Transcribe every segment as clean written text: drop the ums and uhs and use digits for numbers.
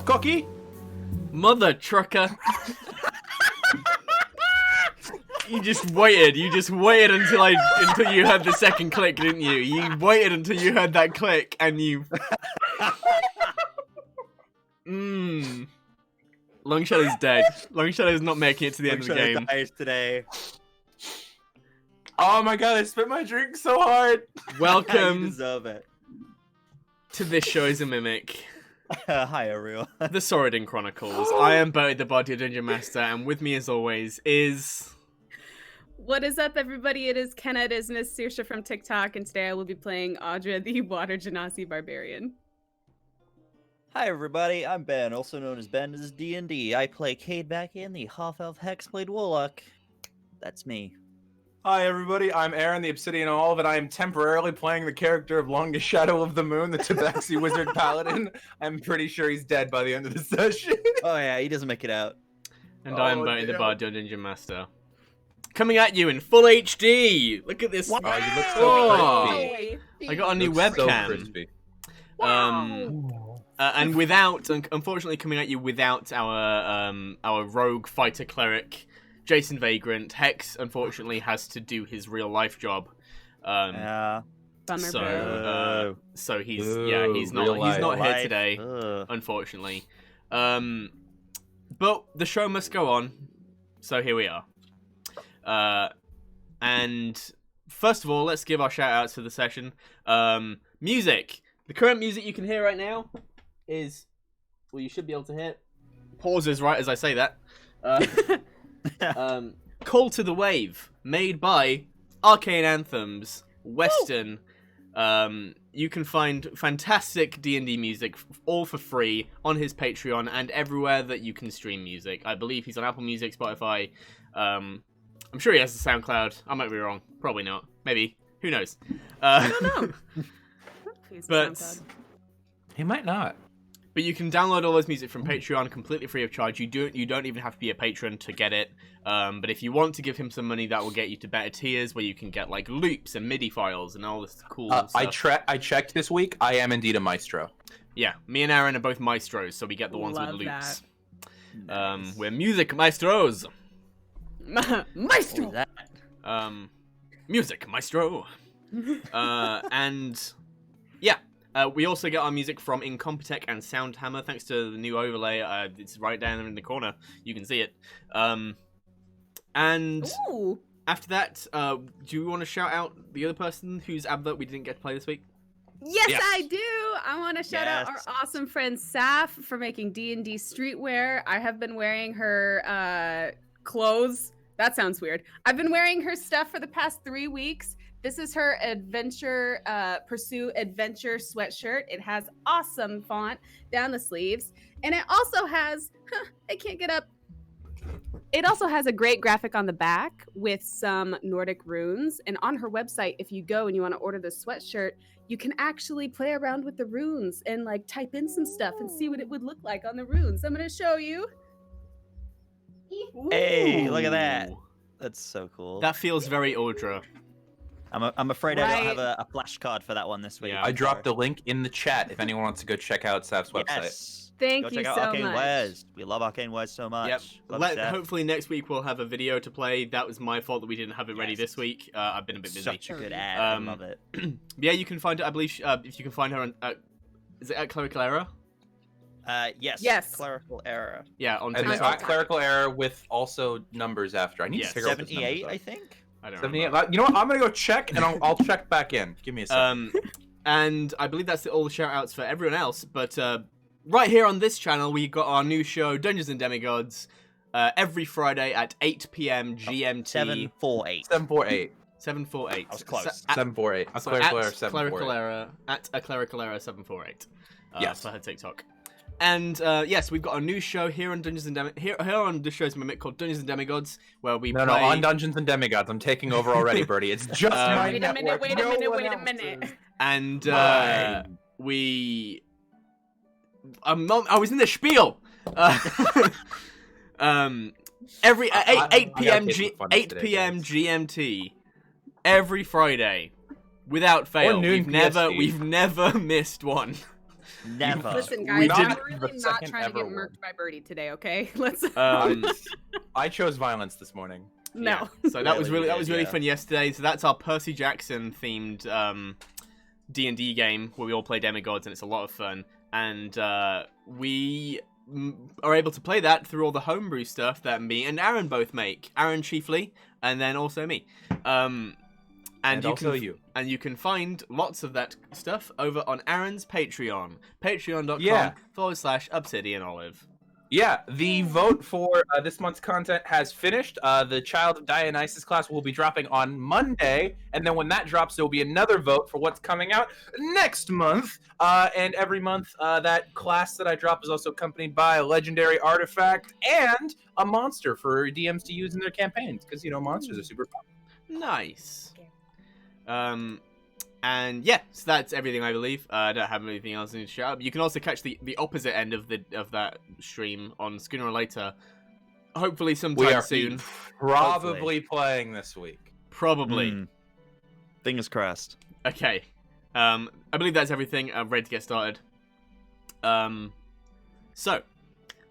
cookie. Mother trucker. You just waited until you heard the second click, didn't you? You waited until you heard that click, and you... Longshadow's dead. Longshadow's not making it to the end of the game. Dies today. Oh my god, I spit my drink so hard. Welcome You deserve it. to This Show is a Mimic. Hi, everyone. The Sorodin Chronicles. I am Bertie the Body Dungeon Master, and with me as always is... What is up, everybody? It is Kenna, it is Miss Saoirse from TikTok, and today I will be playing Audra, the Water Genasi Barbarian. Hi, everybody. I'm Ben, also known as Ben as D&D. I play Cayde back in the half-elf hexblade warlock. That's me. Hi everybody, I'm Aaron, the Obsidian Olive, and I am temporarily playing the character of Longest Shadow of the Moon, the Tabaxi Wizard Paladin. I'm pretty sure he's dead by the end of the session. Oh yeah, he doesn't make it out. And I'm Bertie the Body Dungeon Master. Coming at you in full HD! Look at this. Oh, you look so Oh. crispy. I got a new Looks so webcam. crispy. And without, unfortunately, coming at you without our rogue fighter cleric, Jason Vagrant. Hex, unfortunately, has to do his real life job. Bummer. So he's Boo, he's real not here life. today, Ugh. unfortunately. But the show must go on, so here we are. And first of all, let's give our shout outs to the session. Music. The current music you can hear right now is, well, you should be able to hear. Pauses right as I say that. Call to the Wave, made by Arcane Anthems, Western. You can find fantastic D&D music, all for free, on his Patreon and everywhere that you can stream music. I believe he's on Apple Music, Spotify. I'm sure he has a SoundCloud. I might be wrong. Probably not. Maybe. Who knows? I don't know. But He might not. But you can download all those music from Patreon completely free of charge. You don't even have to be a patron to get it. But if you want to give him some money, that will get you to better tiers where you can get like loops and MIDI files and all this cool stuff. I checked this week. I am indeed a maestro. Yeah, me and Aaron are both maestros, so we get the ones Love with loops. that. We're music maestros. Maestro! Music maestro. And yeah. We also get our music from Incompetech and Soundhammer, thanks to the new overlay. It's right down there in the corner. You can see it. And Ooh. after that, do you want to shout out the other person whose advert we didn't get to play this week? Yes, I do. I want to shout out Yes. our awesome friend Saf for making D&D streetwear. I have been wearing her clothes. That sounds weird. I've been wearing her stuff for the past 3 weeks. This is her adventure, pursue adventure sweatshirt. It has awesome font down the sleeves. And it also has, I can't get up. It also has a great graphic on the back with some Nordic runes. And on her website, if you go and you want to order the sweatshirt, you can actually play around with the runes and like type in some stuff and see what it would look like on the runes. I'm going to show you. Hey, look at that. Ooh. That's so cool. That feels very Audra. I'm afraid I don't have Right. a flashcard for that one this week. Yeah. I dropped a link in the chat if anyone wants to go check out Saf's website. Yes. Thank Go you check out so Arcane much. Wares. We love Arcane Wares so much. Yep. Love it, Seth. Hopefully next week we'll have a video to play. That was my fault that we didn't have it ready Yes. this week. I've been a bit busy. Such a good ad. Um, I love it. Yeah, you can find it. I believe if you can find her on, is it at Clerical Error? Yes. Yes. Clerical error. Yeah, on And it's TikTok. not clerical error with also numbers after. I need Yes. to figure out what this 78, numbers I are. think. I don't 78. remember. You know what? I'm gonna go check, and I'll check back in. Give me a second. And I believe that's all the shout outs for everyone else. But right here on this channel, we got our new show, Dungeons and Demigods, every Friday at 8 p.m. GMT. 748. 748. 748. I was close. 748. A So clerical at error. 748. at a clerical error 748. Yes. For her TikTok. And yes, we've got a new show here on Dungeons and here on the show's Mimic called Dungeons and Demigods, where we No, play. on Dungeons and Demigods. I'm taking over already, Bertie. It's just my Wait a minute, network. wait a No minute, one wait a else's. minute. And Mine. we. I was in the spiel. Every 8 p.m. gotta take the fun 8 today, p.m. guys. GMT every Friday, without fail. noon We've PST. never missed one. Never. Listen, We guys, did I'm the really not second trying to get ever one. murked by Birdie today, okay? Let's. I chose violence this morning. No. Yeah. So that was Really really did, fun yesterday. So that's our Percy Jackson themed D&D game where we all play demigods, and it's a lot of fun. And we are able to play that through all the homebrew stuff that me and Aaron both make. Aaron chiefly, and then also me. And you can find lots of that stuff over on Aaron's Patreon. Patreon.com/ObsidianOlive. Yeah, the vote for this month's content has finished. The Child of Dionysus class will be dropping on Monday, and then when that drops, there will be another vote for what's coming out next month. And every month, that class that I drop is also accompanied by a legendary artifact and a monster for DMs to use in their campaigns, because, you know, monsters are super fun. Nice. And yeah, so that's everything, I believe. I don't have anything else to shout out. You can also catch the opposite end of that stream on Sooner or Later. Hopefully sometime soon. Probably playing this week. Probably. Fingers crossed. Okay. I believe that's everything. I'm ready to get started. So,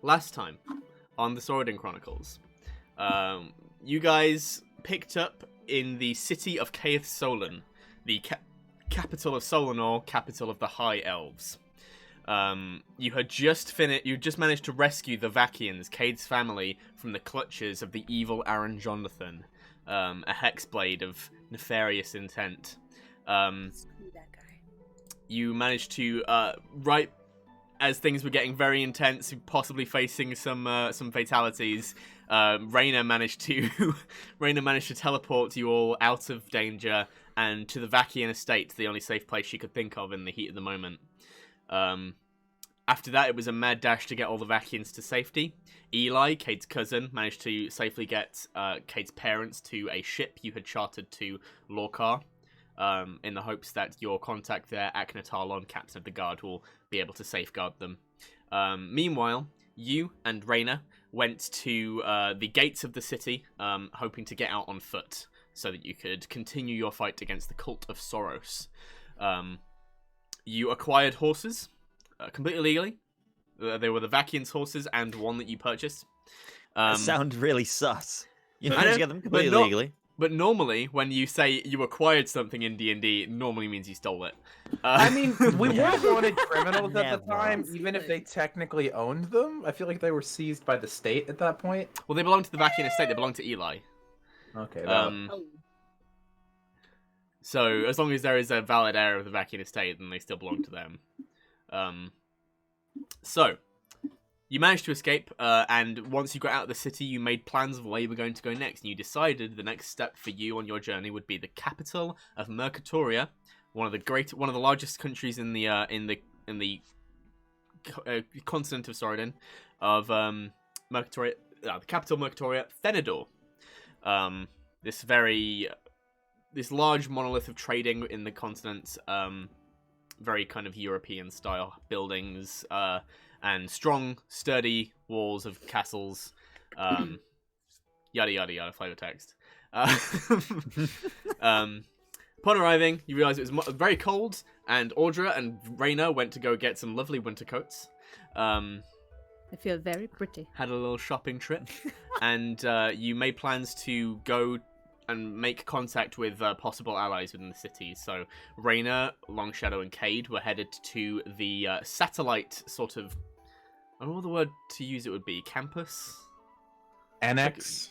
last time on the Sorodin Chronicles, you guys picked up in the city of Cayde Solon, the capital of Solanor, capital of the High Elves. You had just managed to rescue the Vakians, Cayde's family, from the clutches of the evil Aaron Jonathan, a hexblade of nefarious intent. You managed to, right as things were getting very intense, possibly facing some fatalities, Reyna managed to teleport you all out of danger and to the Vakian estate, the only safe place she could think of in the heat of the moment. After that, it was a mad dash to get all the Vakians to safety. Eli, Cayde's cousin, managed to safely get Cayde's parents to a ship you had chartered to Lorcar, in the hopes that your contact there, Aknatarlon, captain of the guard, will be able to safeguard them. Meanwhile, you and Reyna went to the gates of the city, hoping to get out on foot, so that you could continue your fight against the cult of Soros. You acquired horses, completely legally. They were the Vakian's horses and one that you purchased. That sounds really sus. You I managed know, to get them completely but not- legally. But normally, when you say you acquired something in D&D, it normally means you stole it. I mean, we Yeah. weren't wanted criminals at the Never. time, even if they technically owned them. I feel like they were seized by the state at that point. Well, they belong to the Vakian estate. They belong to Eli. Okay. So as long as there is a valid heir of the Vakian estate, then they still belong to them. So you managed to escape, and once you got out of the city, you made plans of where you were going to go next, and you decided the next step for you on your journey would be the capital of Mercatoria, one of the largest countries in the continent of Sorodin, of Mercatoria, the capital of Mercatoria, Fenedor. This large monolith of trading in the continent, very kind of European style buildings, and strong, sturdy walls of castles, yada yada yada, flavor text. Upon arriving, you realize it was very cold, and Audra and Reyna went to go get some lovely winter coats. I feel very pretty. Had a little shopping trip, and you made plans to go and make contact with possible allies within the city. So Reyna, Longshadow, and Cayde were headed to the satellite sort of, I don't know what the word to use it would be, campus? Annex.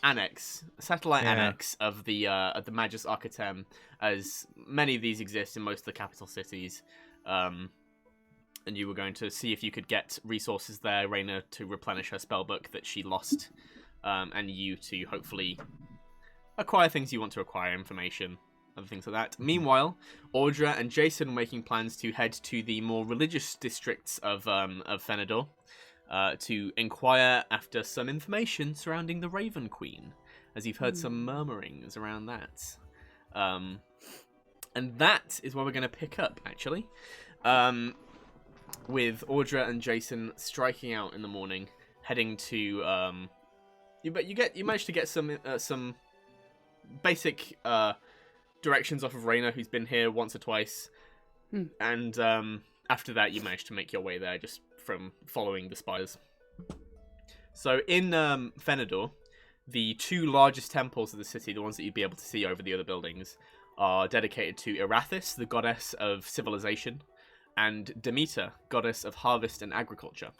Satellite annex of the Maagis Akatem, as many of these exist in most of the capital cities. And you were going to see if you could get resources there, Reyna to replenish her spellbook that she lost, and you to hopefully acquire things you want to acquire, information, other things like that. Meanwhile, Audra and Jason were making plans to head to the more religious districts of Fenedor, to inquire after some information surrounding the Raven Queen, as you've heard some murmurings around that. And that is where we're going to pick up, actually, with Audra and Jason striking out in the morning, heading to. You managed to get some basic directions off of Reyna, who's been here once or twice, and after that, you manage to make your way there just from following the spires. So in Fenedor, the two largest temples of the city, the ones that you'd be able to see over the other buildings, are dedicated to Erathis, the goddess of civilization, and Demeter, goddess of harvest and agriculture.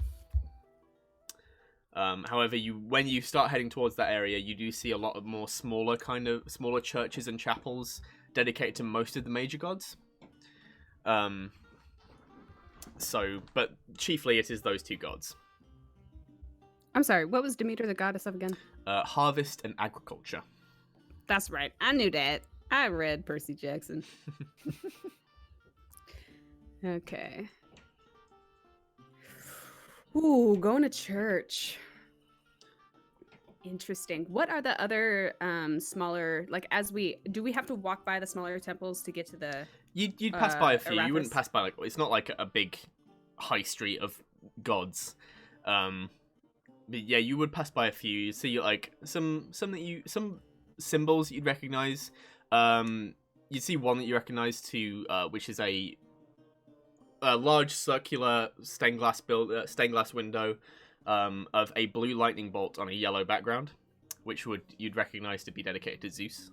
However, when you start heading towards that area, you do see a lot of smaller churches and chapels dedicated to most of the major gods. But chiefly it is those two gods. I'm sorry, what was Demeter the goddess of again? Harvest and agriculture. That's right. I knew that. I read Percy Jackson. Okay. Ooh, going to church. Interesting. What are the other smaller, like, do we have to walk by the smaller temples to get to the... You'd pass by a few. Erathis? You wouldn't pass by, it's not like a big high street of gods. But yeah, you would pass by a few. You see, like, some symbols you'd recognize. You'd see one that you recognize too, which is a large circular stained glass window of a blue lightning bolt on a yellow background, which you'd recognize to be dedicated to Zeus.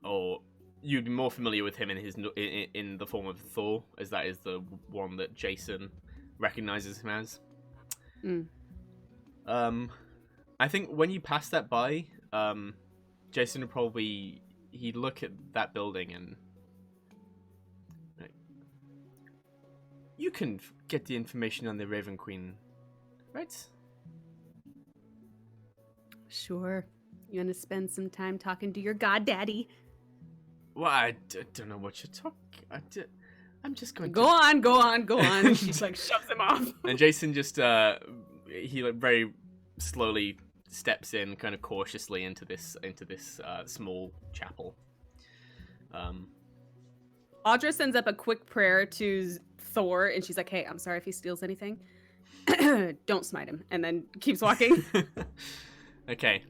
Or you'd be more familiar with him in the form of Thor, as that is the one that Jason recognizes him as. I think when you pass that by, Jason would probably he'd look at that building and you can get the information on the Raven Queen, right? Sure. You want to spend some time talking to your goddaddy? Well, I don't know what you're talking. I'm just going Go on. She's like shoves him off. And Jason just he like very slowly steps in, kind of cautiously into this small chapel. Audra sends up a quick prayer to Thor, and she's like, "Hey, I'm sorry if he steals anything. Don't smite him." And then keeps walking. Okay.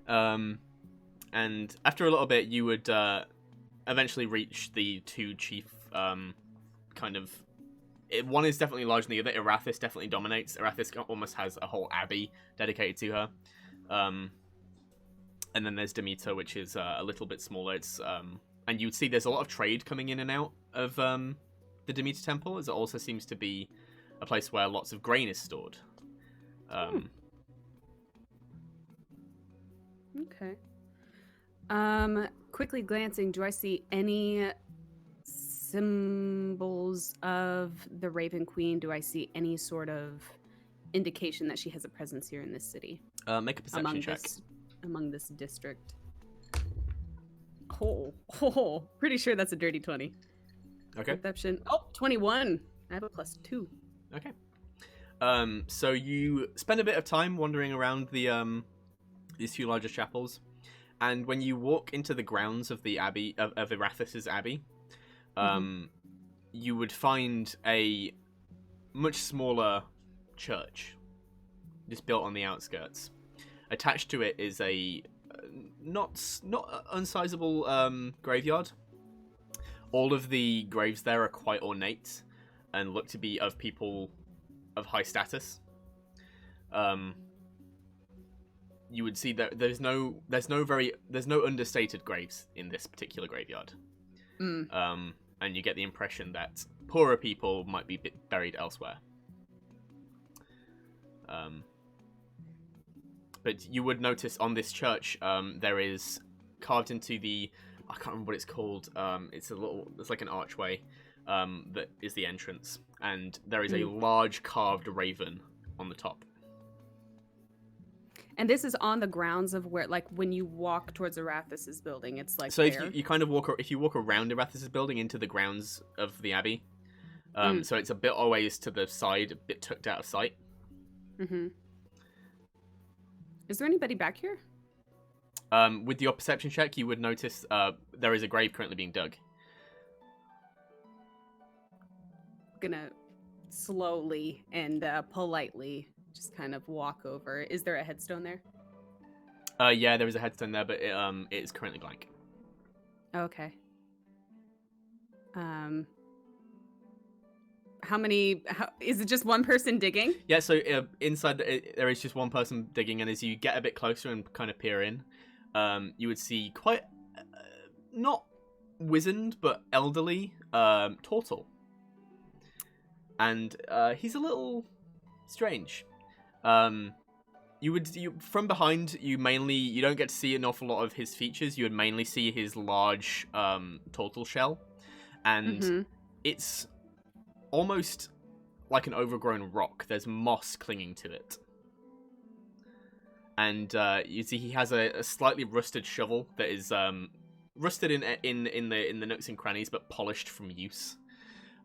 And after a little bit, you would eventually reach the two chief one is definitely larger than the other. Erathis definitely dominates. Erathis almost has a whole abbey dedicated to her. And then there's Demeter, which is a little bit smaller. It's and you'd see there's a lot of trade coming in and out of the Demeter Temple, as it also seems to be a place where lots of grain is stored. Okay. Quickly glancing, do I see any symbols of the Raven Queen? Do I see any sort of indication that she has a presence here in this city? Make a perception check. Among this district. Pretty sure that's a dirty 20. Okay. Perception. 21. I have a +2. Okay. So you spend a bit of time wandering around these two larger chapels, and when you walk into the grounds of the abbey of Erathis' abbey, you would find a much smaller church, just built on the outskirts. Attached to it is a not unsizable graveyard. All of the graves there are quite ornate and look to be of people of high status. You would see that there's no understated graves in this particular graveyard. And you get the impression that poorer people might be buried elsewhere. But you would notice on this church, there is carved into I can't remember what it's called. It's like an archway that is the entrance, and there is a large carved raven on the top. And this is on the grounds of where, like, when you walk towards Erathis' building, it's like so there. if you walk around Erathis' building into the grounds of the abbey, so it's a bit always to the side, a bit tucked out of sight. Is there anybody back here? With your perception check, you would notice there is a grave currently being dug. Gonna slowly and politely just kind of walk over. Is there a headstone there? Yeah, there is a headstone there, but it is currently blank. Okay. Is it just one person digging? Yeah, so inside there is just one person digging, and as you get a bit closer and kind of peer in, you would see quite not wizened but elderly Tortle, and he's a little strange. From behind, you don't get to see an awful lot of his features. You would mainly see his large Tortle shell, and it's almost like an overgrown rock. There's moss clinging to it. And you see he has a slightly rusted shovel that is rusted in the nooks and crannies, but polished from use.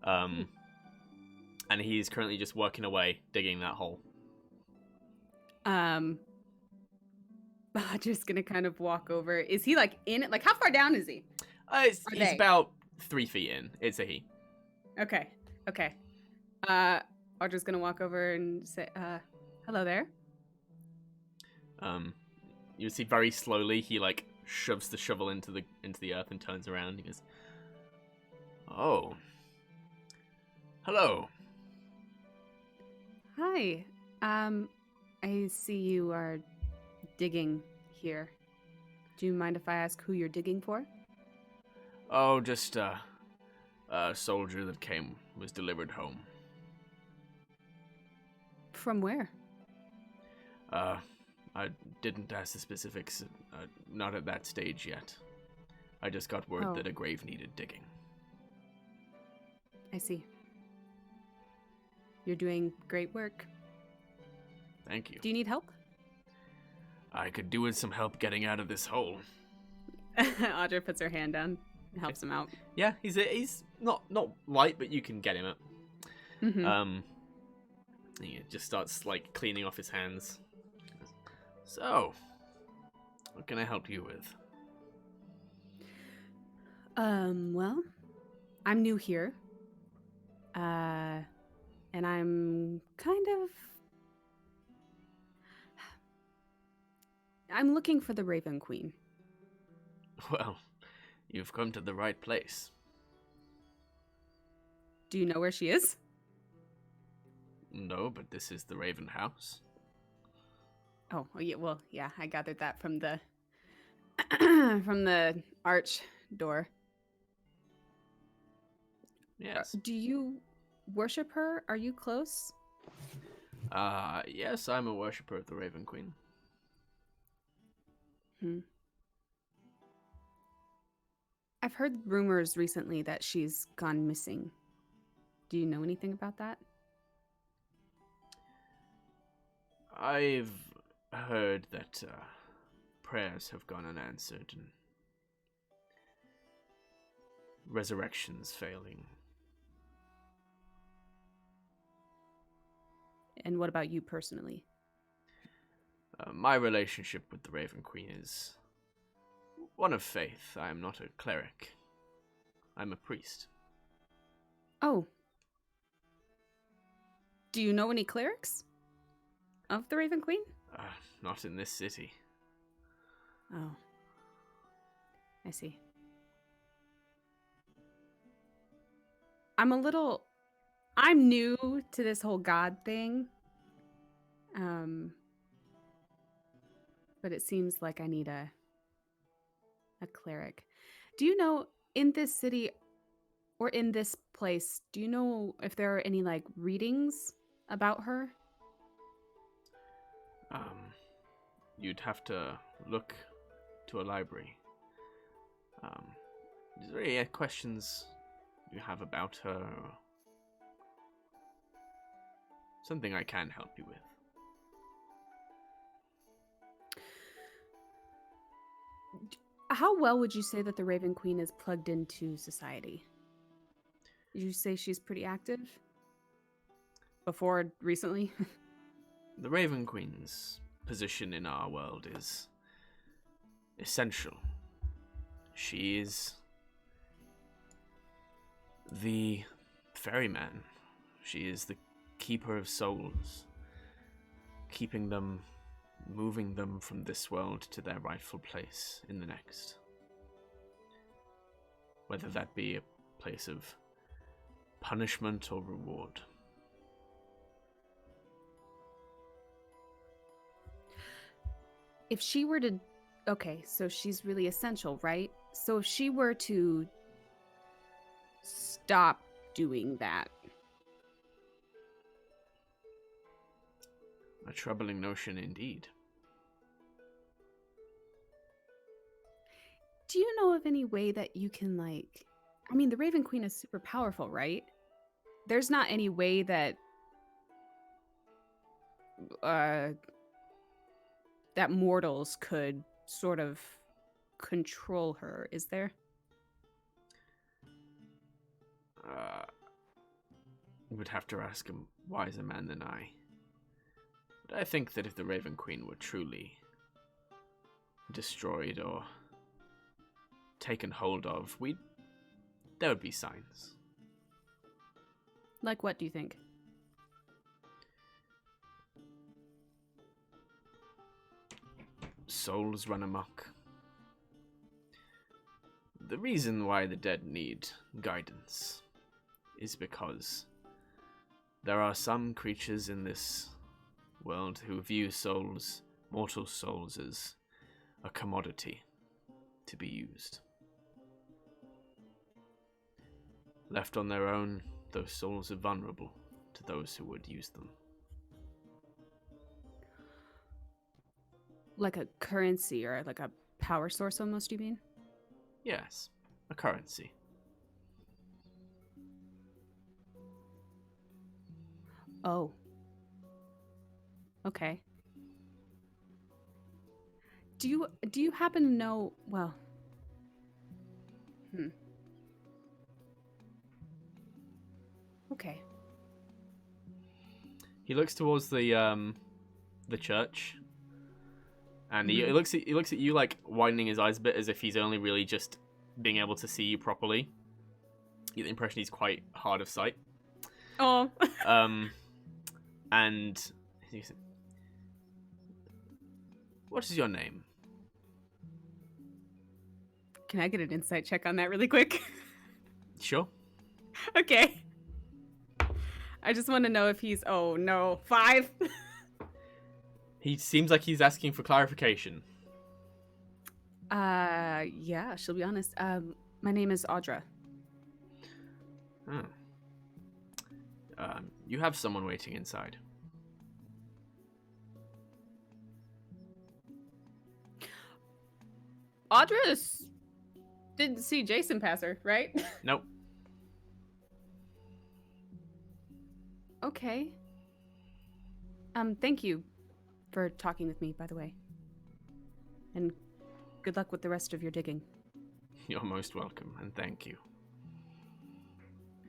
And he's currently just working away, digging that hole. Just gonna kind of walk over. Is he like in it? Like how far down is he? He's about 3 feet in. It's a he. Okay. Audra's gonna walk over and say, hello there. You see very slowly he like shoves the shovel into the earth and turns around. He goes, "Oh, hello." Hi. I see you are digging here. Do you mind if I ask who you're digging for? Oh, just a soldier that was delivered home. From where? I didn't ask the specifics. Not at that stage yet. I just got word that a grave needed digging. I see. You're doing great work. Thank you. Do you need help? I could do with some help getting out of this hole. Audra puts her hand down and helps him out. Yeah, he's not light, but you can get him up. He just starts like cleaning off his hands. So, what can I help you with? Well, I'm new here. And I'm looking for the Raven Queen. Well, you've come to the right place. Do you know where she is? No, but this is the Raven House. Oh, yeah, well, yeah, I gathered that from the from the arch door. Yes. Do you worship her? Are you close? Yes, I'm a worshipper of the Raven Queen. I've heard rumors recently that she's gone missing. Do you know anything about that? I've heard that prayers have gone unanswered and resurrections failing. And what about you personally? My relationship with the Raven Queen is one of faith. I am not a cleric. I'm a priest. Oh. Do you know any clerics of the Raven Queen? Not in this city. Oh. I see. I'm new to this whole god thing. But it seems like I need a cleric. Do you know, in this city or in this place, do you know if there are any like readings about her? You'd have to look to a library. Is there any questions you have about her? Or something I can help you with? How well would you say that the Raven Queen is plugged into society? Did you say she's pretty active? Before recently? The Raven Queen's position in our world is essential. She is the ferryman. She is the keeper of souls, keeping them, moving them from this world to their rightful place in the next. Whether that be a place of punishment or reward. If she were to... Okay, so she's really essential, right? So if she were to stop doing that... A troubling notion indeed. Do you know of any way that you can, like... I mean, the Raven Queen is super powerful, right? There's not any way that... that mortals could sort of control her, is there? You would have to ask a wiser man than I. But I think that if the Raven Queen were truly destroyed or taken hold of, there would be signs. Like what, do you think? Souls run amok. The reason why the dead need guidance is because there are some creatures in this world who view souls, mortal souls, as a commodity to be used. Left on their own, those souls are vulnerable to those who would use them. Like a currency or like a power source almost, you mean? Yes, a currency. Oh. Okay. Do you happen to know, well... Okay. He looks towards the church. And he looks at you, like, widening his eyes a bit as if he's only really just being able to see you properly. You get the impression he's quite hard of sight. Oh. And he said, "What is your name?" Can I get an insight check on that really quick? Sure. Okay. I just want to know if he's... Oh, no. 5? He seems like he's asking for clarification. Yeah, she'll be honest. My name is Audra. Oh. You have someone waiting inside. Audra didn't see Jason pass her, right? Nope. Okay. Thank you for talking with me, by the way. And good luck with the rest of your digging. You're most welcome, and thank you.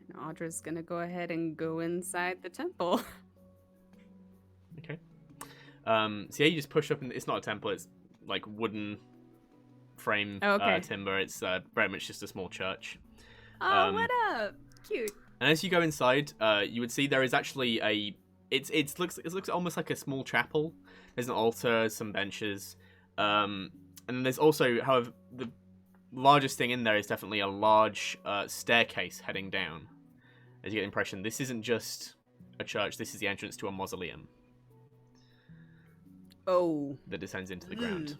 And Audra's gonna go ahead and go inside the temple. Okay. So yeah, you just push up, and it's not a temple, it's like wooden frame timber. It's very much just a small church. Oh, what up? Cute. And as you go inside, you would see there is actually it looks almost like a small chapel. There's an altar, some benches, and then there's also, however, the largest thing in there is definitely a large staircase heading down. As you get the impression, this isn't just a church. This is the entrance to a mausoleum. Oh. That descends into the ground.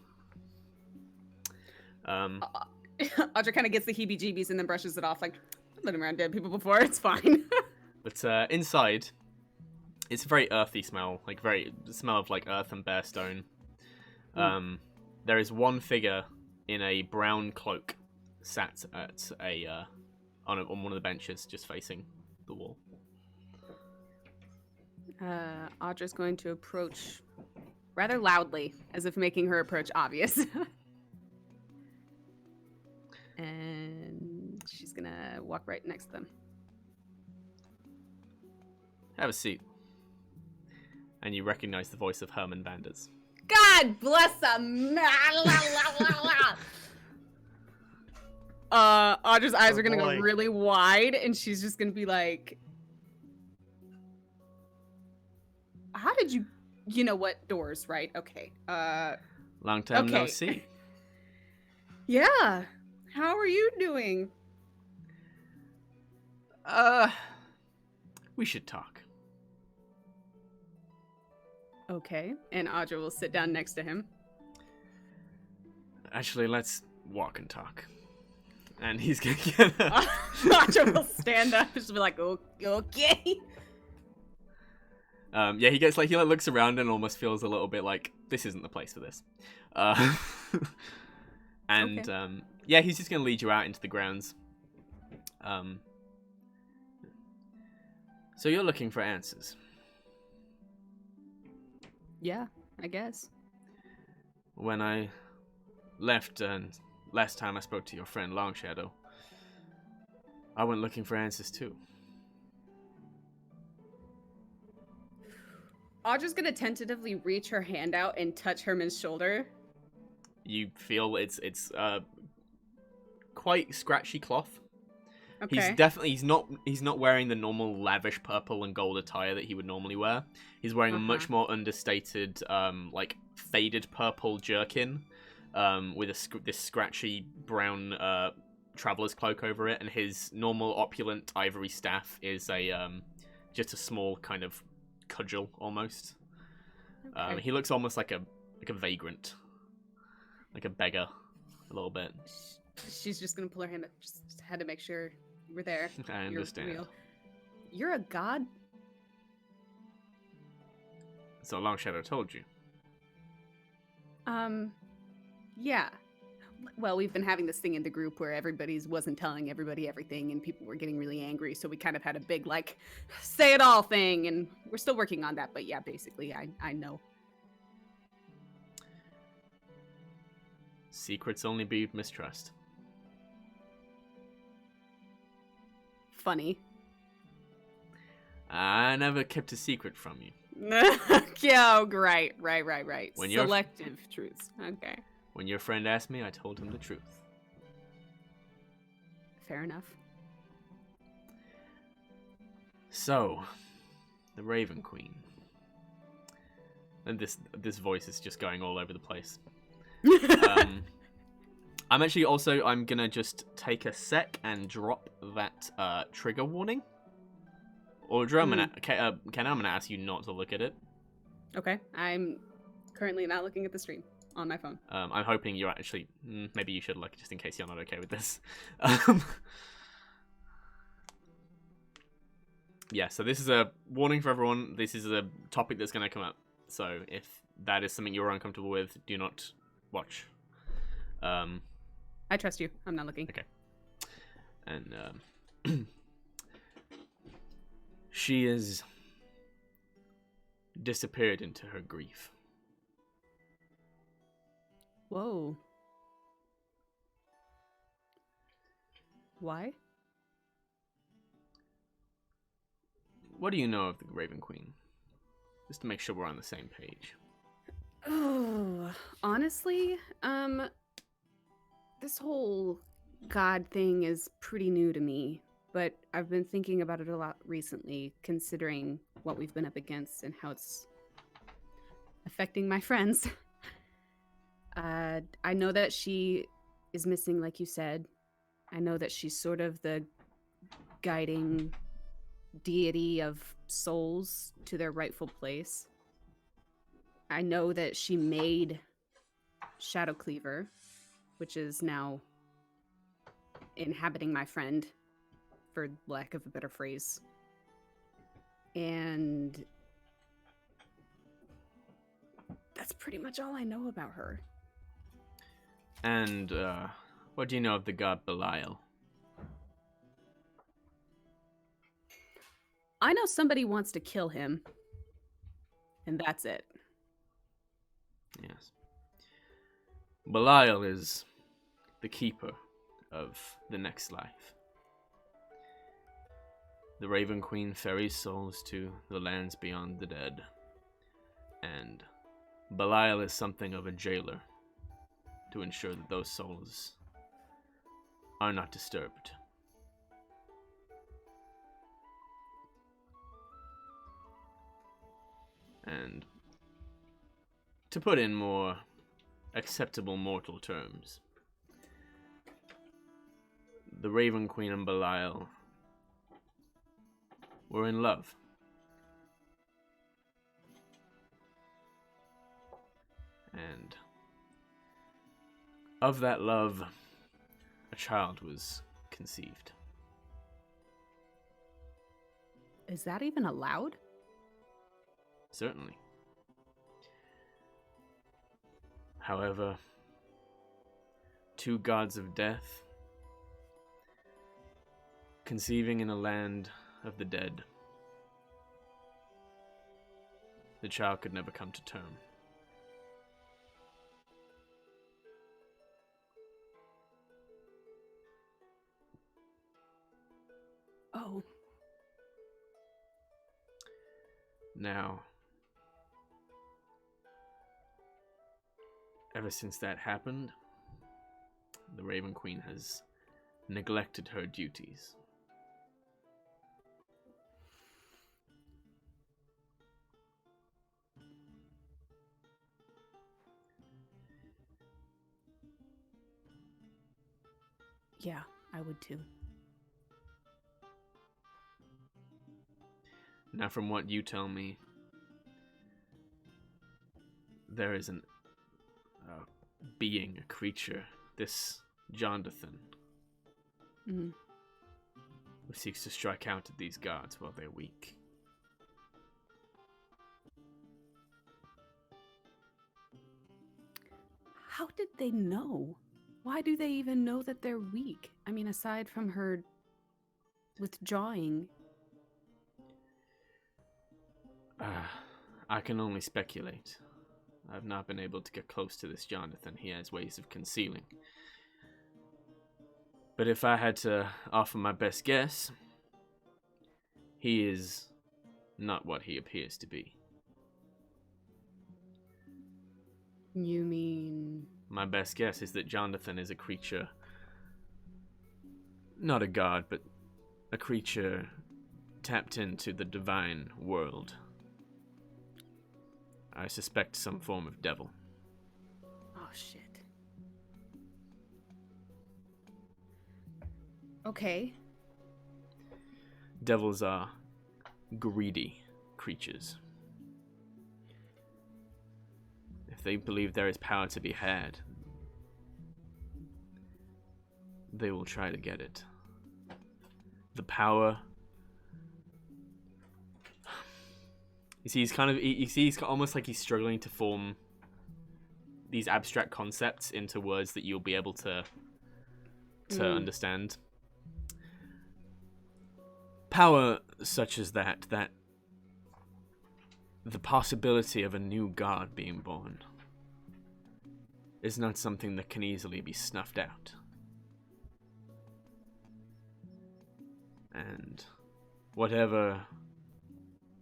Audra kind of gets the heebie-jeebies and then brushes it off, like, I've been around dead people before, it's fine. But inside, it's a very earthy smell, like smell of like earth and bare stone. There is one figure in a brown cloak sat at on one of the benches, just facing the wall. Audra's going to approach rather loudly, as if making her approach obvious. And she's gonna walk right next to them. Have a seat. And you recognize the voice of Herman Vanders. God bless him! Audra's eyes are gonna go really wide, and she's just gonna be like, how did you know what doors, right? Okay. Long time no see. Yeah. How are you doing? We should talk. Okay. And Audra will sit down next to him. Actually, let's walk and talk. And he's gonna get Audra will stand up and just be like, okay. Yeah, he gets he looks around and almost feels a little bit like this isn't the place for this. And Okay. yeah, he's just gonna lead you out into the grounds. So you're looking for answers. Yeah, I guess. When I left and last time I spoke to your friend Longshadow, I went looking for answers too. Audra's gonna tentatively reach her hand out and touch Herman's shoulder. You feel it's quite scratchy cloth. Okay. He's not wearing the normal lavish purple and gold attire that he would normally wear. He's wearing a much more understated, faded purple jerkin, with this scratchy brown traveler's cloak over it, and his normal opulent ivory staff is just a small kind of cudgel almost. Okay. He looks almost like a vagrant, like a beggar, a little bit. She's just gonna pull her hand up. Just had to make sure you were there. I understand. You're real. You're a god? So Longshadow told you. Yeah. Well, we've been having this thing in the group where everybody's wasn't telling everybody everything and people were getting really angry, so we kind of had a big, say it all thing, and we're still working on that, but yeah, basically, I know. Secrets only breed mistrust. Funny. I never kept a secret from you. Yeah, right. When you're- Selective truths. Okay. When your friend asked me, I told him the truth. Fair enough. So, the Raven Queen. And this voice is just going all over the place. I'm gonna just take a sec and drop that trigger warning. Audra, Ken, I'm gonna ask you not to look at it. Okay. I'm currently not looking at the stream on my phone. I'm hoping you're actually... maybe you should look, just in case you're not okay with this. Yeah, so this is a warning for everyone. This is a topic that's going to come up. So if that is something you're uncomfortable with, do not watch. I trust you. I'm not looking. Okay. And she is disappeared into her grief. Whoa. Why? What do you know of the Raven Queen? Just to make sure we're on the same page. Oh, honestly, this whole god thing is pretty new to me, but I've been thinking about it a lot recently, considering what we've been up against and how it's affecting my friends. I know that she is missing, like you said. I know that she's sort of the guiding deity of souls to their rightful place. I know that she made Shadow Cleaver, which is now inhabiting my friend, for lack of a better phrase. And that's pretty much all I know about her. And, what do you know of the god Belial? I know somebody wants to kill him, and that's it. Yes. Belial is the keeper of the next life. The Raven Queen ferries souls to the lands beyond the dead. And Belial is something of a jailer to ensure that those souls are not disturbed. And to put in more acceptable mortal terms, the Raven Queen and Belial were in love. And of that love, a child was conceived. Is that even allowed? Certainly. However, two gods of death, conceiving in a land of the dead, the child could never come to term. Oh. Now, ever since that happened, the Raven Queen has neglected her duties. Yeah, I would too. Now, from what you tell me, there is a being, a creature, this Jonathan, Mm. who seeks to strike out at these gods while they're weak. How did they know? Why do they even know that they're weak? I mean, aside from her withdrawing. I can only speculate. I've not been able to get close to this Jonathan. He has ways of concealing. But if I had to offer my best guess, he is not what he appears to be. You mean... My best guess is that Jonathan is a creature, not a god, but a creature tapped into the divine world. I suspect some form of devil. Oh, shit. Okay. Devils are greedy creatures. If they believe there is power to be had, they will try to get it. The power... You see, he's almost like he's struggling to form these abstract concepts into words that you'll be able to understand. Power such as that the possibility of a new god being born is not something that can easily be snuffed out. And whatever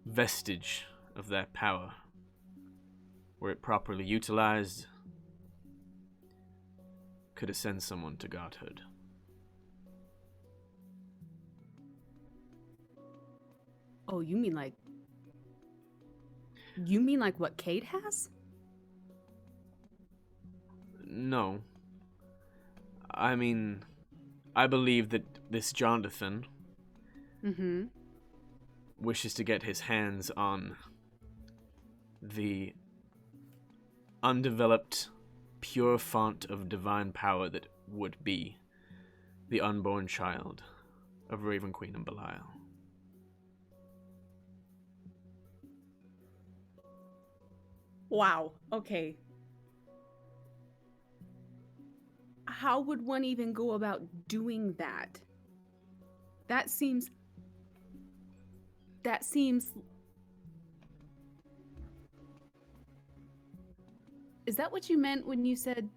vestige of that power, were it properly utilized, could ascend someone to godhood. Oh, you mean like what Cayde has? No. I mean, I believe that this Jonathan Mm-hmm. wishes to get his hands on the undeveloped, pure font of divine power that would be the unborn child of Raven Queen and Belial. Wow. Okay. How would one even go about doing that? That seems... Is that what you meant when you said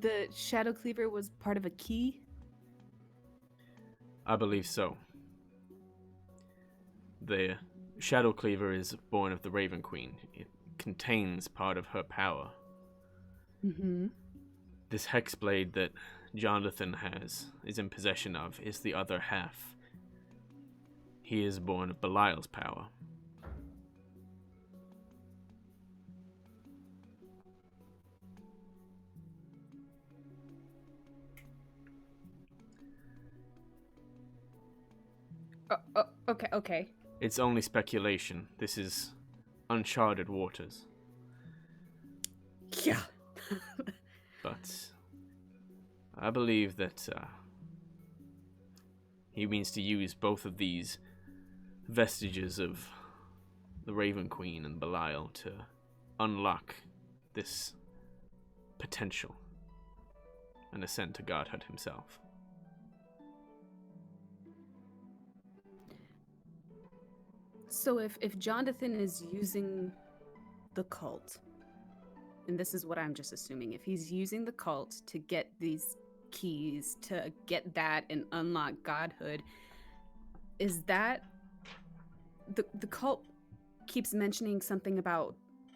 the Shadow Cleaver was part of a key? I believe so. The Shadow Cleaver is born of the Raven Queen. It contains part of her power. Mm-hmm. This Hexblade that Jonathan is in possession of, is the other half. He is born of Belial's power. Okay. It's only speculation. This is uncharted waters. Yeah. But I believe that he means to use both of these vestiges of the Raven Queen and Belial to unlock this potential and ascend to godhood himself. So if Jonathan is using the cult, and this is what I'm just assuming, if he's using the cult to get these keys, to get that and unlock godhood, is that the cult keeps mentioning something about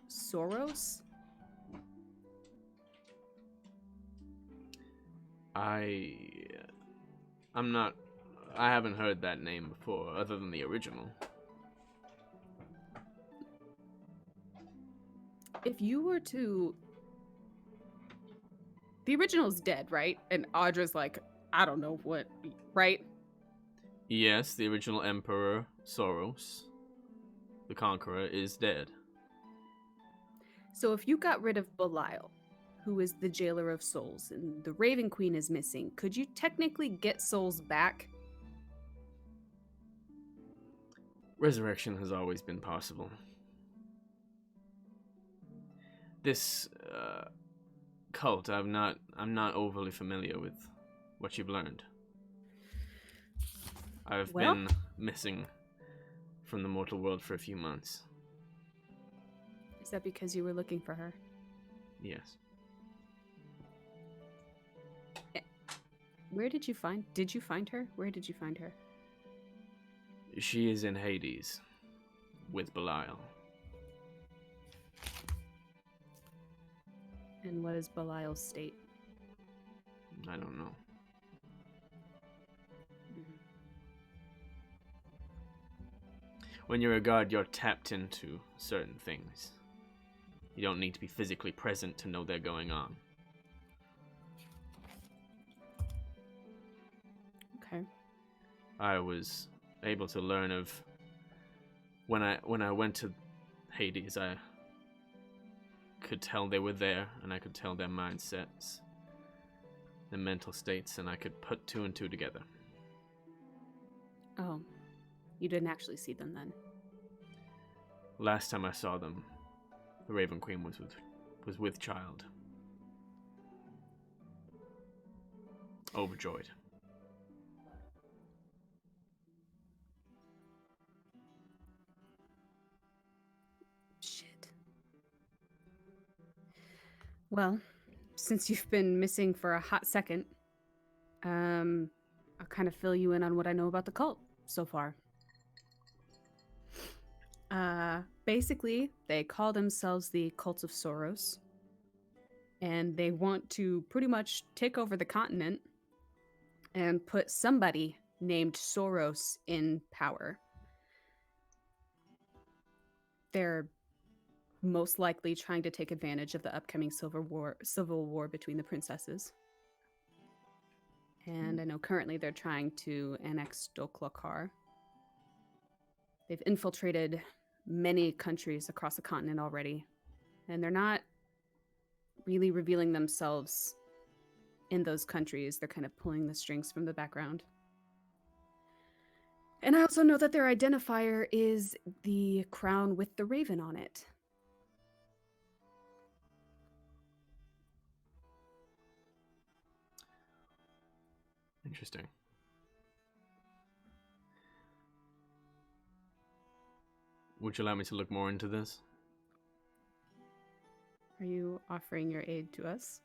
Soros? I haven't heard that name before, other than the original. If you were to... The original's dead, right? And Audra's like, I don't know what, right? Yes, the original Emperor, Soros, the Conqueror, is dead. So if you got rid of Belial, who is the Jailor of Souls, and the Raven Queen is missing, could you technically get souls back? Resurrection has always been possible. This cult, I'm not overly familiar with what you've learned. I've been missing from the mortal world for a few months. Is that because you were looking for her? Yes. Where did you find her? Where did you find her? She is in Hades with Belial. And what is Belial's state? I don't know. When you're a god, you're tapped into certain things. You don't need to be physically present to know they're going on. Okay. I was able to learn of when I went to Hades, I could tell they were there, and I could tell their mindsets, their mental states, and I could put two and two together. Oh, you didn't actually see them then. Last time I saw them, the Raven Queen was with child. Overjoyed. Shit. Well, since you've been missing for a hot second, I'll kind of fill you in on what I know about the cult so far. Basically, they call themselves the Cult of Soros, and they want to pretty much take over the continent and put somebody named Soros in power. They're most likely trying to take advantage of the upcoming civil war between the princesses. And I know currently they're trying to annex Doklakar. They've infiltrated many countries across the continent already, and they're not really revealing themselves in those countries. They're kind of pulling the strings from the background. And I also know that their identifier is the crown with the raven on it. Interesting. Would you allow me to look more into this? Are you offering your aid to us?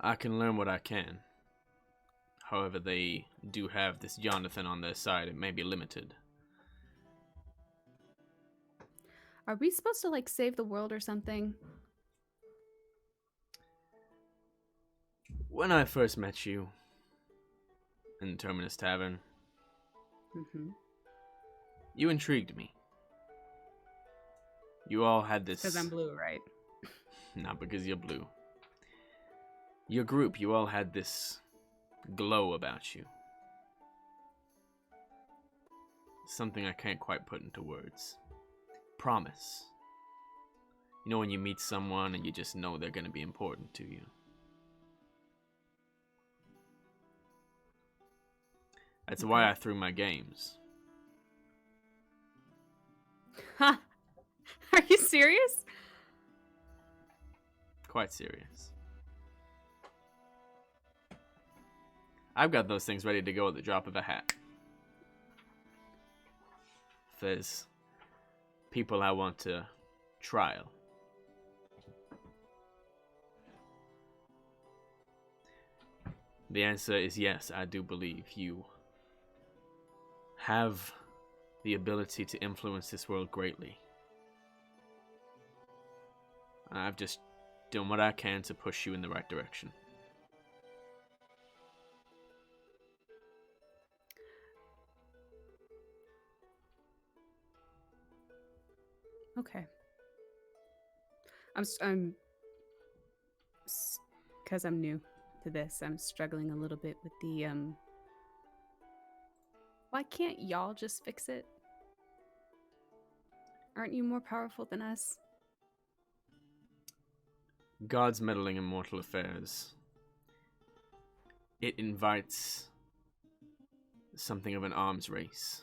I can learn what I can. However, they do have this Jonathan on their side. It may be limited. Are we supposed to, save the world or something? When I first met you in Terminus Tavern, you intrigued me. You all had this... Because I'm blue, right? Not because you're blue. Your group, you all had this glow about you. something I can't quite put into words. Promise. You know when you meet someone and you just know they're going to be important to you. That's why I threw my games. Huh? Are you serious? Quite serious. I've got those things ready to go at the drop of a hat. If there's people I want to trial. The answer is yes, I do believe you have the ability to influence this world greatly. I've just done what I can to push you in the right direction. Okay. Because I'm new to this, I'm struggling a little bit with the, Why can't y'all just fix it? Aren't you more powerful than us? God's meddling in mortal affairs. It invites something of an arms race.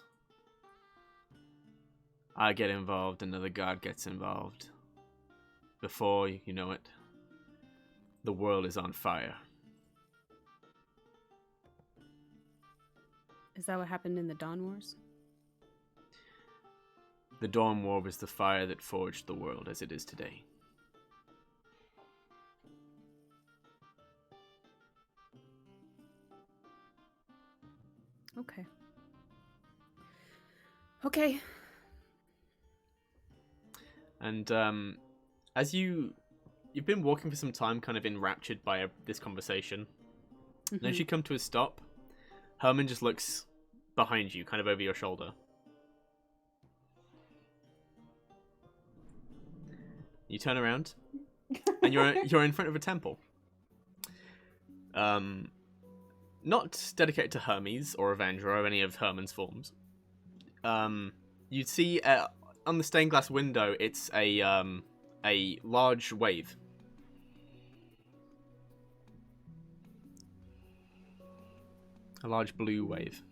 I get involved, another god gets involved. Before you know it, the world is on fire. Is that what happened in the Dawn Wars? The Dawn War was the fire that forged the world as it is today. Okay. Okay. And as you've been walking for some time, kind of enraptured by this conversation, and as you come to a stop, Herman just looks behind you, kind of over your shoulder. You turn around, and you're in front of a temple. Not dedicated to Hermes or Avenger or any of Herman's forms. You'd see on the stained glass window, it's a large wave. A large blue wave.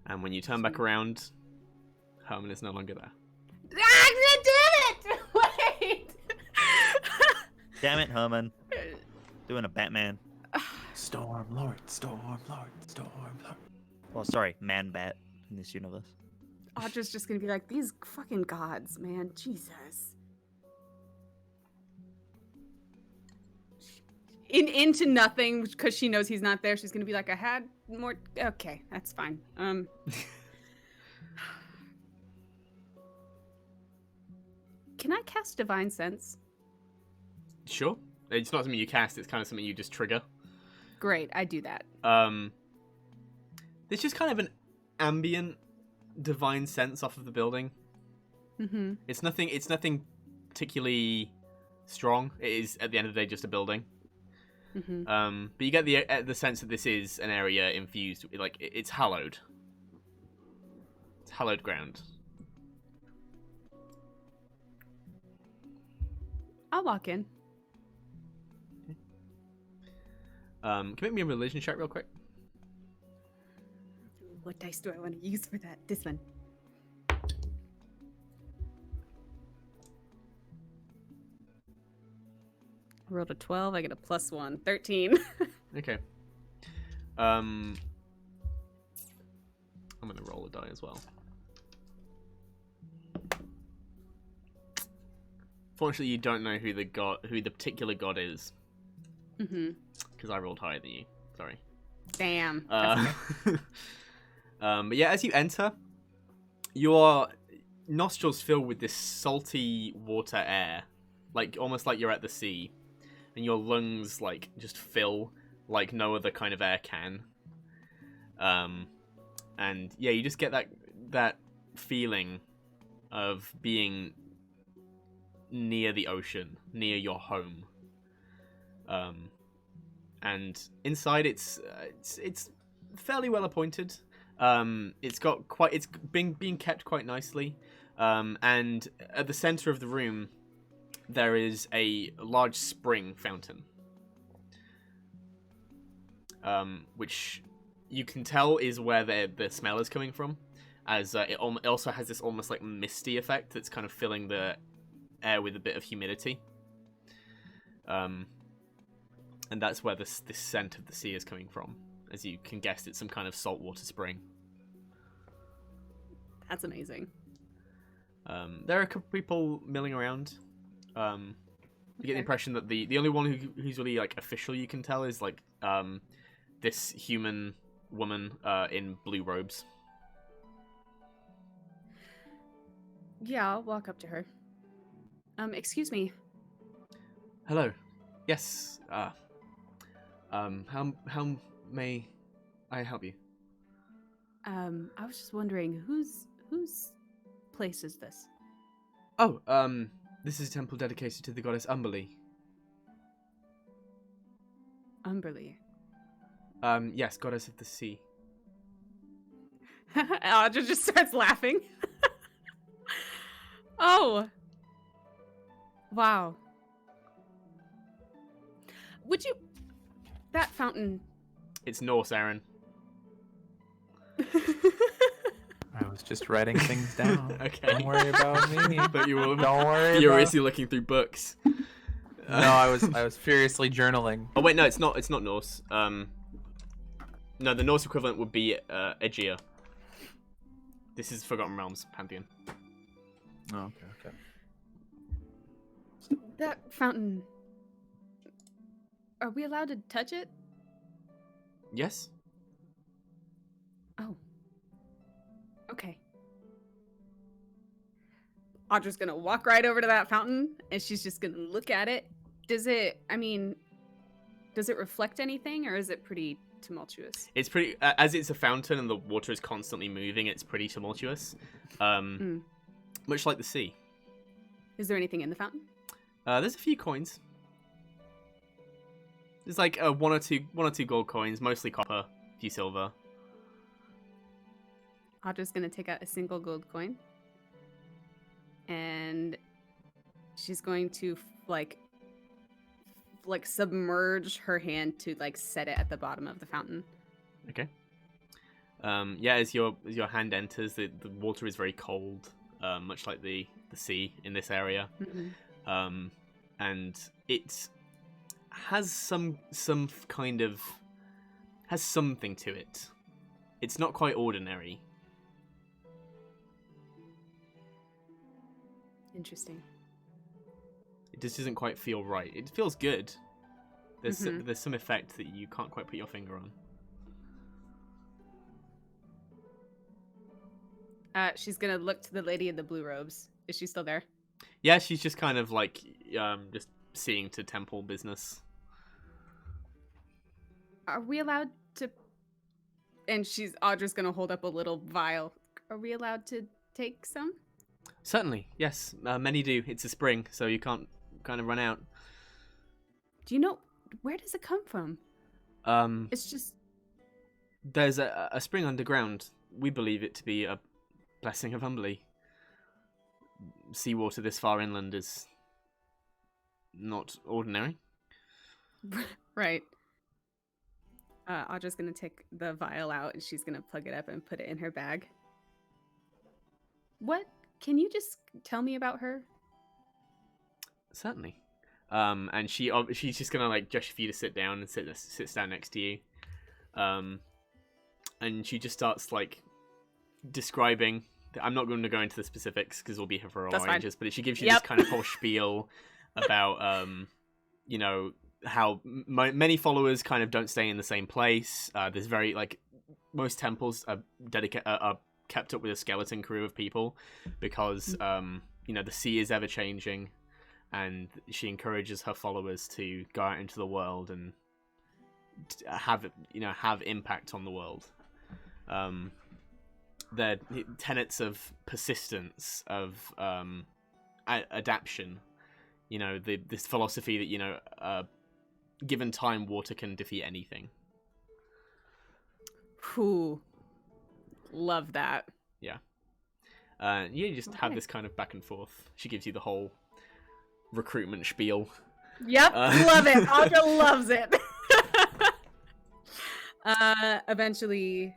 And when you turn back around, Herman is no longer there. Ah, damn it! Wait! Damn it, Herman. Doing a Batman. Storm Lord, Storm Lord, Storm Lord. Well, sorry, Man-Bat in this universe. Audra's just gonna be like, these fucking gods, man. Jesus. Into nothing, because she knows he's not there. She's gonna be like, I had more. Okay, that's fine. Can I cast Divine Sense? Sure. It's not something you cast, it's kind of something you just trigger. Great, I do that. There's just kind of an ambient divine sense off of the building. Mm-hmm. It's nothing particularly strong. It is, at the end of the day, just a building. Mm-hmm. But you get the sense that this is an area infused, like, it's hallowed. It's hallowed ground. I'll walk in. Can you make me a religion check real quick? What dice do I want to use for that? This one. I rolled a 12. I get a +1. 13. Okay. I'm gonna roll a die as well. Fortunately, you don't know who the particular god is. Mm-hmm. Because I rolled higher than you. Sorry. Damn. But yeah, as you enter, your nostrils fill with this salty water air, like almost like you're at the sea, and your lungs like just fill like no other kind of air can. And yeah, you just get that feeling of being near the ocean, near your home. And inside, it's fairly well appointed. It's being kept quite nicely. And at the center of the room, there is a large spring fountain, which you can tell is where the smell is coming from, as it also has this almost like misty effect that's kind of filling the air with a bit of humidity. And that's where this scent of the sea is coming from. As you can guess, it's some kind of saltwater spring. That's amazing. There are a couple people milling around. You get the impression that the only one who's really like official, you can tell, is like this human woman in blue robes. Yeah, I'll walk up to her. Excuse me. Hello. Yes. How may I help you? I was just wondering, whose place is this? Oh, this is a temple dedicated to the goddess Umberly. Umberly. Yes, goddess of the sea. Audra just starts laughing. Oh. Wow. Would you... That fountain... It's Norse, Aaron. I was just writing things down. Okay. Don't worry about me. But you were Don't worry. furiously looking through books. No, I was furiously journaling. Oh wait, no, it's not Norse. No, the Norse equivalent would be Aegea. This is Forgotten Realms pantheon. Oh, okay. That fountain... Are we allowed to touch it? Yes. Oh. Okay. Audra's gonna walk right over to that fountain, and she's just gonna look at it. Does it reflect anything, or is it pretty tumultuous? It's pretty, as it's a fountain and the water is constantly moving, it's pretty tumultuous. Much like the sea. Is there anything in the fountain? There's a few coins. There's like one or two gold coins, mostly copper, a few silver. Audra's gonna take out a single gold coin, and she's going to like submerge her hand to like set it at the bottom of the fountain. Okay. Yeah, as your hand enters, the water is very cold, much like the sea in this area. Mm-hmm. And it has something to it. It's not quite ordinary. Interesting. It just doesn't quite feel right. It feels good. There's some effect that you can't quite put your finger on. She's gonna look to the lady in the blue robes. Is she still there? Yeah, she's just kind of like just seeing to temple business. Are we allowed to... And Audra's gonna hold up a little vial. Are we allowed to take some? Certainly, yes. Many do. It's a spring, so you can't kind of run out. Do you know... Where does it come from? It's just... There's a spring underground. We believe it to be a blessing of Umberly. Seawater this far inland is not ordinary. Right. Audra's gonna take the vial out and she's gonna plug it up and put it in her bag. What? Can you just tell me about her? Certainly. And she's just gonna like gesture for you to sit down and sits down next to you. And she just starts like describing. I'm not going to go into the specifics because we'll be here for a while ages, but she gives you this kind of whole spiel about, you know, how many followers kind of don't stay in the same place. There's very, like, most temples are kept up with a skeleton crew of people because, you know, the sea is ever changing, and she encourages her followers to go out into the world and have impact on the world. The tenets of persistence, of adaptation, you know, this philosophy that, you know, given time, water can defeat anything. Whew. Love that. You just have this kind of back and forth. She gives you the whole recruitment spiel. Yep, love it. Audra loves it. Eventually,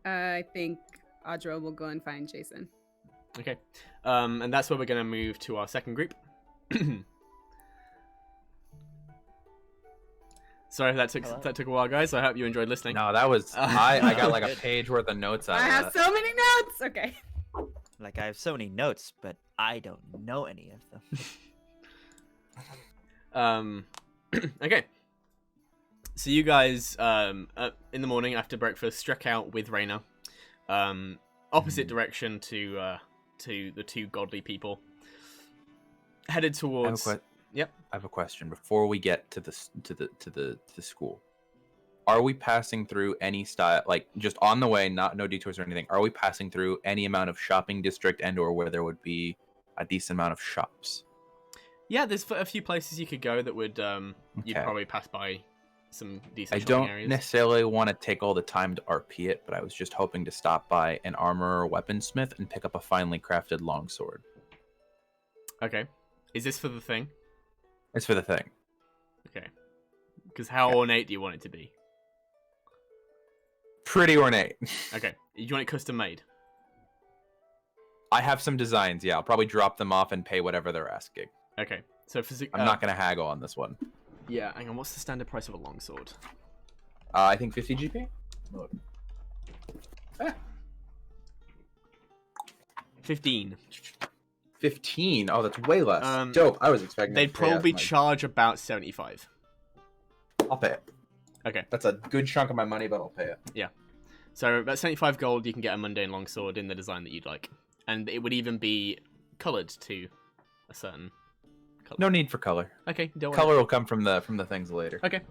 I think Audra will go and find Jason. Okay. And that's where we're going to move to our second group. Sorry if that took a while, guys. I hope you enjoyed listening. No, that was I got like a page worth of notes out I of have that. so many notes. Okay. Like, I have so many notes, but I don't know any of them. Okay. So you guys, in the morning after breakfast, struck out with Reyna, opposite direction to the two godly people. Headed towards. Yep. I have a question before we get to the school. Are we passing through any style, like just on the way, no detours or anything? Are we passing through any amount of shopping district and/or where there would be a decent amount of shops? Yeah, there's a few places you could go that would you'd Okay. probably pass by some decent I shopping don't areas. necessarily want to take all the time to RP it, but I was just hoping to stop by an armor or weaponsmith and pick up a finely crafted longsword. Okay. Is this for the thing? It's for the thing. Okay. Because how ornate do you want it to be? Pretty ornate. Okay. You want it custom made? I have some designs, yeah. I'll probably drop them off and pay whatever they're asking. Okay. So I'm not going to haggle on this one. Yeah, hang on. What's the standard price of a longsword? I think 50 GP? Look. 15. 15? Oh, that's way less. Um, Dope. I was expecting They'd to pay probably out charge about 75. I'll pay it. Okay. That's a good chunk of my money, but I'll pay it. So about 75 gold, you can get a mundane longsword in the design that you'd like. And it would even be coloured to a certain colour. No need for color. Okay, don't worry. Color will come from the things later. Okay.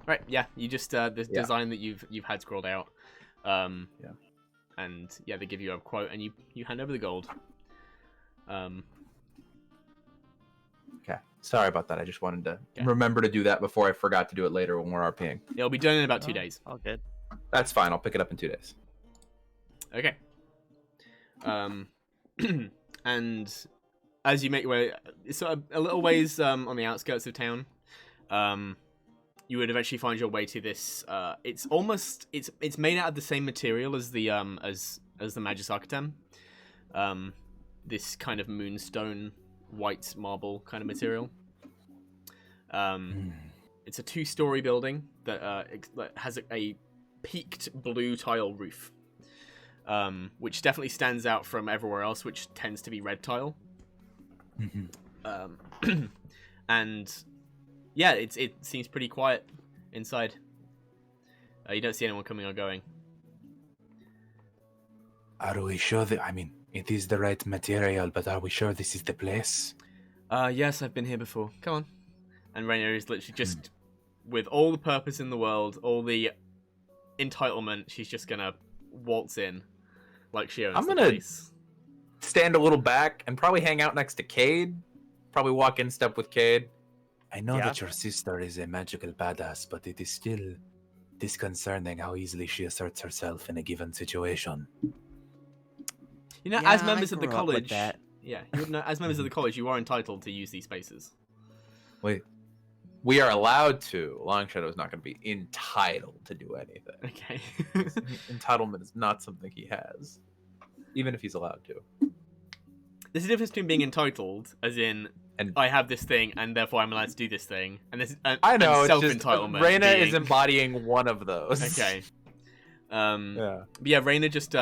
Right, yeah, you just this Yeah. design that you've had scrolled out. Yeah. And yeah, they give you a quote and you hand over the gold. Okay. Sorry about that. I just wanted to Okay. remember to do that before I forgot to do it later when we're RPing. It'll be done in about 2 days. All good. That's fine. I'll pick it up in 2 days. Okay. And as you make your way, sort of a little ways on the outskirts of town, you would eventually find your way to this. It's almost it's made out of the same material as the Maagis Akatem. This kind of moonstone, white marble kind of material. It's a 2-story building that has a peaked blue tile roof, which definitely stands out from everywhere else, which tends to be red tile. And yeah, it seems pretty quiet inside. You don't see anyone coming or going. Are we sure that, I mean, it is the right material, but are we sure this is the place? Yes, I've been here before. Come on. And Rainier is literally just, with all the purpose in the world, all the entitlement, she's just gonna waltz in like she owns I'm the gonna- place. Stand a little back and probably hang out next to Cayde. Probably walk in step with Cayde. I know Yeah. that your sister is a magical badass, but it is still disconcerting how easily she asserts herself in a given situation. You know, Yeah, as members I of the grew up with college, that. yeah, you would know, as members of the college, you are entitled to use these spaces. Wait. We are allowed to. Longshadow is not going to be entitled to do anything. Okay. Entitlement is not something he has, even if he's allowed to. There's a difference between being entitled, as in, And- I have this thing, and therefore I'm allowed to do this thing, and this I know. and It's just self-entitlement. Reyna is being- embodying one of those. Okay. Yeah. But yeah, Reyna just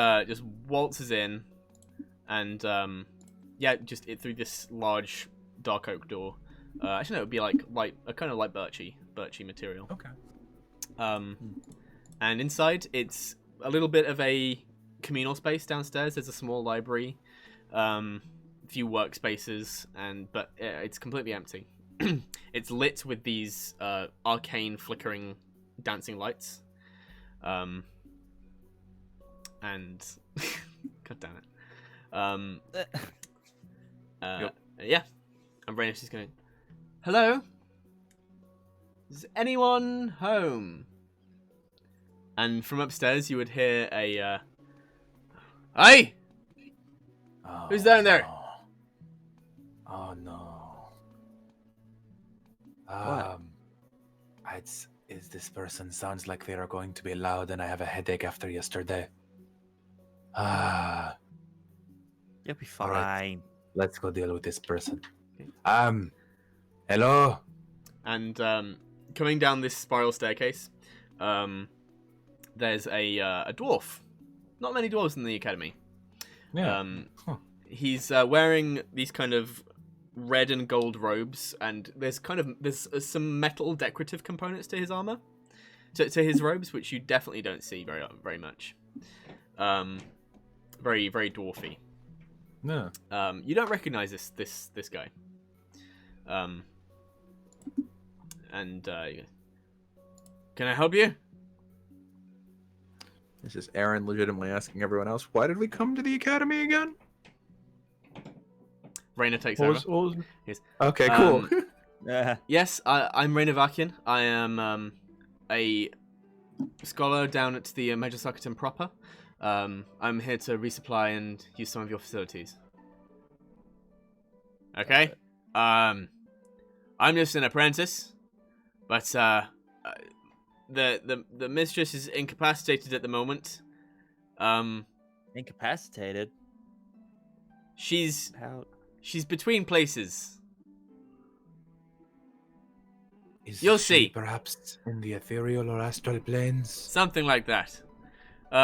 waltzes in, and yeah, just through this large dark oak door. Actually, no, it would be like a kind of like birchy material. Okay. And inside, it's a little bit of a communal space downstairs. There's a small library, few workspaces, but it's completely empty. It's lit with these arcane, flickering, dancing lights. And god damn it. Yeah. And Reyna's just going, hello? Is anyone home? And from upstairs, you would hear a Hey! Oh, Who's down there? no. Oh no. What? This person sounds like they are going to be loud, and I have a headache after yesterday. Ah, You'll be All right. fine. let's go deal with this person. Okay. Hello. And coming down this spiral staircase, there's a dwarf. Not many dwarves in the academy. Yeah. He's wearing these kind of red and gold robes, and there's some metal decorative components to his armor, to his robes, which you definitely don't see very much. Very dwarfy. Yeah. You don't recognize this guy. Can I help you? This is Aaron legitimately asking everyone else, why did we come to the academy again? Raina takes What over. was... Yes. Okay, cool. Yes, I'm Raina Vakian. I am a scholar down at the Maagis Akatem proper. I'm here to resupply and use some of your facilities. Okay. I'm just an apprentice, but the mistress is incapacitated at the moment. Incapacitated? She's How? between places. You'll see. Perhaps in the ethereal or astral planes. Something like that.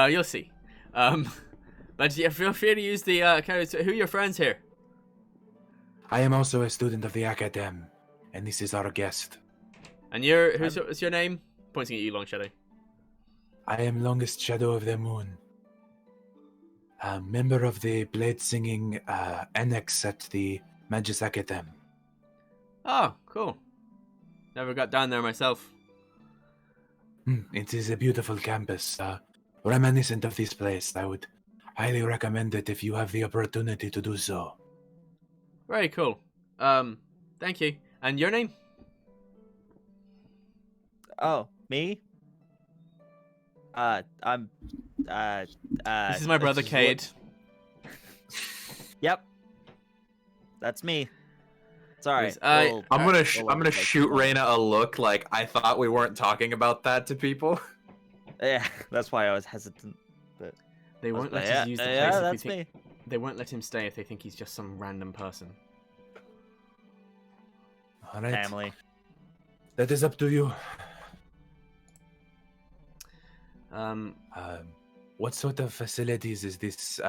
You'll see. But yeah, feel free to use the character. Who are your friends here? I am also a student of the Akatem, and this is our guest. And what's your name? Pointing at you, Longshadow. I am Longest Shadow of the Moon. A member of the blade singing annex at the Maagis Akatem. Oh, cool. Never got down there myself. It is a beautiful campus, reminiscent of this place. I would highly recommend it if you have the opportunity to do so. Very cool. Thank you. And your name? Oh, me? I'm. This is my brother, Cayde. Yep. That's me. Sorry. Yes, I- I'm gonna like, shoot Raina a look like I thought we weren't talking about that to people. Yeah, that's why I was hesitant. But They won't let yeah, us use the place yeah, if we that's think... me. They won't let him stay if they think he's just some random person. All right, Family. that is up to you. What sort of facilities is this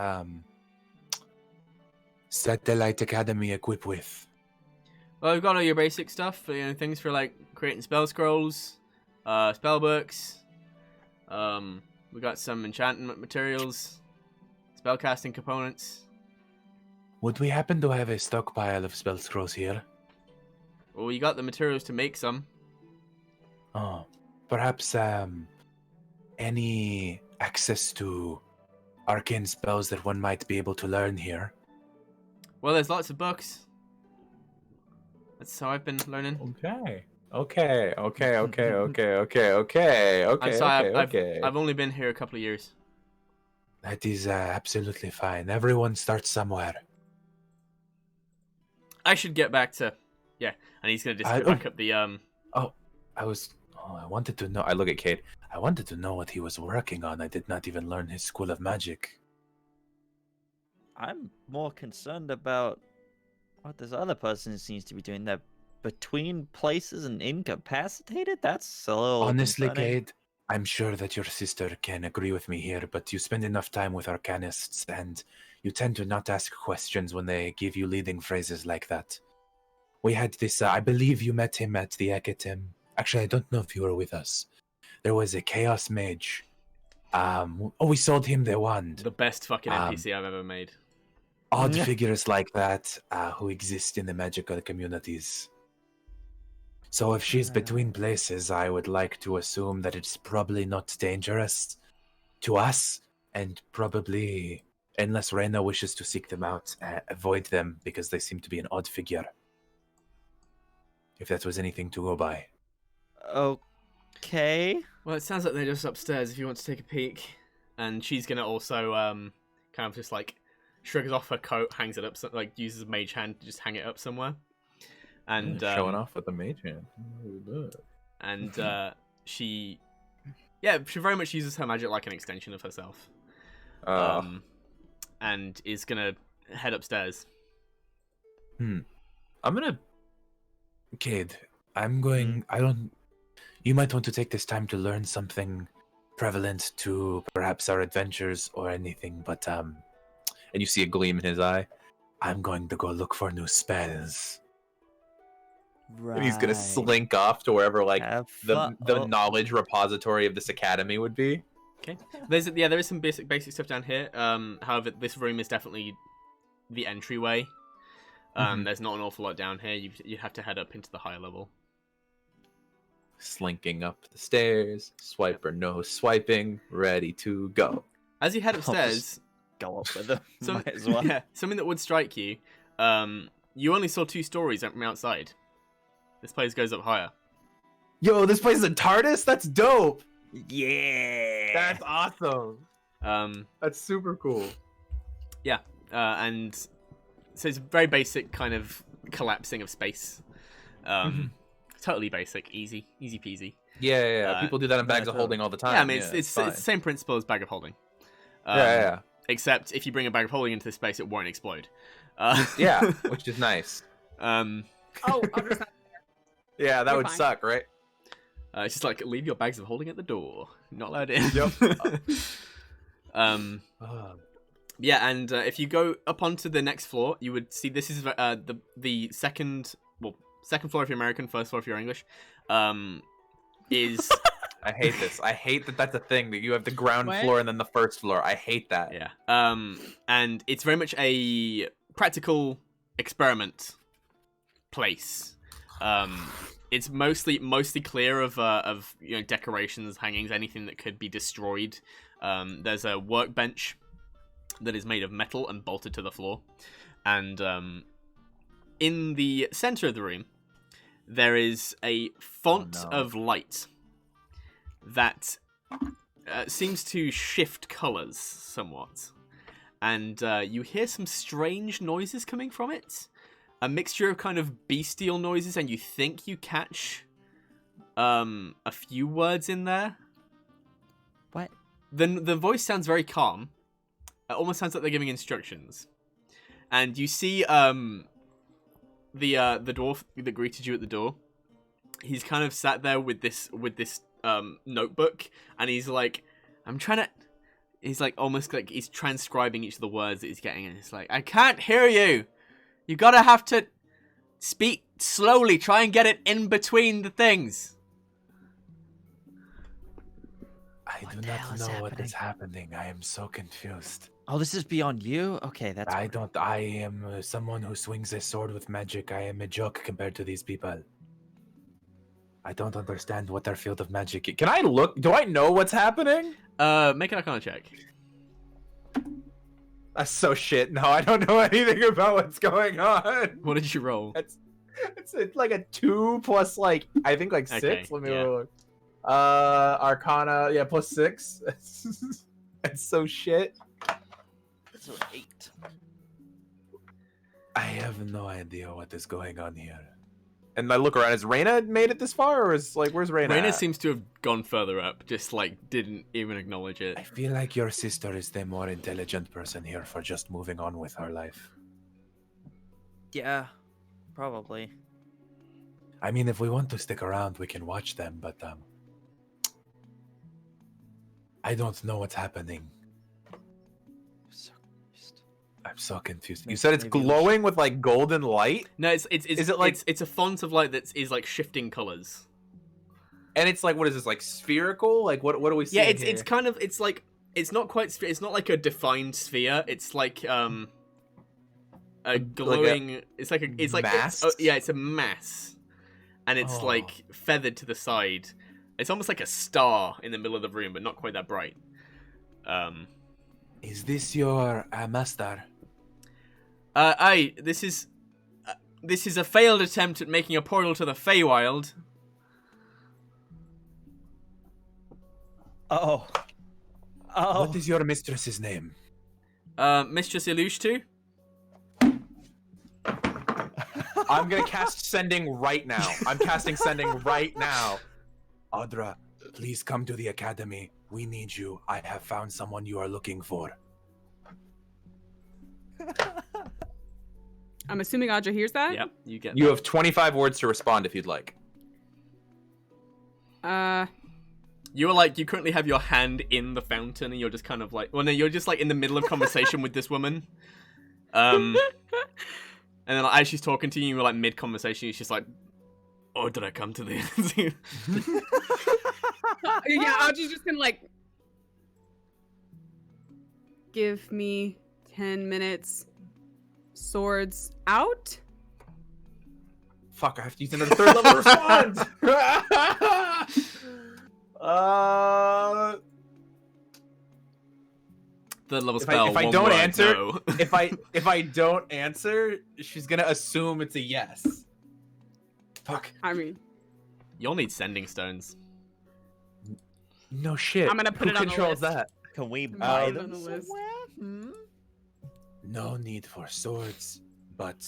satellite academy equipped with? Well, we've got all your basic stuff. Things for like creating spell scrolls, spell books. We got some enchantment materials, spell casting components. Would we happen to have a stockpile of spell scrolls here? Well, you got the materials to make some. Oh, perhaps any access to arcane spells that one might be able to learn here. Well, there's lots of books. That's how I've been learning. Okay. Okay. I'm sorry, I've only been here a couple of years. That is absolutely fine. Everyone starts somewhere. I should get back to... Yeah, and he's going to just go back up the... I wanted to know. I look at Cayde. I wanted to know what he was working on. I did not even learn his school of magic. I'm more concerned about what this other person seems to be doing. They're between places and incapacitated? That's a little Honestly, concerning. Cayde, I'm sure that your sister can agree with me here, but you spend enough time with arcanists, and you tend to not ask questions when they give you leading phrases like that. We had this, I believe you met him at the Akatem. Actually, I don't know if you were with us. There was a chaos mage. We sold him the wand. The best fucking NPC I've ever made. Odd figures like that who exist in the magical communities. So if she's between places, I would like to assume that it's probably not dangerous to us, and probably, unless Reyna wishes to seek them out, avoid them because they seem to be an odd figure. If that was anything to go by. Okay. Well, it sounds like they're just upstairs if you want to take a peek. And she's going to also kind of just like shrugs off her coat, hangs it up, like uses mage hand to just hang it up somewhere. And showing off with the mage hand. And she very much uses her magic like an extension of herself. And is gonna head upstairs. I'm gonna... Cayde, I'm going... You might want to take this time to learn something prevalent to perhaps our adventures or anything, but, And you see a gleam in his eye. I'm going to go look for new spells. Right. And he's gonna slink off to wherever, like, Have the fun. knowledge repository of this academy would be. Okay. There is some basic stuff down here. However, this room is definitely the entryway. There's not an awful lot down here. You have to head up into the higher level. Slinking up the stairs, swiper no swiping, ready to go. As you head upstairs, Go up with them. some- Might as well. yeah, something that would strike you. You only saw 2 stories from outside. This place goes up higher. Yo, this place is a TARDIS? That's dope! Yeah. That's awesome! That's super cool. And so it's a very basic kind of collapsing of space. Totally basic, easy peasy. Yeah. People do that in bags yeah, of holding all the time. Yeah, I mean it's fine. the same principle as bag of holding. Yeah. Except if you bring a bag of holding into this space, it won't explode. Yeah, which is nice. Oh, Audra's not Yeah, that We're would fine. suck, right? It's just like leave your bags of holding at the door, not allowed in. Yep. Yeah, and if you go up onto the next floor, you would see this is the second floor if you're American, first floor if you're English. Is I hate this. I hate that that's a thing, that you have the ground What? floor and then the first floor. I hate that. yeah, and it's very much a practical experiment place. It's mostly clear of decorations, hangings, anything that could be destroyed. There's a workbench that is made of metal and bolted to the floor, and in the center of the room there is a font of light that seems to shift colors somewhat, and you hear some strange noises coming from it. A mixture of kind of bestial noises, and you think you catch a few words in there. What? The voice sounds very calm. It almost sounds like they're giving instructions. And you see the dwarf that greeted you at the door. He's kind of sat there with this notebook, and he's like, he's like almost like he's transcribing each of the words that he's getting, and it's like, I can't hear you. You gotta have to speak slowly. Try and get it in between the things. I What do the hell not is know what happening? is happening. I am so confused. Oh, this is beyond you? Okay, that's I am someone who swings a sword with magic. I am a joke compared to these people. I don't understand what their field of magic is. Can I look? Do I know what's happening? Make an Arcana check. That's so shit. No, I don't know anything about what's going on. What did you roll? It's like a 2 plus I think 6. Okay, Let me yeah. look. Arcana, yeah, plus 6. It's so shit. So 8. I have no idea what is going on here. And I look around. Has Reyna made it this far, or is where's Reyna? Reyna at? seems to have gone further up, just didn't even acknowledge it. I feel like your sister is the more intelligent person here for just moving on with her life. Yeah, probably. I mean, if we want to stick around, we can watch them, but I don't know what's happening. So confused. I'm so confused. You said it's Maybe we glowing with golden light, No, it's Is it like- it's a font of light that is shifting colors. and it's what is this, spherical? What are we Yeah, seeing? it's kind of it's not quite it's not like a defined sphere. It's like a glowing. It's like mass? it's a mass, and it's Oh. feathered to the side. It's almost like a star in the middle of the room, but not quite that bright. Is this your master? This is a failed attempt at making a portal to the Feywild. Oh. Oh. What is your mistress's name? Mistress Ilushtu? I'm gonna cast sending right now. I'm casting sending right now. Audra, please come to the academy. We need you. I have found someone you are looking for. I'm assuming Audra hears that. Yep, you get You that. have 25 words to respond if you'd like. You're like, you currently have your hand in the fountain, and you're just kind of like, well, no, you're just like in the middle of conversation with this woman. And then like, as she's talking to you, you're like mid-conversation, she's just like, oh, did I come to the Yeah, Audra's just gonna like, give me 10 minutes. Swords out. Fuck, I have to use another third level response. third level If spell? I one don't word, answer, no. if I don't answer, she's gonna assume it's a yes. Fuck. I mean, You'll need sending stones. No shit. I'm gonna put Who it on the controls list. that? Can we Put buy it them on the list. somewhere? Hmm? No need for swords, but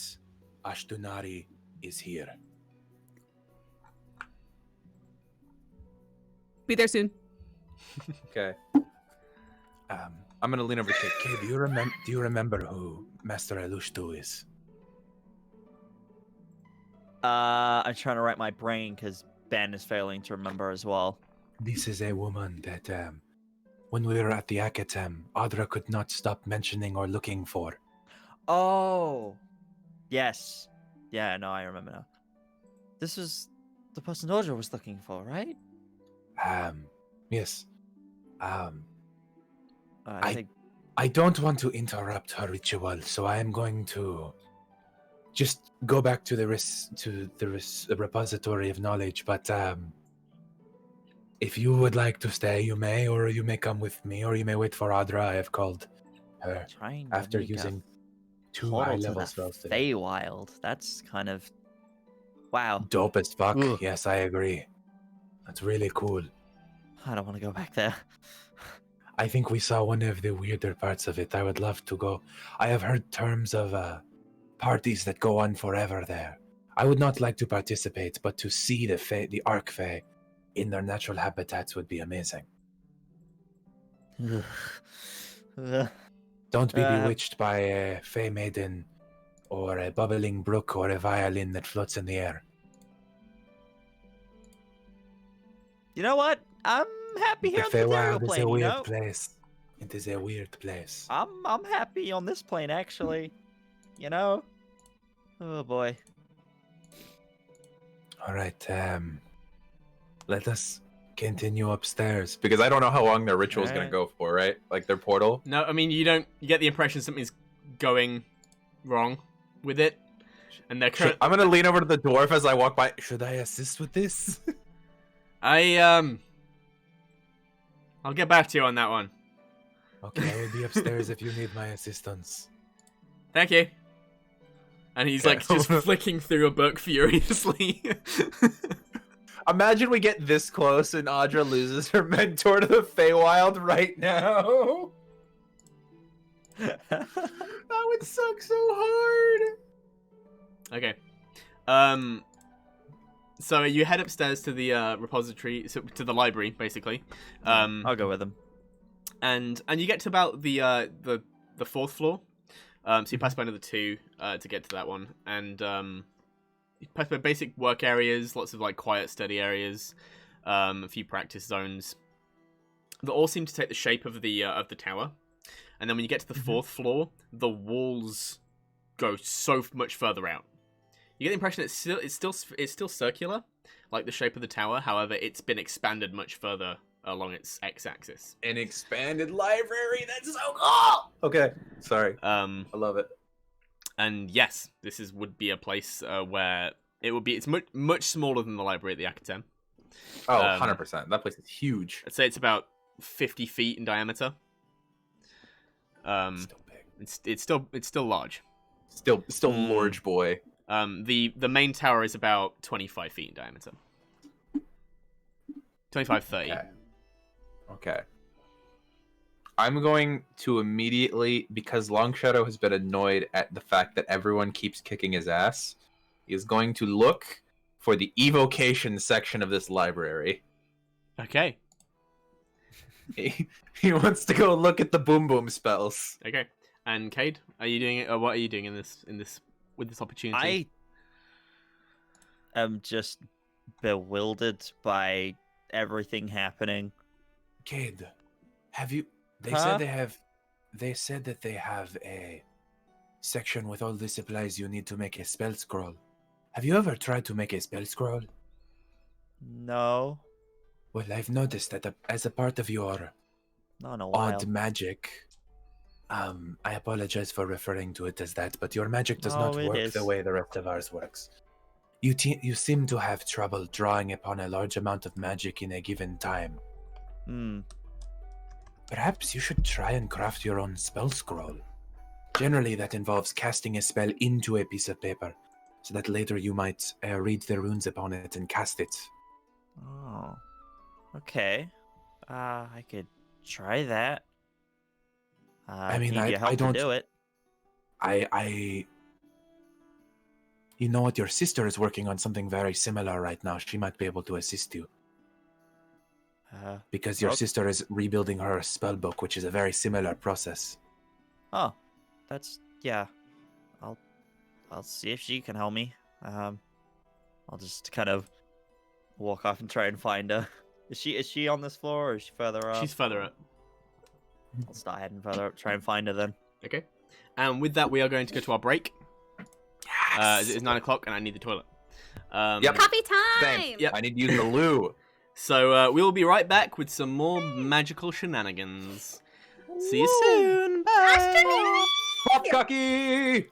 Ashtunari is here. Be there soon. Okay. I'm gonna lean over to Kate. Okay, do you remember who Master Elushtu is? I'm trying to wrap my brain because Ben is failing to remember as well. This is a woman that, when we were at the Akatem, Audra could not stop mentioning or looking for. Oh, yes. Yeah, no, I remember now. This was the person Audra was looking for, right? Yes. I think. I don't want to interrupt her ritual, so I am going to just go back to the repository of knowledge. But if you would like to stay, you may, or you may come with me, or you may wait for Audra. I have called her Trying to after make a using 2 portal to high-level the spells today. Feywild. That's kind of wow. Dope as fuck. Ugh. Yes, I agree. That's really cool. I don't want to go back there. I think we saw one of the weirder parts of it. I would love to go. I have heard terms of parties that go on forever there. I would not like to participate, but to see the Arc Fae in their natural habitats would be amazing. Don't be bewitched by a Fae Maiden, or a bubbling brook, or a violin that floats in the air. You know what? I'm happy here The on the ethereal Feywild is plane. a You weird know, place. It is a weird place. I'm happy on this plane actually. You know. Oh boy. All right, let us continue upstairs. Because I don't know how long their ritual is gonna Alright. go for, right? Like their portal. No, I mean, you get the impression something's going wrong with it. And they're I'm gonna lean over to the dwarf as I walk by. Should I assist with this? I'll get back to you on that one. Okay, I will be upstairs if you need my assistance. Thank you. And he's like Okay. just flicking through a book furiously. Imagine we get this close and Audra loses her mentor to the Feywild right now. That would suck so hard. Okay. So you head upstairs to the repository, to the library, basically. I'll go with him. And you get to about the fourth floor. So you pass by another 2 to get to that one, and you pass by basic work areas, lots of like quiet study areas, a few practice zones. They all seem to take the shape of the tower. And then when you get to the 4th floor, the walls go so much further out. You get the impression it's still circular, like the shape of the tower. However, it's been expanded much further along its x-axis. An expanded library. That's so cool. Okay, sorry. I love it. And yes, would be a place where it's much smaller than the library at the Akatem. Oh, 100%. That place is huge. I'd say it's about 50 feet in diameter. Still big. It's still large. Still large boy. The main tower is about 25 feet in diameter. 25, 30. Okay. I'm going to immediately, because Longshadow has been annoyed at the fact that everyone keeps kicking his ass, he is going to look for the evocation section of this library. Okay. He wants to go look at the boom boom spells. Okay. And Cayde, are you doing it? Or what are you doing in this with this opportunity? I am just bewildered by everything happening. Cayde, have you? They Huh? said They said that they have a section with all the supplies you need to make a spell scroll. Have you ever tried to make a spell scroll? No, Well, I've noticed that as a part of your not in a while. odd magic, I apologize for referring to it as that, but your magic does No, not it work is. the way the rest of ours works. You seem to have trouble drawing upon a large amount of magic in a given time. Hmm. Perhaps you should try and craft your own spell scroll. Generally, that involves casting a spell into a piece of paper, so that later you might read the runes upon it and cast it. Oh. Okay. I could try that. I mean, need your help I don't. to do it. You know what? Your sister is working on something very similar right now. She might be able to assist you. Because your well- sister is rebuilding her spell book, which is a very similar process. Oh, yeah. I'll see if she can help me. I'll just kind of walk off and try and find her. Is she on this floor or is she further up? She's further up. I'll start heading further up, try and find her then. Okay. And with that, we are going to go to our break. It is 9 o'clock, and I need the toilet. Yep. Coffee time! Thanks. Yep. I need to use the loo. So we will be right back with some more magical shenanigans. See you soon. Bye. Popcocky!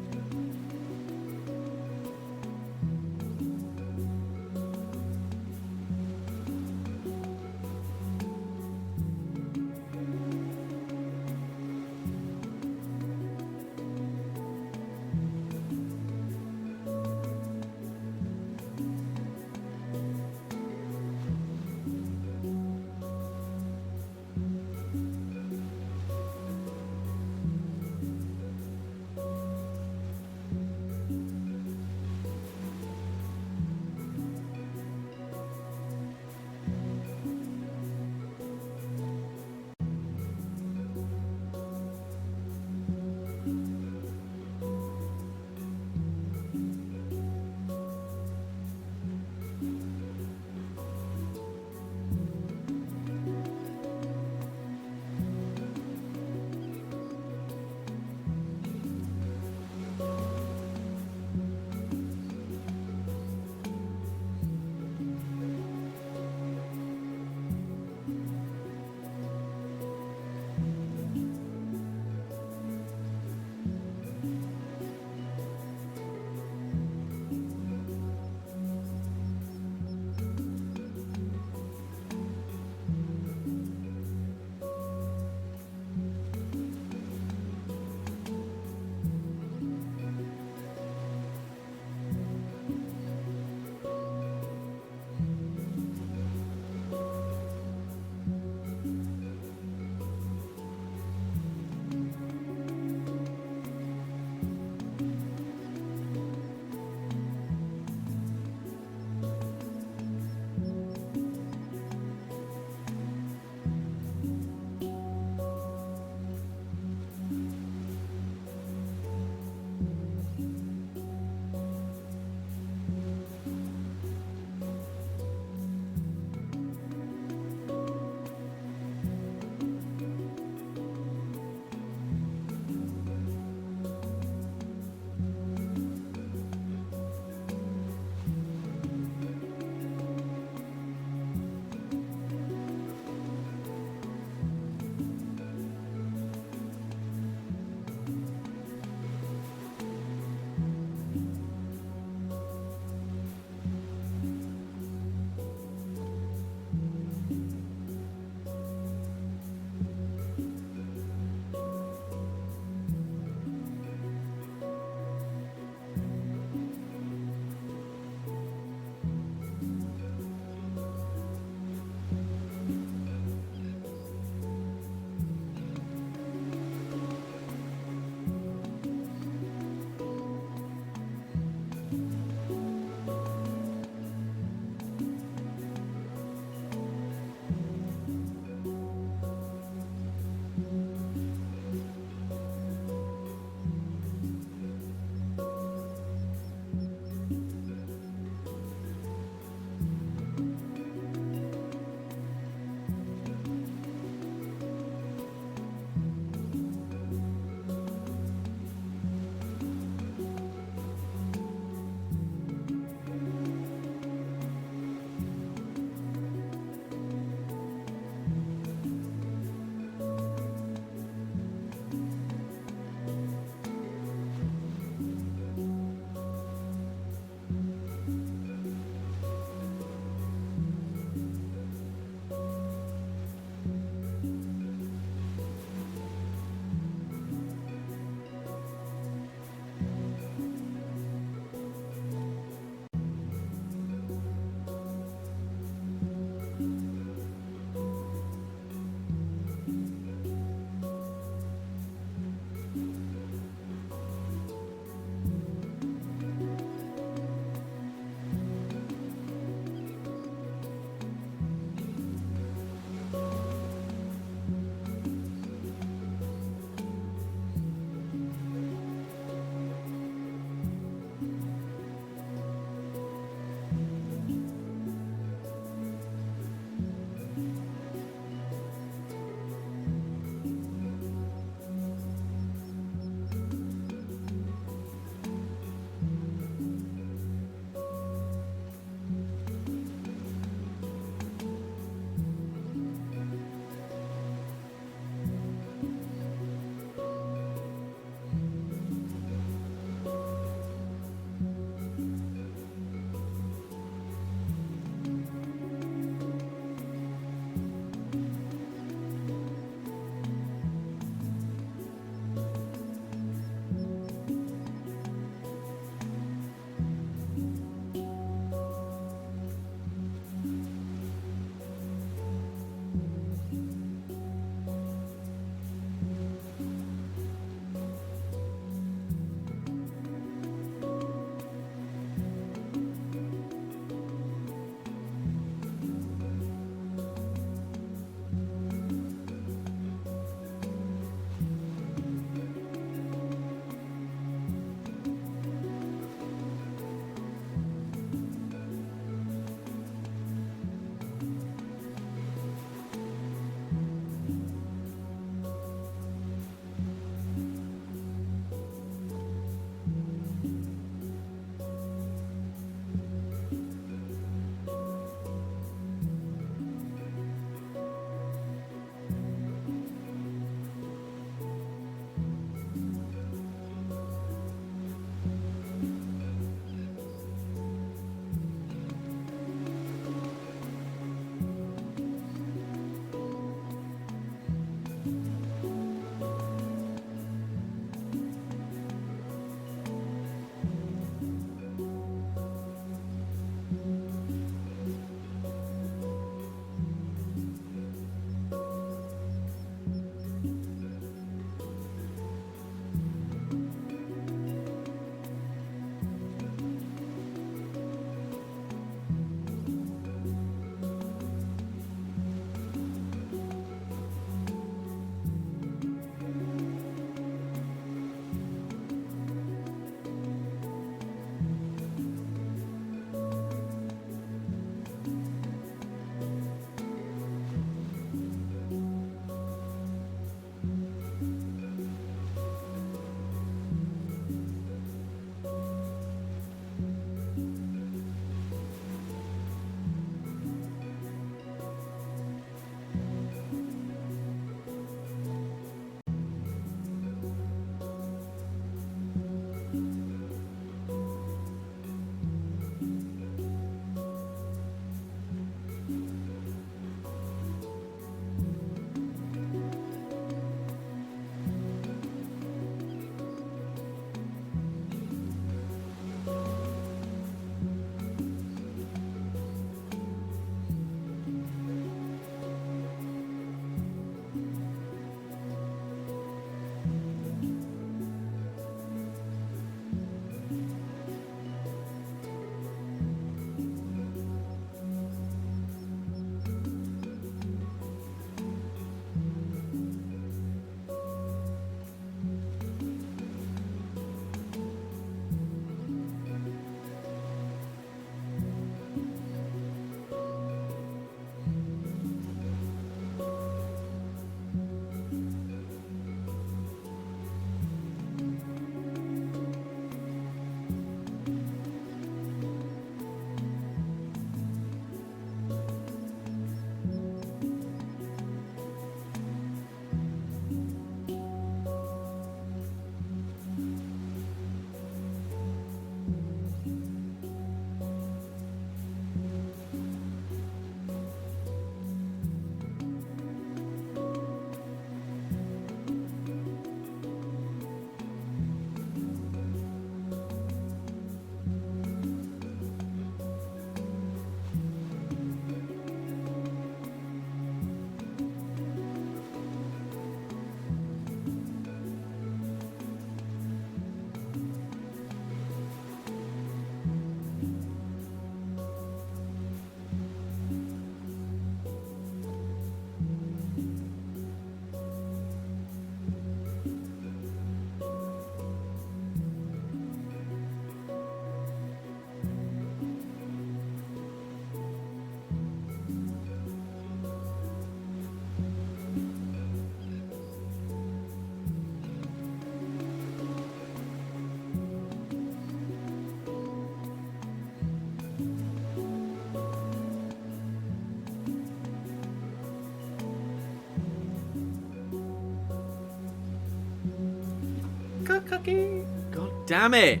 cookie. God damn it!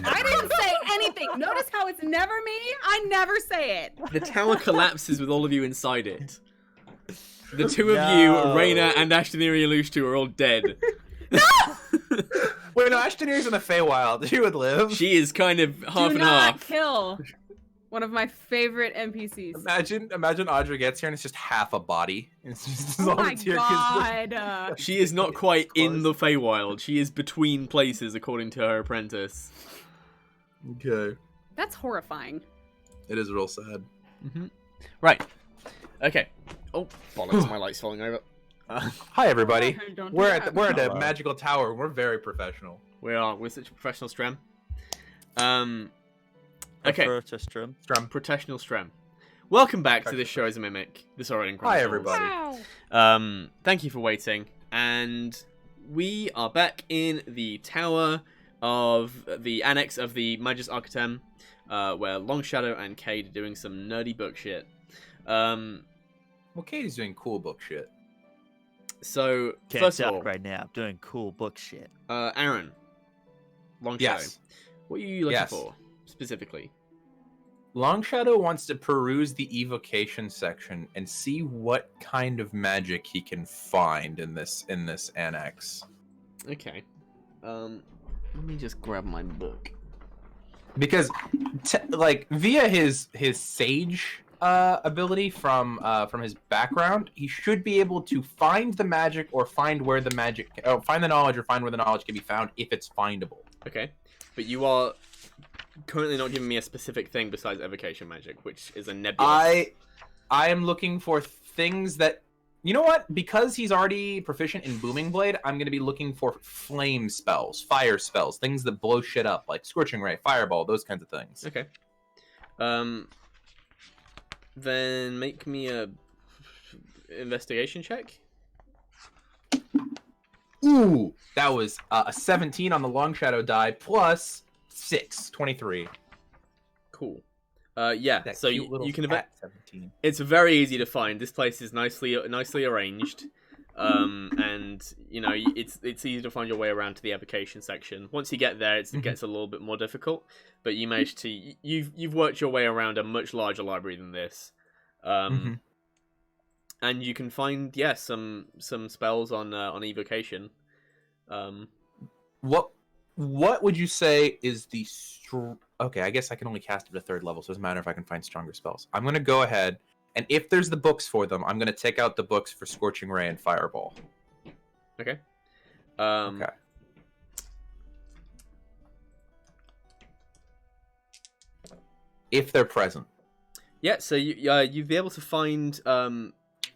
I didn't say anything. Notice how it's never me? I never say it. The tower collapses with all of you inside it. The two of you, No. Reyna and Ashtoniri Alushtu, are all dead. Wait, no, Ashtoniri's in the Feywild. She would live. She is kind of half Do and not half. kill one of my favorite NPCs. Imagine Audra gets here and it's just half a body. It's just Oh all my that's here 'cause god. She is not quite in the Close. Feywild. She is between places, according to her apprentice. Okay. That's horrifying. It is real sad. Right. Okay. Oh, bollocks, my light's falling over. Hi everybody. Don't do We're that. at we're at a Hello. magical tower. We're very professional. We're such a professional Strem. Okay. Tristram. Professional Strem. Welcome back to This Show is a Mimic, the Sorodin Chronicles. Hi everybody. Wow. Thank you for waiting, and we are back in the tower of the annex of the Maagis Akatem, where Longshadow and Cayde are doing some nerdy book shit. Well, Katie's doing cool book shit. So, Can't first of talk all, right now. I'm doing cool book shit. Aaron, Longshadow, Yes. what are you looking Yes. for, specifically? Longshadow wants to peruse the evocation section and see what kind of magic he can find in this annex. Okay. Let me just grab my book. Because like via his sage ability from his background, he should be able to find the magic or find where the magic find the knowledge or find where the knowledge can be found if it's findable. Okay, but you are currently not giving me a specific thing besides evocation magic, which is a nebulous. I am looking for things that, you know what? Because he's already proficient in Booming Blade, I'm going to be looking for flame spells, fire spells, things that blow shit up, like Scorching Ray, Fireball, those kinds of things. Okay. Then make me a investigation check. Ooh, that was a 17 on the Longshadow die plus 6, 23. Cool. Yeah. That So cute little you can. cat 17. It's very easy to find. This place is nicely arranged, and you know it's easy to find your way around to the evocation section. Once you get there, it gets a little bit more difficult, but you managed to you've worked your way around a much larger library than this, and you can find some spells on evocation. What would you say is the okay, I guess I can only cast it at 3rd level, so it doesn't matter if I can find stronger spells. I'm going to go ahead, and if there's the books for them, I'm going to take out the books for Scorching Ray and Fireball. Okay. Okay. If they're present. Yeah, so you'd be able to find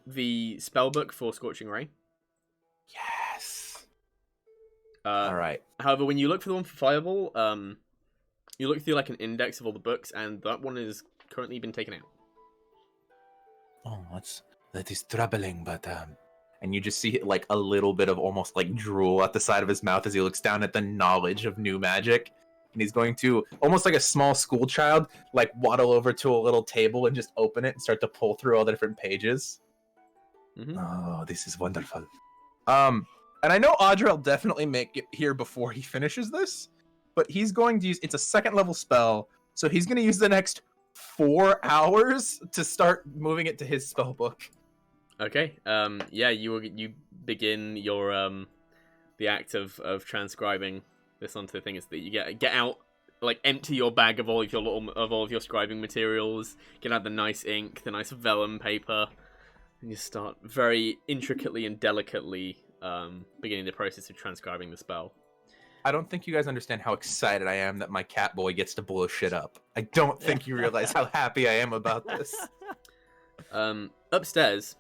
the spell book for Scorching Ray. Yes. All All right. However, when you look for the one for Fireball, you look through like an index of all the books, and that one is currently been taken out. Oh, that is troubling, but and you just see like a little bit of almost like drool at the side of his mouth as he looks down at the knowledge of new magic. And he's going to, almost like a small school child, like waddle over to a little table and just open it and start to pull through all the different pages. Oh, this is wonderful. And I know Audra will definitely make it here before he finishes this, but he's going to use, it's a 2nd level spell, so he's going to use the next 4 hours to start moving it to his spell book. Okay. Yeah, you begin your the act of transcribing this onto the thing. Is that you get out, like, empty your bag of all of your scribing materials, get out the nice ink, the nice vellum paper, and you start very intricately and delicately beginning the process of transcribing the spell. I don't think you guys understand how excited I am that my cat boy gets to blow shit up. I don't think you realize how happy I am about this. Upstairs,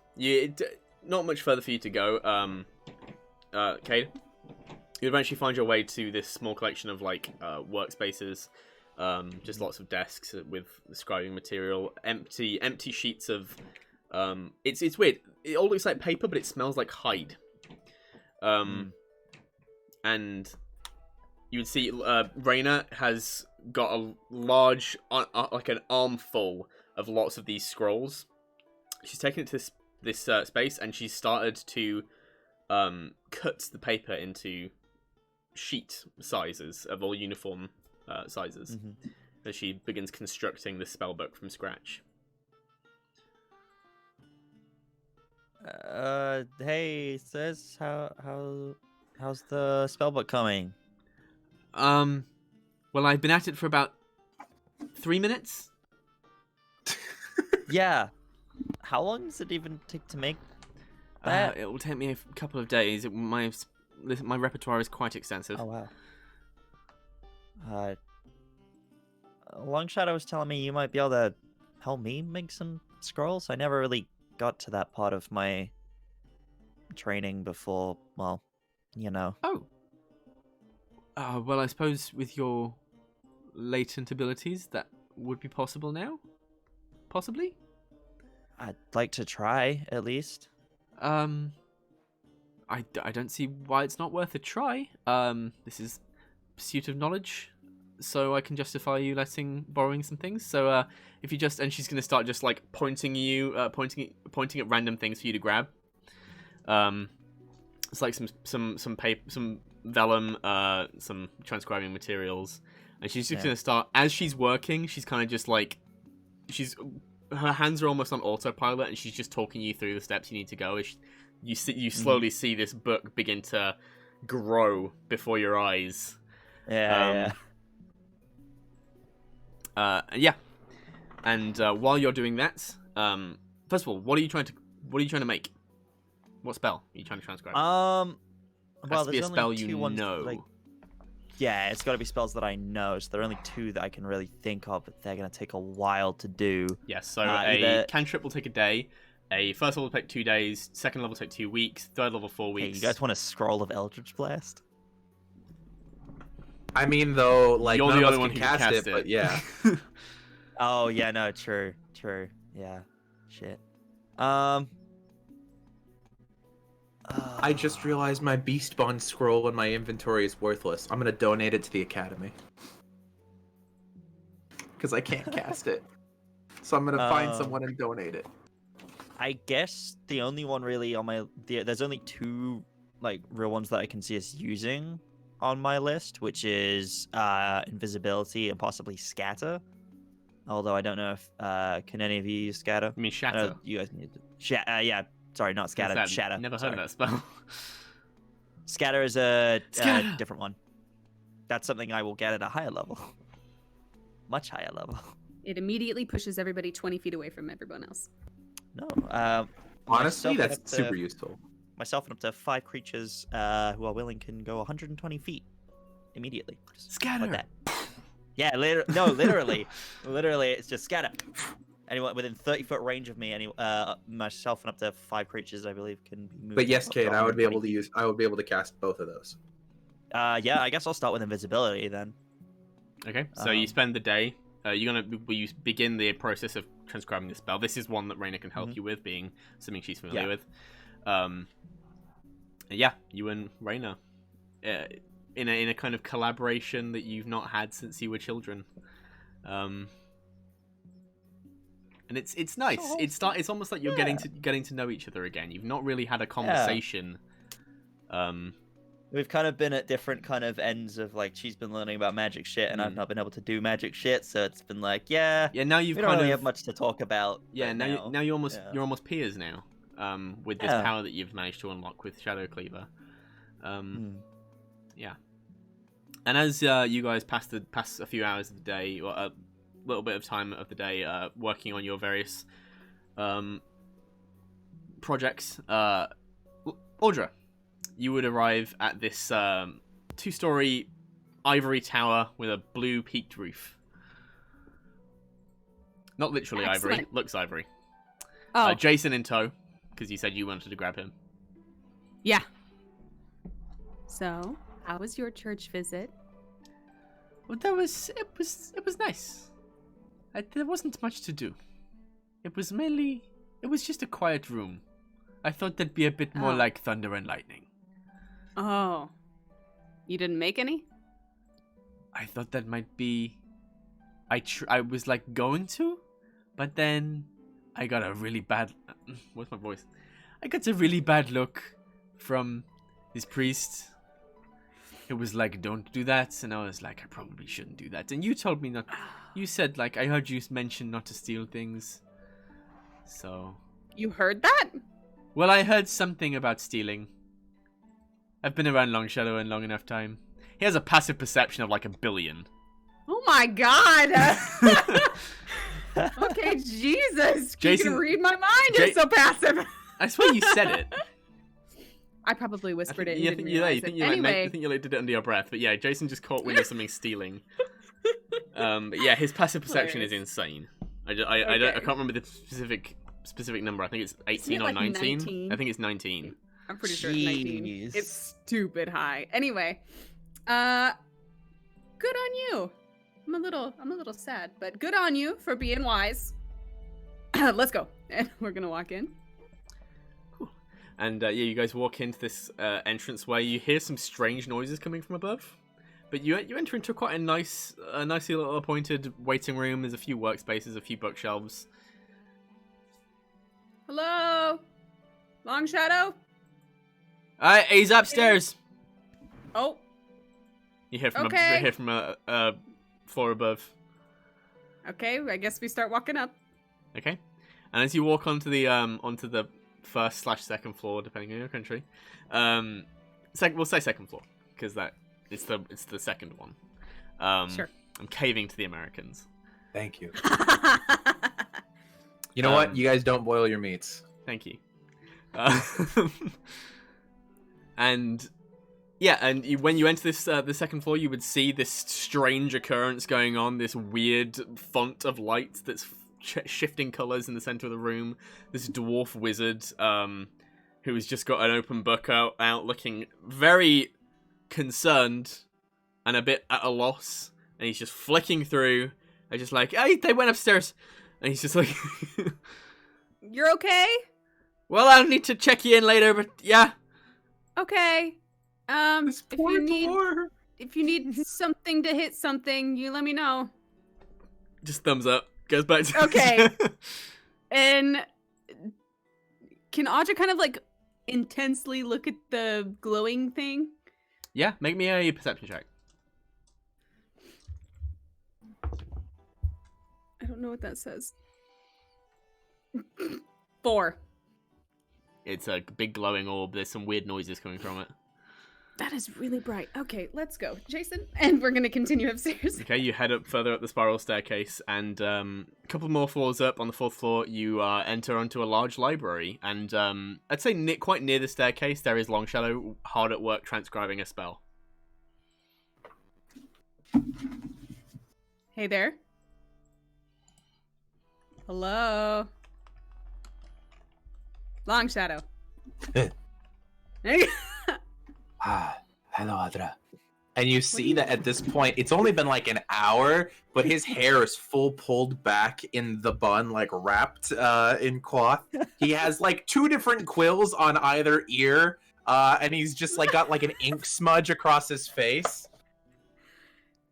not much further for you to go. Cayde, you eventually find your way to this small collection of like workspaces, just lots of desks with scribing material, empty sheets of. It's weird. It all looks like paper, but it smells like hide. And you would see Reyna has got a large, like an armful of lots of these scrolls. She's taken it to this space, and she's started to cut the paper into sheet sizes of all uniform sizes as she begins constructing the spellbook from scratch. Hey, sis, how's the spellbook coming? Well, I've been at it for about 3 minutes. Yeah. How long does it even take to make that? It will take me a couple of days. My repertoire is quite extensive. Oh wow. Longshadow was telling me you might be able to help me make some scrolls. I never really got to that part of my training before. Well, you know. Oh. Well, I suppose with your latent abilities, that would be possible now? Possibly? I'd like to try, at least. I don't see why it's not worth a try. This is pursuit of knowledge, so I can justify you borrowing some things. So, if you just, and she's gonna start just like pointing at random things for you to grab. It's like some paper, some vellum, some transcribing materials, and she's just gonna start, as she's working, she's kind of just like, her hands are almost on autopilot, and she's just talking you through the steps you need to go. You slowly see this book begin to grow before your eyes. Yeah. And while you're doing that, first of all, what are you trying to make? What spell are you trying to transcribe? Well, has to be a there's spell only two you ones, know. like, yeah, it's got to be spells that I know. So there are only two that I can really think of, but they're gonna take a while to do. Yes. So either... a cantrip will take a day. A first level will take 2 days. Second level will take 2 weeks. Third level 4 weeks. Hey, you guys want a scroll of Eldritch Blast? I mean, though, like, You're none the of only us one can who can cast cast it, but yeah. Oh yeah, no, true. Yeah, shit. I just realized my Beast Bond scroll in my inventory is worthless. I'm gonna donate it to the Academy. Because I can't cast it. So I'm gonna find someone and donate it. I guess the only one really on my... There's only two, like, real ones that I can see us using on my list, which is Invisibility and possibly Scatter. Although I don't know if... can any of you use Scatter? I mean, I shatter. know you guys need to... yeah, sorry, not Scatter, Shatter. Never heard sorry. of that spell. Scatter is a Scatter! different one. That's something I will get at a higher level. Much higher level. It immediately pushes everybody 20 feet away from everyone else. No. Honestly, myself and that's up to- super useful. Myself and up to 5 creatures who are willing can go 120 feet immediately. Just Scatter! like that. Yeah, literally. Literally, it's just scatter. Anyone within 30-foot range of me, myself and up to 5 creatures, I believe, can be moved. But yes, up to Cade, I would be able 120 to cast both of those. Yeah, I guess I'll start with invisibility then. Okay, so you spend the day. Will you begin the process of transcribing the spell? This is one that Raina can help you with, being something she's familiar with. You and Raina, in a kind of collaboration that you've not had since you were children, and it's nice. It's almost like you're getting to know each other again. You've not really had a conversation. We've kind of been at different kind of ends of, like, she's been learning about magic shit, and I've not been able to do magic shit, so it's been like, now you've we don't really have much to talk about. Yeah, now you're almost peers now. With this power that you've managed to unlock with Shadow Cleaver. Yeah. And as you guys pass a few hours of the day, or a little bit of time of the day, working on your various projects, Audra, you would arrive at this 2-story ivory tower with a blue peaked roof. Not literally Excellent. ivory, looks ivory. Oh, Jason in tow, because you said you wanted to grab him. yeah. So, how was your church visit? Well, it was nice. There wasn't much to do. It was just a quiet room. I thought that'd be a bit more like thunder and lightning. Oh. You didn't make any? I thought that might be... I was like going to, but then I got a really bad... What's my voice? I got a really bad look from this priest. it was like, don't do that, and I was like, I probably shouldn't do that. And you told me not. You said like, I heard you mention not to steal things. So. You heard that? Well, I heard something about stealing. I've been around Longshadow in long enough time. He has a passive perception of like 1 billion. Oh my god! Okay, Jesus. Jason, you can read my mind. You're so passive. I swear you said it. I probably whispered it. You And think didn't realize you it. Anyway. think you like did it under your breath, but yeah, Jason just caught wind of something stealing. But yeah, his passive perception is insane. I can't remember the specific number. I think it's 18 or like 19? 19? I think it's 19. I'm pretty sure it's 19. Jeez. It's stupid high. Anyway, good on you. I'm a little sad, but good on you for being wise. Let's go. And we're gonna walk in. And yeah, you guys walk into this entrance where you hear some strange noises coming from above. But you enter into quite a nicely little appointed waiting room. There's a few workspaces, a few bookshelves. Hello, Longshadow. He's upstairs. Oh, You hear from Okay. a floor above. okay. I guess we start walking up. Okay. And as you walk onto the first/second floor, depending on your country, we'll say second floor because it's the second one. Sure. I'm caving to the Americans. Thank you. You know what? You guys don't boil your meats. Thank you. And yeah, and when you enter this the second floor, you would see this strange occurrence going on. This weird font of light that's shifting colors in the center of the room. This dwarf wizard who has just got an open book out looking very concerned and a bit at a loss, and he's just flicking through and just like, hey, they went upstairs, and he's just like You're okay? well, I'll need to check you in later, but yeah. Okay. This If poor you need dwarf. if you need something to hit something, you let me know. Just thumbs up. Goes back to Okay. And can Audra kind of like intensely look at the glowing thing? Yeah, make me a perception check. I don't know what that says. 4. It's a big glowing orb. There's some weird noises coming from it. That is really bright. Okay, let's go, Jason. And we're gonna continue upstairs. Okay, you head up further up the spiral staircase, and a couple more floors up, on the 4th floor, you enter onto a large library. And I'd say quite near the staircase, there is Longshadow hard at work transcribing a spell. Hey there. Hello. Longshadow. Hey. Hello, Audra. And you see that at this point, it's only been like an hour, but his hair is full pulled back in the bun, like wrapped in cloth. He has like 2 different quills on either ear, and he's just like got like an ink smudge across his face.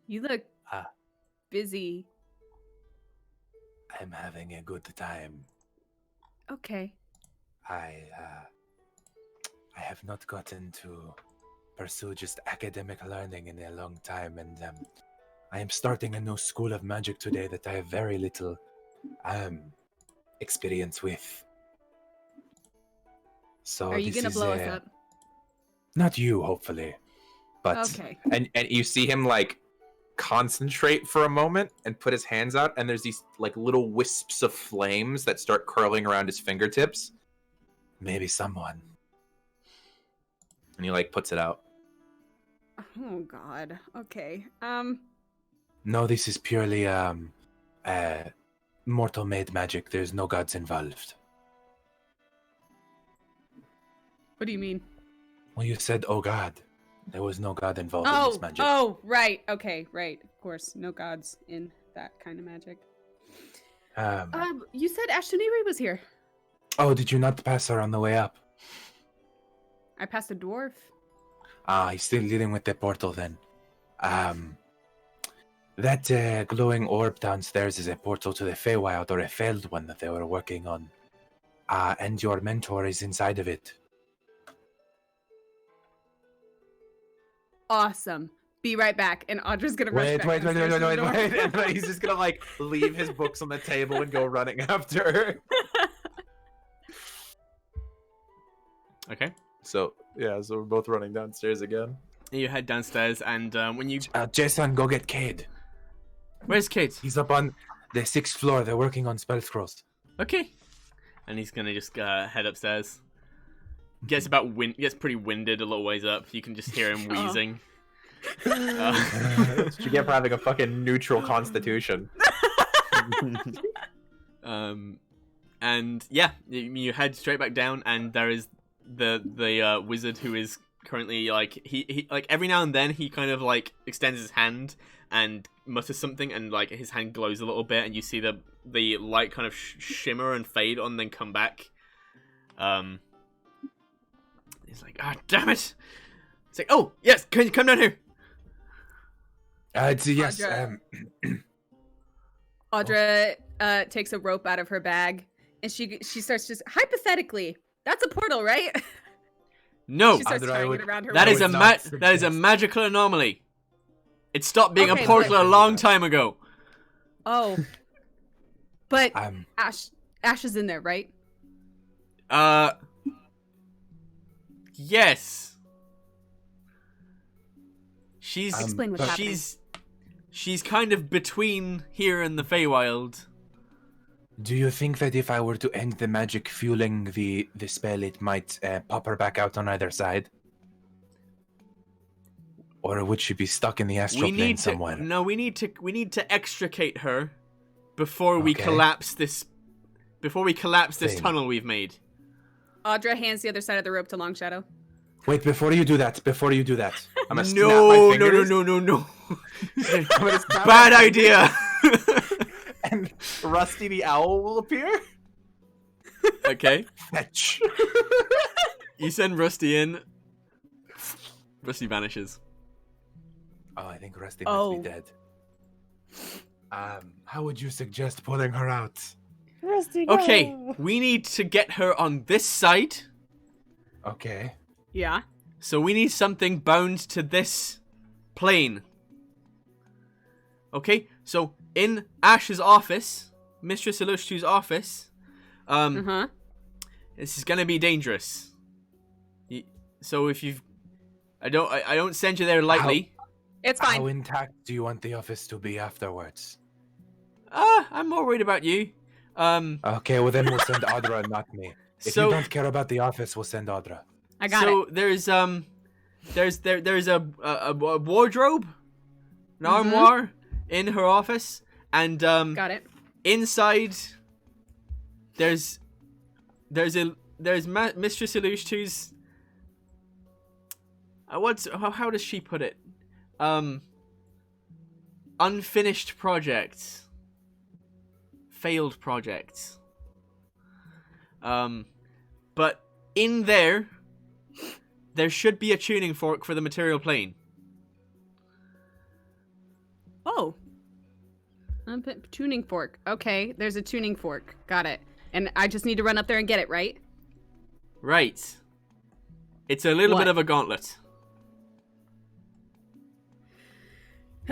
You look busy. I'm having a good time. Okay. I have not gotten to pursue just academic learning in a long time, and I am starting a new school of magic today that I have very little experience with. So Are you this gonna is, blow us up? Not you, hopefully, but Okay. And you see him like concentrate for a moment and put his hands out, and there's these like little wisps of flames that start curling around his fingertips. maybe someone. And he like puts it out. Oh God. Okay. No, this is purely mortal-made magic. There's no gods involved. What do you mean? Well, you said, "Oh God." There was no god involved in this magic. Oh, right. Okay, right. Of course, no gods in that kind of magic. You said Ashtoniri was here. Oh, did you not pass her on the way up? I passed a dwarf. He's still dealing with the portal then. That glowing orb downstairs is a portal to the Feywild, or a failed one that they were working on. And your mentor is inside of it. awesome. Be right back. And Audra's gonna rush back Wait. downstairs to the door. And then he's just gonna like leave his books on the table and go running after her. Okay. So we're both running downstairs again. You head downstairs, and when you... Jason, go get Cayde. Where's Kate? He's up on the 6th floor. They're working on spell scrolls. Okay. And he's gonna just head upstairs. Gets pretty winded a little ways up. You can just hear him wheezing. That's what you get for having a fucking neutral constitution. And yeah, you head straight back down, and there is the wizard who is currently like he like every now and then he kind of like extends his hand and mutters something, and like his hand glows a little bit, and you see the light kind of shimmer and fade on, then come back. He's like, ah, damn it! It's like, oh yes, can you come down here? Yes. Audra takes a rope out of her bag, and she starts just hypothetically. That's a portal, right? No, She starts tying it around her that waist. is a magical anomaly. It stopped being Okay, a portal a long time ago. Oh, but Um, Ash is in there, right? Yes. She's Explain what's happening. she's kind of between here and the Feywild. do you think that if I were to end the magic fueling the spell, it might pop her back out on either side? Or would she be stuck in the astral plane somewhere? We need to extricate her before we Okay. collapse this Thing. tunnel we've made. Audra hands the other side of the rope to Longshadow. Wait, before you do that, I'm gonna snap my fingers. No. I'm gonna snap Bad my idea. fingers, and Rusty the Owl will appear. Okay. fetch. You send Rusty in. Rusty vanishes. Oh, I think Rusty Oh. must be dead. How would you suggest pulling her out? Okay, we need to get her on this side. Okay. Yeah. So we need something bound to this plane. Okay, so in Ash's office, Mistress Illustri's office, this is gonna be dangerous. So if you've, I don't send you there lightly. It's How fine. intact do you want the office to be afterwards? I'm more worried about you. Okay, well then we'll send Audra and not me. If So- you don't care about the office, we'll send Audra. I got so it. there's a wardrobe, an armoire in her office, and Got it. inside there's Mistress Illustri's how does she put it? Unfinished projects, failed projects. But in there should be a tuning fork for the material plane. Oh. Tuning fork. Okay, there's a tuning fork. Got it. And I just need to run up there and get it, right? Right. It's a little What? bit of a gauntlet.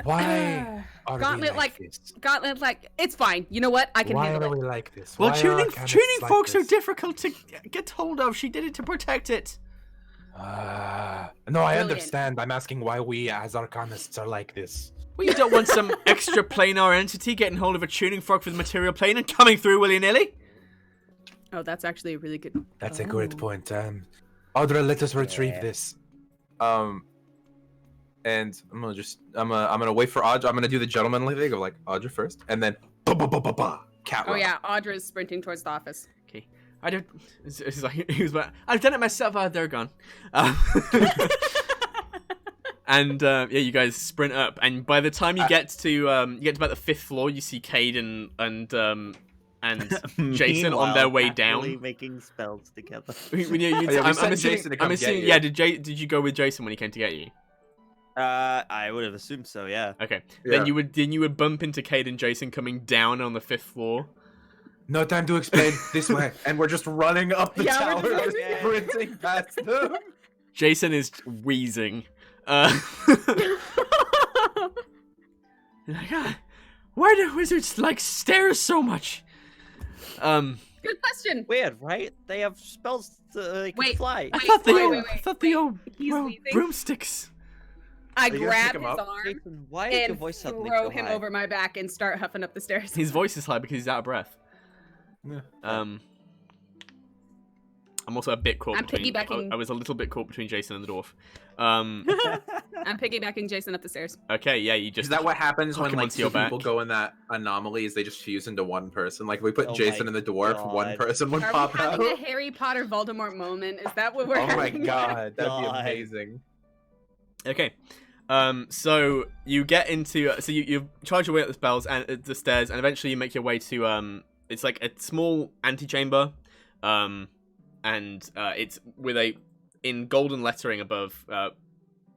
Why are Gauntlet we like this? Gauntlet like it's fine. You know what? I can Why handle are it. we like this? Well, Why are tuning arcanists like forks are this? difficult to get hold of. She did it to protect it. No, I Brilliant. understand. I'm asking why we, as arcanists, are like this. Well, you don't want some extra planar entity getting hold of a tuning fork for the material plane and coming through willy-nilly. Oh, that's actually a really good. That's a great point. Audra, let us retrieve this. And I'm gonna wait for Audra. I'm gonna do the gentlemanly thing of like Audra first, and then cat. Oh yeah, Audra is sprinting towards the office. Okay. I don't. It's like, he was like, I've done it myself. They're gone. And yeah, you guys sprint up, and by the time you get to about the 5th floor, you see Cayde and Jason on their way Meanwhile, down. making spells together. I'm sent assuming, Jason to come I'm get assuming you. yeah. Did you go with Jason when he came to get you? I would have assumed so, yeah. Okay. Yeah. Then you would bump into Cayde and Jason coming down on the 5th floor. No time to explain. This way. And we're just running up the Yeah, tower, we're just- sprinting past them. Jason is wheezing. Like, why do wizards like stairs so much? Good question. Weird, right? They have spells that can fly. I thought they all, wait. I thought they all He's were leaving. broomsticks. I you gonna grab pick him his up? arm Jason, why is your and voice suddenly throw so him high? over my back and start huffing up the stairs. His voice is high because he's out of breath. Yeah. I'm also a bit caught I'm between. piggybacking- I was a little bit caught between Jason and the dwarf. I'm piggybacking Jason up the stairs. Okay, yeah, you just. Is that what happens Hook when him like onto two your people back. go in that anomaly? Is they just fuse into one person? Like if we put Oh Jason my and the dwarf, one God. person would Are pop we having out. a Harry Potter Voldemort moment? Is that what we're Oh my having? god, that'd be God. amazing. Okay. So you get into so you charge your way up the spells and the stairs, and eventually you make your way to it's like a small antechamber, and it's with a in golden lettering above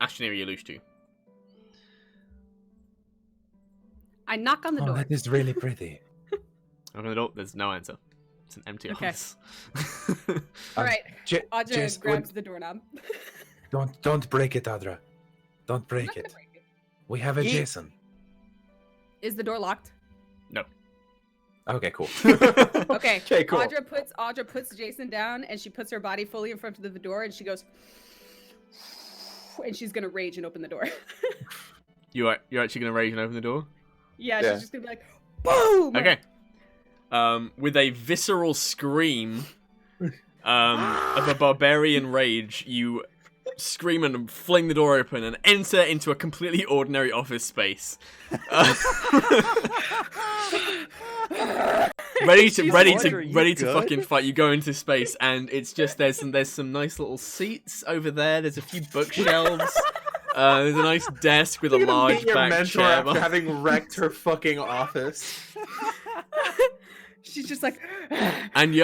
Ashtaniri Alushtu. I knock on the Oh, door. that is really pretty. Open the door. There's no answer. It's an empty Okay. office. All right. J- Audra Jess, grabs the doorknob. don't break it, Audra. Don't I'm break not gonna it. break it. We have a Ye- Jason. Is the door locked? Okay, cool. Okay. Okay, cool. Audra puts Jason down, and she puts her body fully in front of the door, and she goes, and she's gonna rage and open the door. You're actually gonna rage and open the door. Yeah, Yeah. she's just gonna be like, boom. Okay. With a visceral scream of a barbarian rage, you scream and fling the door open and enter into a completely ordinary office space. Ready to Audra, are you good? fucking fight. You go into space and it's just there's some nice little seats over there. There's a few bookshelves. There's a nice desk with a You're gonna large meet your back mentor chair. after having wrecked her fucking office. She's just like, and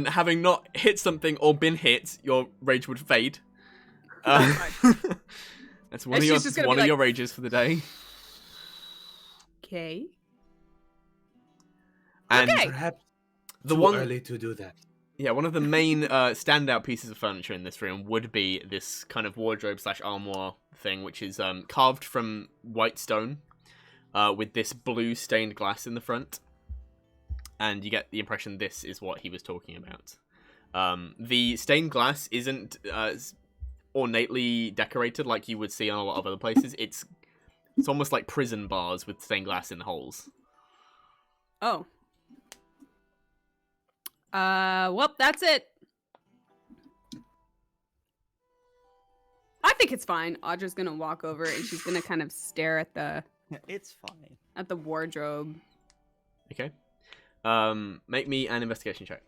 having not hit something or been hit, your rage would fade. That's one And of your she's just gonna one be of your like- rages for the day. okay. And Okay. Perhaps the too one, early to do that. yeah, one of the main standout pieces of furniture in this room would be this kind of wardrobe / armoire thing, which is carved from white stone, with this blue stained glass in the front. And you get the impression this is what he was talking about. The stained glass isn't ornately decorated like you would see on a lot of other places. It's almost like prison bars with stained glass in the holes. Oh. Well, that's it. I think it's fine. Audra's gonna walk over and she's gonna kind of stare at the It's fine. wardrobe. Okay. Make me an investigation check.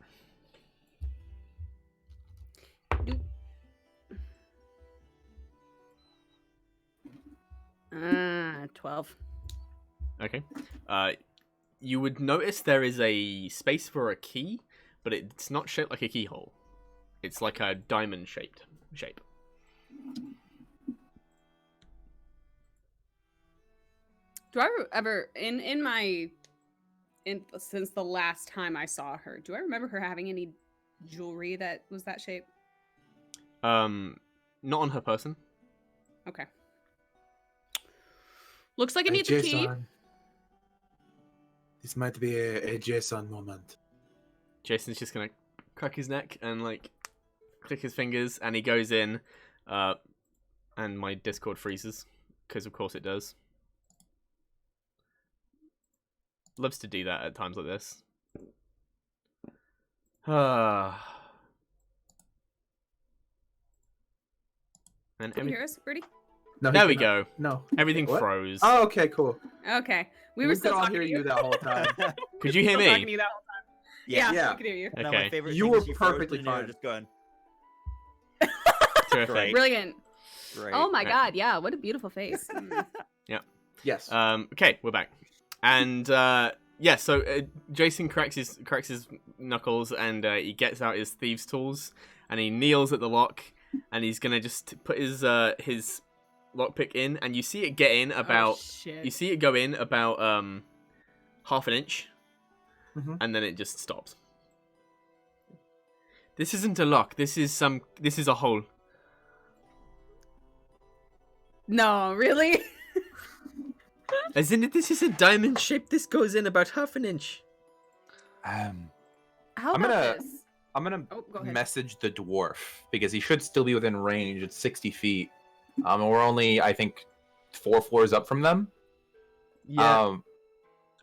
12. Okay. You would notice there is a space for a key, but it's not shaped like a keyhole. It's like a diamond shaped shape. Do I ever since the last time I saw her, do I remember her having any jewelry that was that shape? Not on her person. Okay. Looks like it needs a key. Jason. This might be a Jason moment. Jason's just gonna crack his neck and like click his fingers, and he goes in, and my Discord freezes because of course it does. Loves to do that at times like this. And Can you hear us, Rudy? No, there he we cannot. go. No. Everything What? froze. Oh, okay, cool. Okay. We We were could still all talking hear to you that whole time. Could you hear Still talking to me? you that whole time. Yeah, Yeah. we could hear you. Now, Okay. my favorite You thing were is froze perfectly and you were fine. just going, Terrific. Great. Brilliant. great. Oh my Right. god, yeah, what a beautiful face. Yes. Okay, we're back, and yeah. So Jason cracks his knuckles, and he gets out his thieves' tools, and he kneels at the lock, and he's gonna just put his lockpick in, and you see it get in about. Oh, shit. You see it go in about half an inch, Mhm. and then it just stops. This isn't a lock. This is a hole. No, really? As in, this is a diamond shape. This goes in about half an inch. How I'm about gonna- this? I'm gonna Oh, go ahead. message the dwarf because he should still be within range. It's 60 feet. And we're only, I think, 4 floors up from them. Yeah.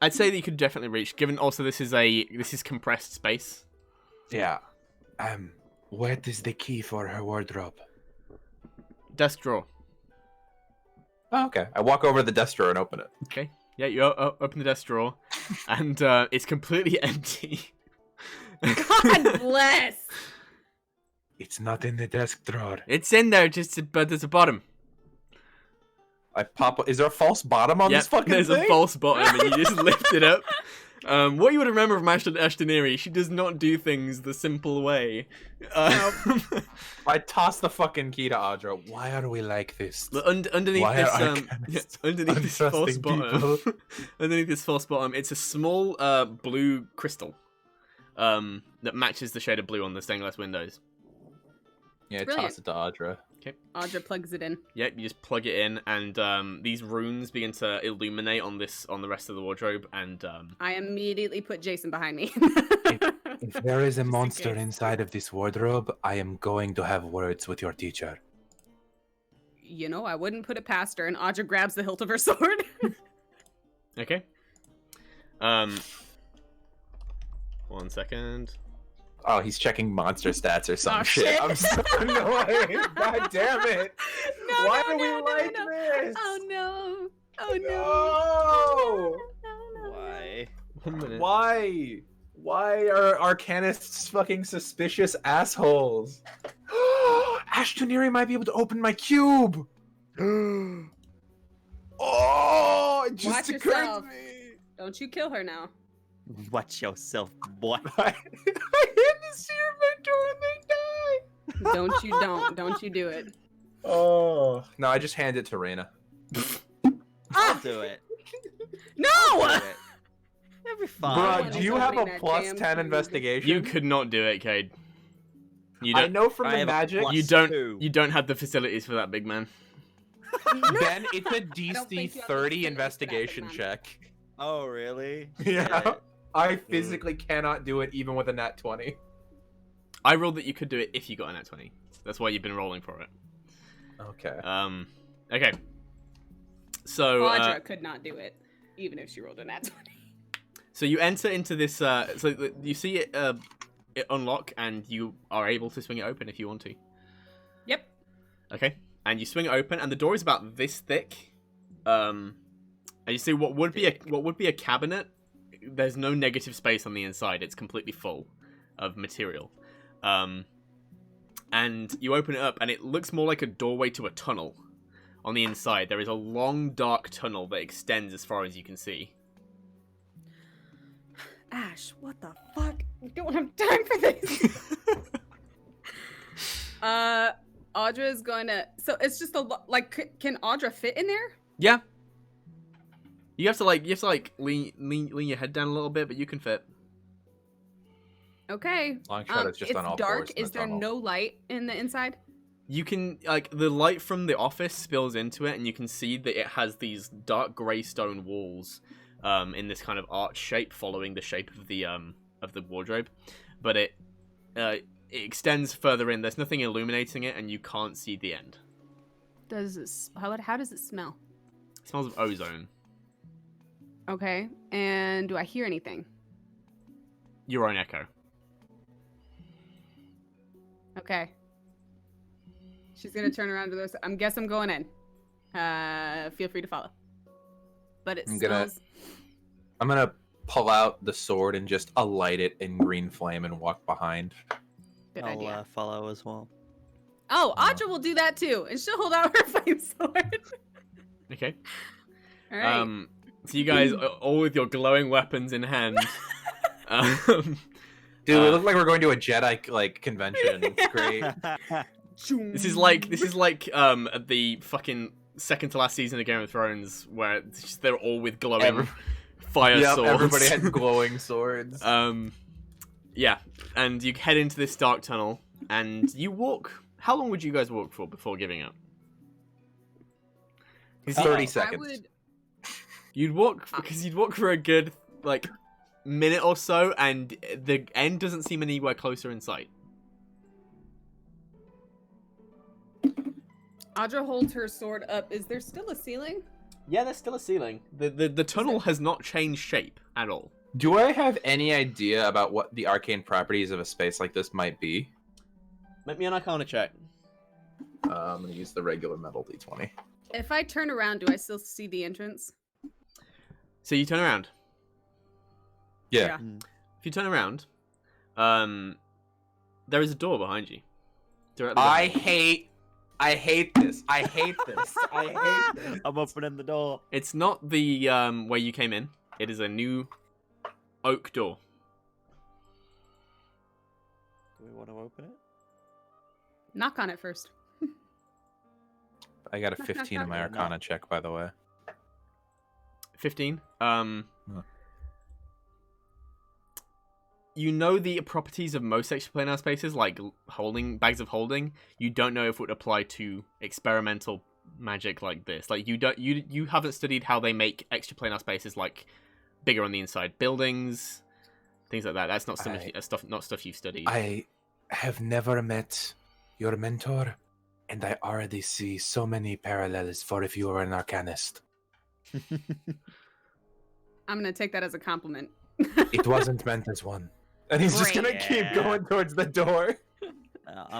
I'd say that you could definitely reach. Given also this is compressed space. Yeah. What is the key for her wardrobe? Desk drawer. Oh, okay. I walk over to the desk drawer and open it. Okay. Yeah, you open the desk drawer, and it's completely empty. God bless. It's not in the desk drawer. It's in there, but there's a bottom. I pop. Is there a false bottom on Yep, this fucking there's thing? a false bottom, and you just lift it up. What you would remember from Ashtoniri, she does not do things the simple way. I toss the fucking key to Audra. Why are we like this? Underneath Why this, are arcanists underneath this false untrusting bottom, people? underneath this false bottom, it's a small blue crystal, that matches the shade of blue on the stained glass windows. Yeah, I Brilliant. toss it to Audra. Audra plugs it in. Yep, you just plug it in, and these runes begin to illuminate on the rest of the wardrobe, and I immediately put Jason behind me. If there is a in monster case. inside of this wardrobe, I am going to have words with your teacher. You know, I wouldn't put it past her, and Audra grabs the hilt of her sword. okay. 1 second. Oh, he's checking monster stats or some Oh, shit. shit. I'm so annoyed. God damn it. No, Why no, are we no, no, like no. this? Oh no. Oh no. No. Why? 1 minute. Why? Why are arcanists fucking suspicious assholes? Ashtoniri might be able to open my cube. Oh, it just Watch occurred yourself. to me. Don't you kill her now. Watch yourself, boy. I hit the seer mentor and they die. Don't you do it. Oh no! I just hand it to Reyna. I'll do it. No! Do it. It'll be fine. Bruh, do you have a plus 10 investigation? You could not do it, Cade. You I don't. know from I the have a magic. plus You don't. 2. You don't have the facilities for that, big man. Ben, it's a don't DC think you have 30 the investigation facilities for check. Oh, really? Yeah. Shit. I physically cannot do it even with a nat 20. I rolled that you could do it if you got a nat 20. That's why you've been rolling for it. Okay. Okay. So, Audra could not do it, even if she rolled a nat 20. so you enter into this. So you see it unlock, and you are able to swing it open if you want to. Yep. Okay. And you swing it open, and the door is about this thick. And you see what would be a cabinet. There's no negative space on the inside. It's completely full of material. And you open it up, and it looks more like a doorway to a tunnel. On the inside, there is a long, dark tunnel that extends as far as you can see. Ash, what the fuck? I don't have time for this. Audra is going to. So it's just can Audra fit in there? Yeah. You have to lean your head down a little bit, but you can fit. Okay. Longshadow's just it's on all dark. fours in Is the there tunnel. no light in the inside? You can, the light from the office spills into it, and you can see that it has these dark grey stone walls, in this kind of arch shape, following the shape of the wardrobe. But it extends further in. There's nothing illuminating it, and you can't see the end. How does it smell? It smells of ozone. Okay. And do I hear anything? Your own echo. Okay. She's gonna turn around to this. I guess I'm going in. Feel free to follow. But it smells. I'm gonna pull out the sword and just alight it in green flame and walk behind. Good I'll idea. follow as well. Oh, Audra will do that too, and she'll hold out her flame sword. Okay. All right. So you guys, all with your glowing weapons in hand. Dude, we look like we're going to a Jedi convention. It's great. This is like the fucking second to last season of Game of Thrones, where it's just, they're all with glowing fire Yep, swords. everybody had glowing swords. Yeah, and you head into this dark tunnel, and you walk. How long would you guys walk for before giving up? 30 I seconds. would. You'd walk for a good like minute or so, and the end doesn't seem anywhere closer in sight. Audra holds her sword up. Is there still a ceiling? Yeah, there's still a ceiling. The tunnel has not changed shape at all. Do I have any idea about what the arcane properties of a space like this might be? Make me an Arcana check. I'm going to use the regular metal d20. If I turn around, do I still see the entrance? So you turn around. Yeah. If you turn around, there is a door behind you. Directly I behind you. hate this. I hate this. I hate this. I'm opening the door. It's not the where you came in. It is a new oak door. Do we want to open it? Knock on it first. I got a 15 in my Arcana check, by the way. 15. You know the properties of most extraplanar spaces, like holding bags of holding. You don't know if it would apply to experimental magic like this. Like you haven't studied how they make extraplanar spaces like bigger on the inside, buildings, things like that. That's not stuff you've studied. I have never met your mentor, and I already see so many parallels for if you were an arcanist. I'm gonna take that as a compliment. It wasn't meant as one. And he's just Great. going to keep going towards the door.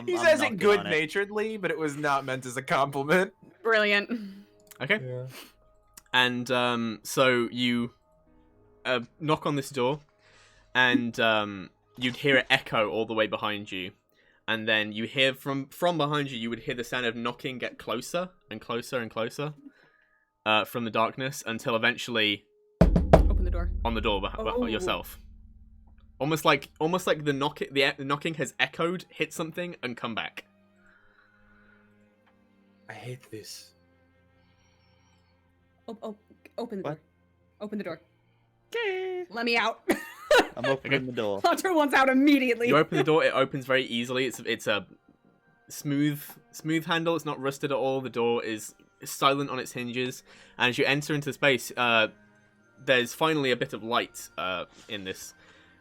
He says it knocking on good-naturedly, but it was not meant as a compliment. Brilliant. Okay. Yeah. And so you knock on this door, and you'd hear it echo all the way behind you. And then you hear from behind you, you would hear the sound of knocking get closer and closer and closer from the darkness until eventually Open the door. on the door behind yourself. Almost like the knocking has echoed, hit something, and come back. I hate this. Open the door. What? Open the door. Let me out. I'm opening the door. Audra wants out immediately. You open the door; it opens very easily. It's a smooth handle. It's not rusted at all. The door is silent on its hinges, and as you enter into space, there's finally a bit of light in this.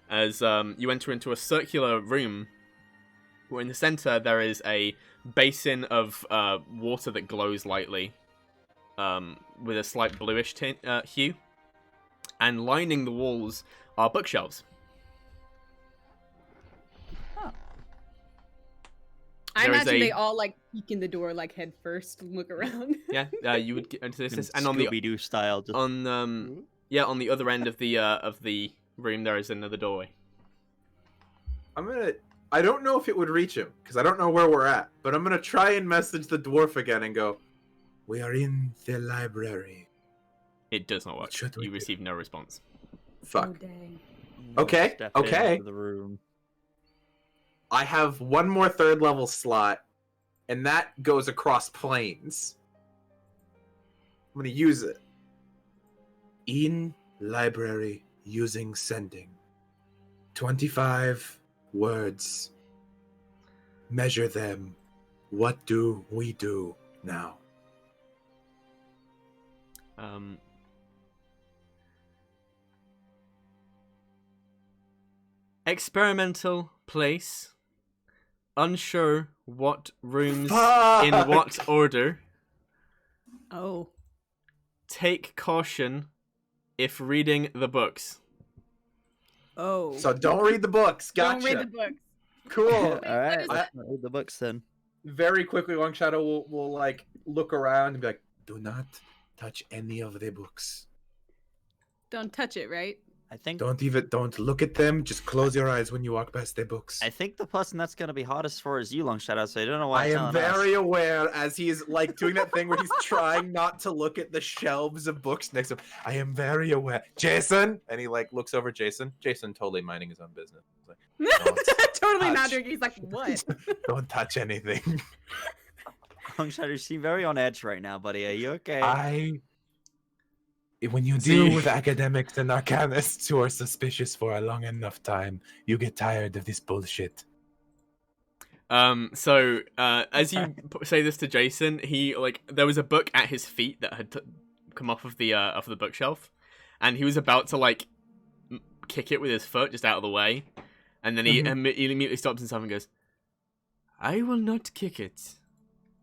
As you enter into a circular room, where in the center there is a basin of water that glows lightly, with a slight bluish hue, and lining the walls are bookshelves. I There is imagine a- they all like peek in the door, like head first, and look around. Yeah, you would get into this, and on the Scooby-Doo style. Just... on the other end of the room there is another doorway. I don't know if it would reach him, because I don't know where we're at, but I'm going to try and message the dwarf again and go, We are in the library. It does not work. What should we You do? receive no response. fuck. Oh, dang. Okay, Step okay. into the room. I have one more third level slot, and that goes across planes. I'm going to use it. In library using sending. 25 words. Measure them. What do we do now? Experimental place. Unsure what rooms Fuck! in what order. Oh. Take caution if reading the books. Oh. So don't read the books. Gotcha. Don't read the books. Cool. All right, is let's not read the books then. Very quickly, Longshadow will like look around and be like, Do not touch any of the books. Don't touch it, right? I think Don't look at them. Just close your eyes when you walk past the books. the person that's gonna be hottest for is you, Longshadow. So I don't know why. I you're am telling us. very aware as he's like doing that thing where he's trying not to look at the shelves of books next to him. I am very aware. Jason! And he like looks over Jason. Jason totally minding his own business. He's like, Totally not touch. drinking. He's like, what? Don't touch anything. Longshadow, you seem very on edge right now, buddy. Are you okay? When you deal with academics and arcanists who are suspicious for a long enough time, you get tired of this bullshit. So as you say this to Jason, he there was a book at his feet that had come off of the bookshelf, and he was about to kick it with his foot just out of the way, and then he immediately stops himself and goes, "I will not kick it."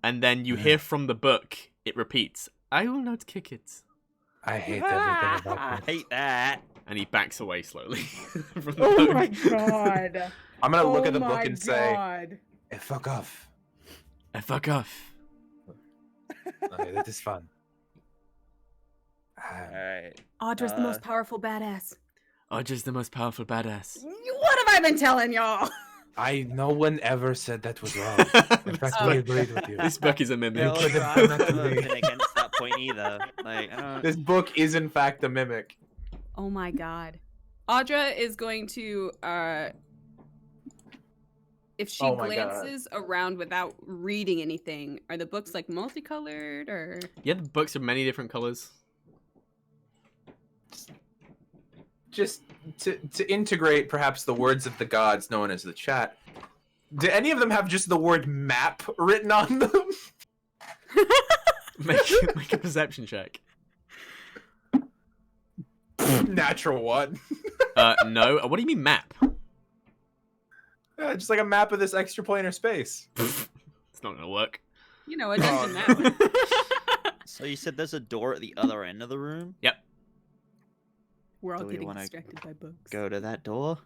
And then you hear from the book, it repeats, "I will not kick it." I hate everything about I this. hate that. And he backs away slowly from the Oh book. my god. I'm gonna look Oh at the book my and say, God. hey, fuck off. Fuck off. Okay, that is fun. Alright. Audra's the most powerful badass. Audra's the most powerful badass. What have I been telling y'all? No one ever said that was wrong. In fact, we agreed with you. This book is a mimic. No, could have I'm done not that to me. against that point either. Like, I don't... This book is in fact a mimic. Oh my god. Audra is going to if she Oh my God. glances around without reading anything, are the books multicolored or Yeah, the books are many different colors. Just to integrate perhaps the words of the gods known as the chat, do any of them have just the word map written on them? Make a perception check. Natural one. No. What do you mean map? Yeah, just like a map of this extraplanar space. It's not gonna work. a dungeon map? So you said there's a door at the other end of the room? We're all Do we getting wanna distracted by books. Go to that door?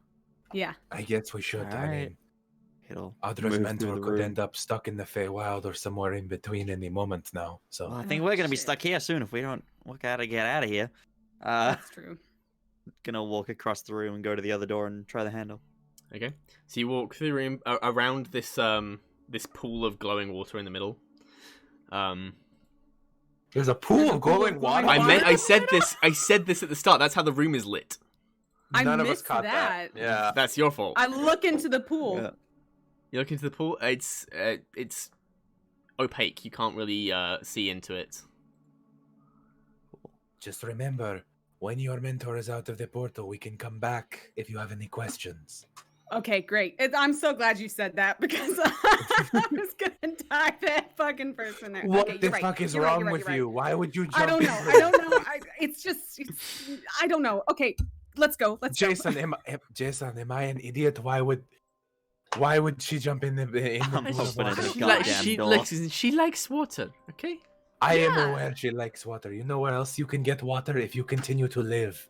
Yeah. I guess we should. I Alright. mean, It'll Audra's move through mentor the could room. end up stuck in the Feywild or somewhere in between any moment now. So Well, I think we're gonna be shit. stuck here soon if we don't work out how to get out of here. That's true. Gonna walk across the room and go to the other door and try the handle. Okay. So you walk through the room around this this pool of glowing water in the middle. there's a pool of glowing water. I said this at the start. That's how the room is lit. I None of us missed caught that. that. Yeah. That's your fault. I look into the pool. Yeah. You look into the pool. It's opaque. You can't really see into it. Just remember, when your mentor is out of the portal, we can come back if you have any questions. Okay, great. I'm so glad you said that because I was gonna die that fucking person there. What Okay, the you're right. fuck is You're right, wrong you're right, with you're right. you? Why would you jump I don't in know. the- I don't know. I don't know. Okay, let's go. Let's go. Jason, am I an idiot? Why would she jump in the I'm pool of opening water? the goddamn door. She likes water. Okay. I am Yeah. aware she likes water. You know where else you can get water if you continue to live.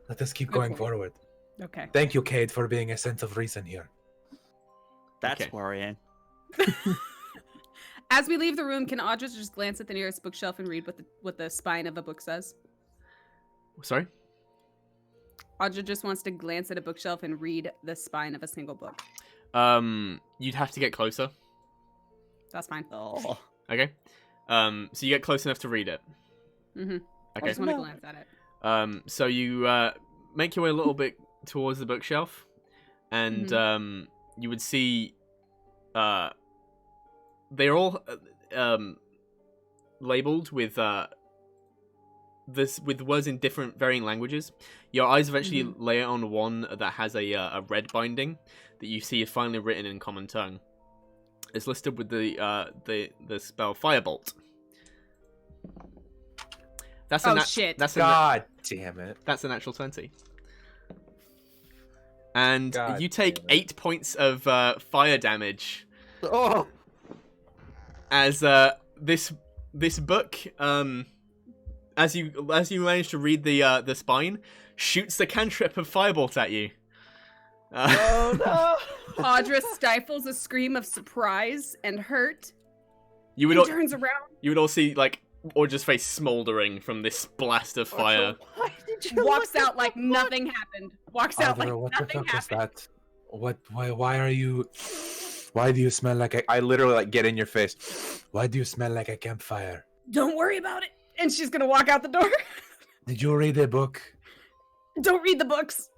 Let us keep Good going point. forward. Okay. Thank you, Cayde, for being a sense of reason here. That's Okay. worrying. As we leave the room, can Audra just glance at the nearest bookshelf and read what the spine of a book says? Sorry. Audra just wants to glance at a bookshelf and read the spine of a single book. You'd have to get closer. That's fine. Oh. Okay. So you get close enough to read it. Mm-hmm. I Okay. just want to glance at it. So you make your way a little bit towards the bookshelf, and you would see they're all labeled with with words in different varying languages. Your eyes eventually lay on one that has a red binding that you see is finally written in common tongue. It's listed with the spell Firebolt. That's Oh, shit. That's God damn it. that's a natural 20. And God you take damn it. 8 points of fire damage Oh. as this book, as you manage to read the spine, shoots the cantrip of Firebolt at you. Oh no. Audra stifles a scream of surprise and hurt You would and all, turns around. you would all see Audra's face smoldering from this blast of fire. Why did you Walks look at out like the book? nothing happened. Walks out like Audra, what the nothing fuck is happened. that? Why are you... Why do you smell like a... I literally get in your face. Why do you smell like a campfire? Don't worry about it. And she's gonna walk out the door. Did you read a book? Don't read the books.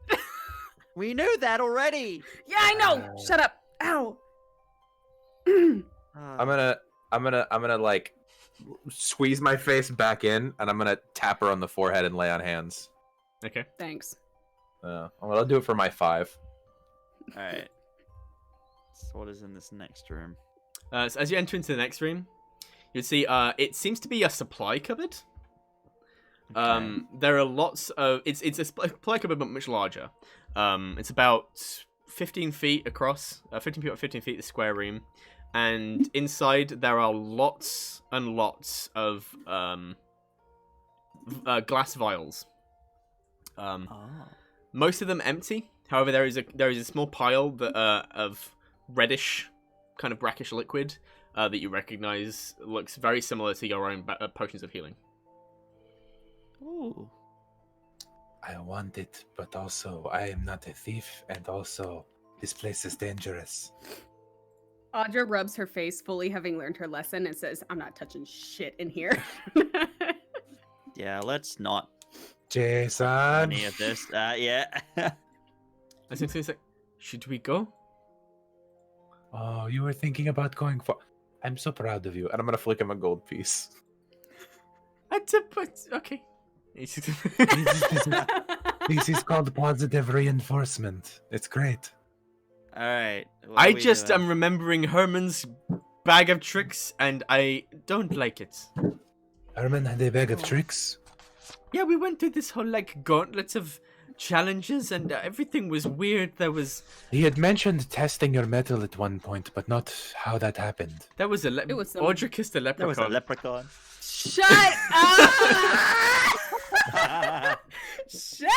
We knew that already. Yeah, I know. Shut up. Ow. I'm gonna like squeeze my face back in, and I'm gonna tap her on the forehead and lay on hands. Okay. Thanks. Well, I'll do it for my 5. All right. So what is in this next room? So as you enter into the next room, you'll see it seems to be a supply cupboard. Okay. There are lots of it's a supply cupboard but much larger. It's about 15 feet across, 15 feet by 15 feet, the square room, and inside there are lots and lots of glass vials. Most of them empty. However, there is a small pile that of reddish, kind of brackish liquid that you recognize looks very similar to your own potions of healing. Ooh. I want it, but also I am not a thief, and also this place is dangerous. Audra rubs her face, fully having learned her lesson, and says, "I'm not touching shit in here." Yeah, let's not Jason! any of this. Yeah. I think it's like, should we go? Oh, you were thinking about going for... I'm so proud of you. And I'm gonna flick him a gold piece. Okay. This is called positive reinforcement. It's great. All right. I just am remembering Herman's bag of tricks, and I don't like it. Herman had a bag of tricks. Yeah, we went through this whole like gauntlet of challenges, and everything was weird. He had mentioned testing your metal at one point, but not how that happened. There was It was some- Audra kissed a There leprechaun. was a leprechaun. Shut up! Shut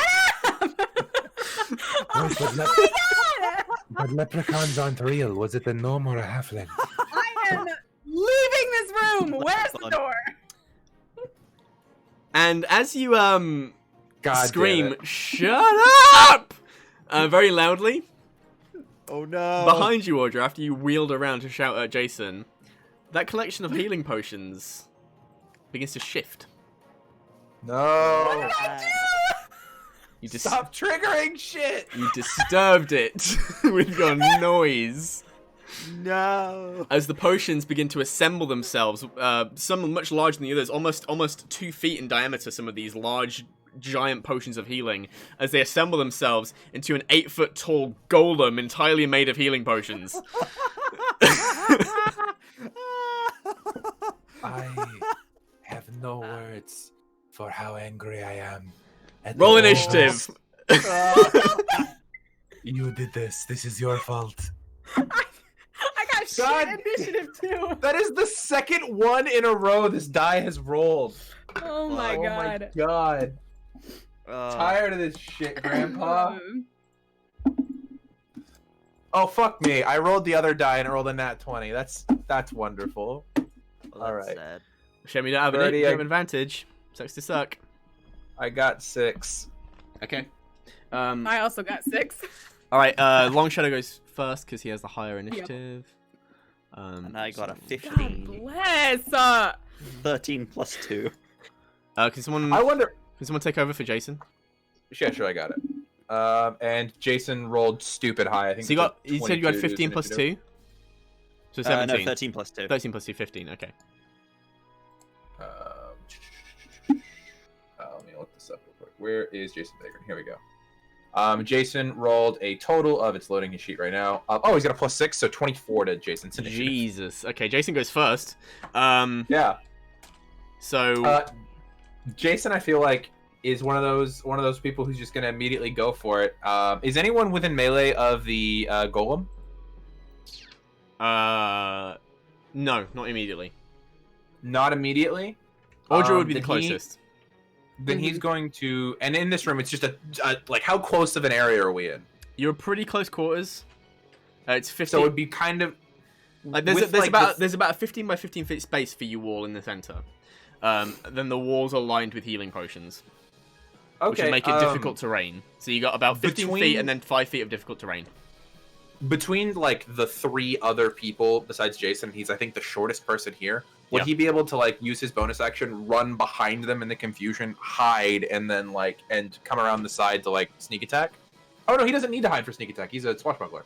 up! Wait, but, Oh my god! but leprechauns aren't real. Was it a gnome or a halfling? I am leaving this room. Where's the door? And as you God damn scream, it. "Shut up!" Very loudly Oh no! behind you, Audra, after you wheeled around to shout at Jason, that collection of healing potions begins to shift. No! You Stop triggering shit! You disturbed it with your noise. No. As the potions begin to assemble themselves, some much larger than the others, almost 2 feet in diameter, some of these large, giant potions of healing, as they assemble themselves into an 8-foot tall golem entirely made of healing potions. I have no words for how angry I am. At Roll the initiative. You did this. This is your fault. I got God. shit initiative too. That is the second one in a row this die has rolled. Oh my Oh god. my god. Tired of this shit, Grandpa. Oh, fuck me. I rolled the other die and it rolled a nat 20. That's wonderful. Well, All that's right. sad. Shame you don't have Birdie, an advantage. Sucks to suck. I got 6. Okay. I also got 6. Alright, Longshadow goes first because he has the higher initiative. And I got a God 15. bless. 13 plus 2. Can someone I wonder... take over for Jason? Yeah, sure, I got it. And Jason rolled stupid high. I think. So you said you had 22 15 plus initiative. 2? So 17. No, 13 plus 2. 13 plus 2, 15, okay. Let me look this up real quick. Where is Jason Vagrant? Here we go. Jason rolled a total of, it's loading his sheet right now. Oh, he's got a plus 6, so 24 to Jason's initiative. Jesus. Okay, Jason goes first. Yeah. So Jason, I feel like, is one of those people who's just gonna immediately go for it. Is anyone within melee of the golem? no, not immediately. Not immediately. Audra would be the then closest. Then he's going to, and in this room, it's just a like, how close of an area are we in? You're pretty close quarters. It's 15. So it'd be kind of like with, there's like, about a 15 by 15 feet space for you all in the center. Then the walls are lined with healing potions, which would make it difficult terrain. So you got about 15 feet and then 5 feet of difficult terrain. Between like the 3 other people besides Jason, he's I think the shortest person here. Would Yeah. he be able to like use his bonus action, run behind them in the confusion, hide, and then and come around the side to like sneak attack? Oh no, he doesn't need to hide for sneak attack. He's a swashbuckler.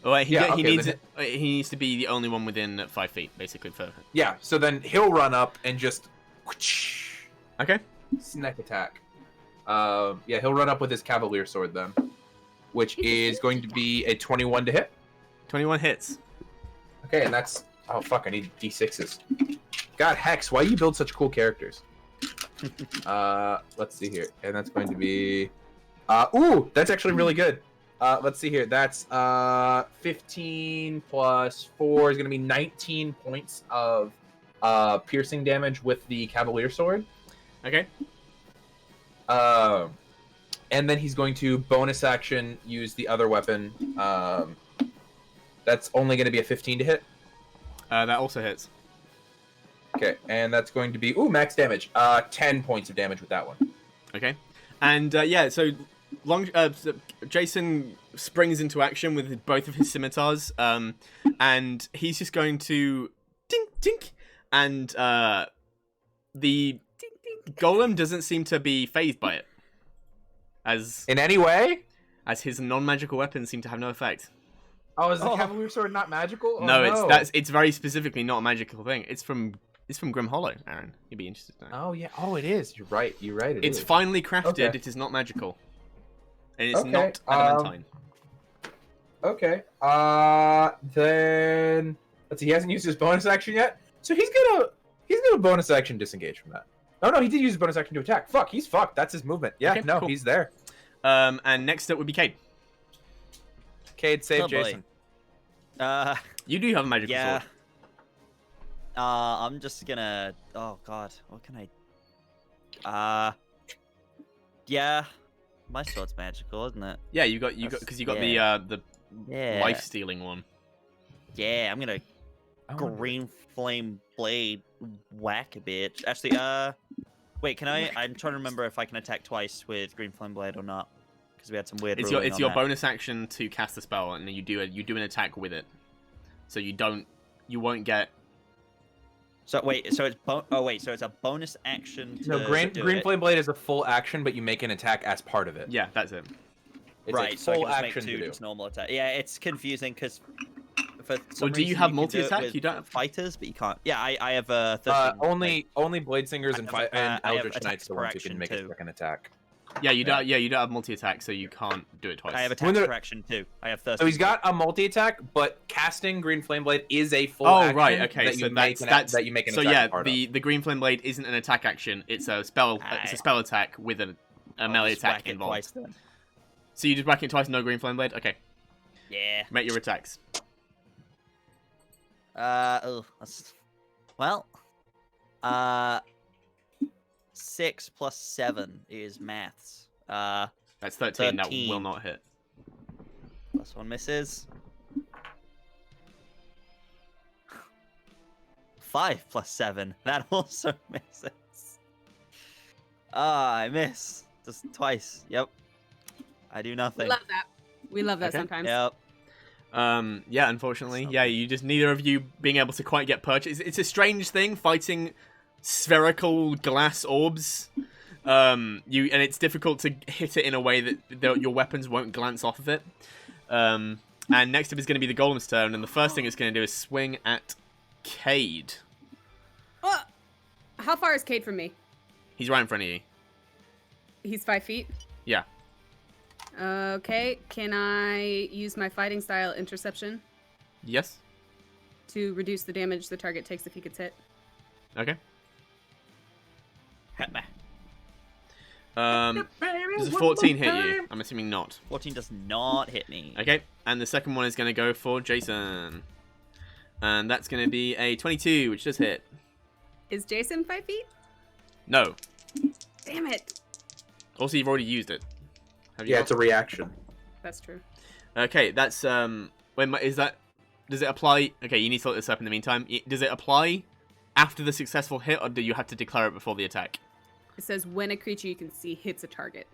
Oh, he Yeah, okay, needs then- he needs to be the only one within 5 feet, basically. Yeah, so then he'll run up and just Okay. snack attack. He'll run up with his cavalier sword then, which is going to be a 21 to hit. 21 hits. Okay, and that's... Oh, fuck, I need D6s. God, Hex, why do you build such cool characters? Let's see here. And that's going to be... ooh, that's actually really good. Let's see here. That's 15 plus 4 is going to be 19 points of piercing damage with the Cavalier Sword. Okay. And then he's going to bonus action use the other weapon. That's only going to be a 15 to hit. That also hits. Okay, and that's going to be max damage. 10 points of damage with that one. Okay, and so Jason springs into action with both of his scimitars, and he's just going to dink dink, and the golem doesn't seem to be phased by it, as in any way, as his non-magical weapons seem to have no effect. Oh, is the Cavalier Sword not magical? Oh, no, it's very specifically not a magical thing. It's from Grim Hollow, Aaron. You'd be interested to know. Oh yeah. Oh, it is. You're right. It's finely crafted. Okay. It is not magical, and it's not adamantine. Okay. Then let's see. He hasn't used his bonus action yet, so he's gonna bonus action disengage from that. Oh no, he did use his bonus action to attack. Fuck, he's fucked. That's his movement. Yeah, Okay, no, cool. he's there. And next up would be Cayde. Cayde, save Oh, boy. Jason. You do have a magical Yeah. sword. I'm just gonna. Oh God, what can I? Yeah, my sword's magical, isn't it? Yeah, you got because you got the Yeah. life stealing one. Yeah, I'm gonna green flame blade whack a bitch. Actually, wait, can I? I'm trying to remember if I can attack twice with green flame blade or not, because we had some weird. It's ruling your on that. bonus action to cast the spell, and then you do an attack with it. So you won't get. So wait, so it's so it's a bonus action. To No, green it. flame blade is a full action, but you make an attack as part of it. Yeah, that's it. It's Right, a so I full can just action make two to do. just normal attack. Yeah, it's confusing because for some Well, do you reason have can multi-attack? do it with You don't- fighters, but you can't. Yeah, I have 13. Only Blade Singers and I have Eldritch attack Knights are the ones who correction can make a too. second attack. Yeah, you don't. Yeah, you don't have multi-attack, so you can't do it twice. I have When attack they're- correction too. I have 13. So he's got a multi-attack, but casting Green Flame Blade is a full Oh action right, okay. that So you make that you make an so attack yeah, part the green flame blade isn't an attack action. It's a spell. It's a spell attack with a melee attack involved. Twice, then. So you just whack it twice, no green flame blade. Okay, Yeah. make your attacks. Well, 6 plus 7 is maths. That's 13. That 13. will not hit. Plus 1 misses. 5 plus 7. That also misses. I miss. Just twice. Yep. I do We nothing. love that. We love that Okay. sometimes. Yep. Yeah, unfortunately, yeah, you just neither of you being able to quite get purchase. It's a strange thing fighting spherical glass orbs. And it's difficult to hit it in a way that your weapons won't glance off of it. And next up is going to be the golem's turn, and the first thing it's going to do is swing at Cayde. How far is Cayde from me? He's right in front of you. He's 5 feet. Yeah. Okay. Can I use my fighting style interception Yes. to reduce the damage the target takes if he gets hit? Okay. Hit me. Does a 14 hit you? I'm assuming not. 14 does not hit me. Okay, and the second one is going to go for Jason. And that's going to be a 22, which does hit. Is Jason 5 feet? No. Damn it. Also, you've already used it. Have you Yeah, not? it's a reaction. That's true. Okay, that's, is that, does it apply, okay, you need to look this up in the meantime. Does it apply after the successful hit, or do you have to declare it before the attack? It says when a creature you can see hits a target.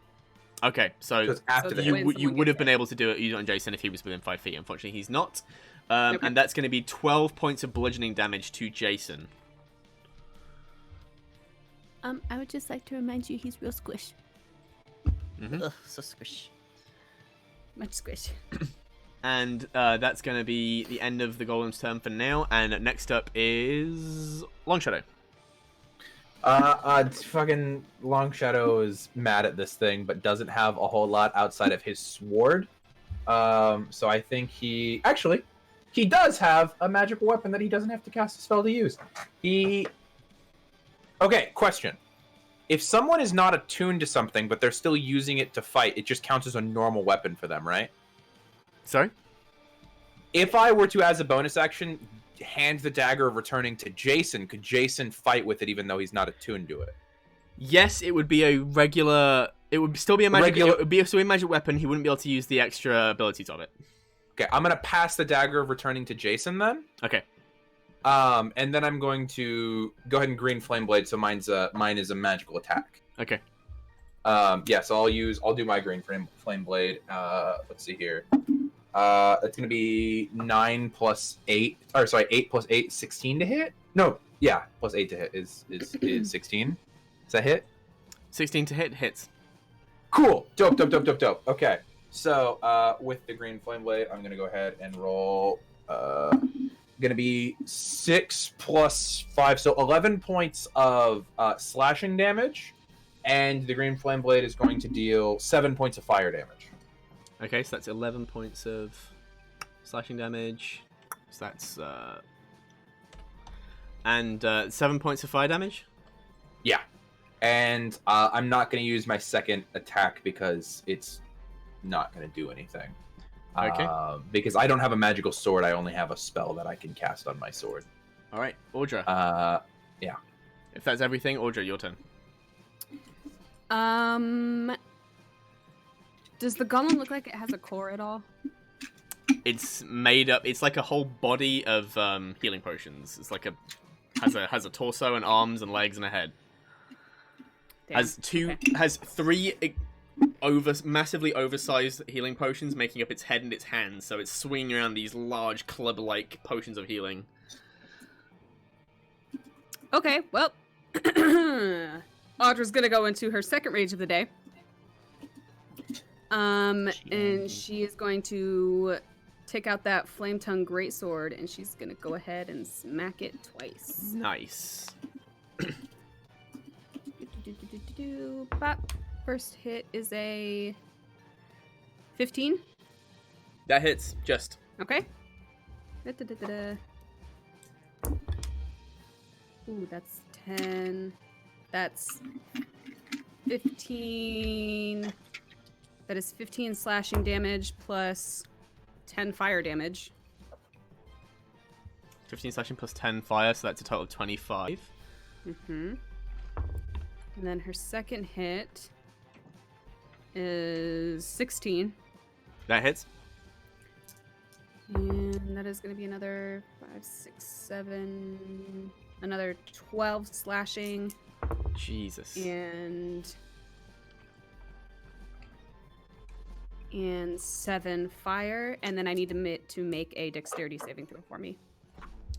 Okay, so Just after the you- hit. you someone would gets have been hit. able to do it on Jason if he was within 5 feet. Unfortunately, he's not. Okay. And that's going to be 12 points of bludgeoning damage to Jason. I would just like to remind you he's real squish. Mhm. Ugh, so squish. Much squish. And that's going to be the end of the golem's turn for now. And next up is Longshadow. Fucking Longshadow is mad at this thing, but doesn't have a whole lot outside of his sword. So I think he actually he does have a magical weapon that he doesn't have to cast a spell to use. Okay, question. If someone is not attuned to something, but they're still using it to fight, it just counts as a normal weapon for them, right? Sorry? If I were to, as a bonus action, hand the dagger of returning to Jason, could Jason fight with it even though he's not attuned to it? Yes, it would be a regular... It would still be a magic... It would be still a magic weapon. He wouldn't be able to use the extra abilities of it. Okay, I'm going to pass the dagger of returning to Jason then. Okay. And then I'm going to go ahead and green flame blade, so mine is a magical attack. Okay. Yeah, so I'll do my green flame blade. Let's see here. It's gonna be 8 plus 8, 16 to hit. No, yeah, plus 8 to hit is 16. Does that hit? 16 to hit hits. Cool. Dope. Okay, so with the green flame blade, I'm gonna go ahead and roll. Gonna be 6 plus 5, so 11 points of slashing damage, and the green flame blade is going to deal 7 points of fire damage. Okay, so that's 11 points of slashing damage. So that's and 7 points of fire damage. Yeah, and I'm not gonna use my second attack because it's not gonna do anything. Okay. Because I don't have a magical sword, I only have a spell that I can cast on my sword. All right, Audra. Yeah. If that's everything, Audra, your turn. Does the golem look like it has a core at all? It's made up. It's like a whole body of healing potions. It's like has a torso and arms and legs and a head. Damn. Has 3 massively oversized healing potions making up its head and its hands, so it's swinging around these large club-like potions of healing. Okay, well, Audra's gonna go into her second rage of the day. And she is going to take out that flame tongue greatsword, and she's gonna go ahead and smack it twice. Nice. Bop. First hit is a 15. That hits, just. Okay. Ooh, that's 10. That's 15. That is 15 slashing damage plus 10 fire damage. 15 slashing plus 10 fire, so that's a total of 25. Mm-hmm. And then her second hit is 16. That hits. And that is going to be another 5, 6, 7, another 12 slashing. Jesus. And 7 fire. And then I need to make a dexterity saving throw for me.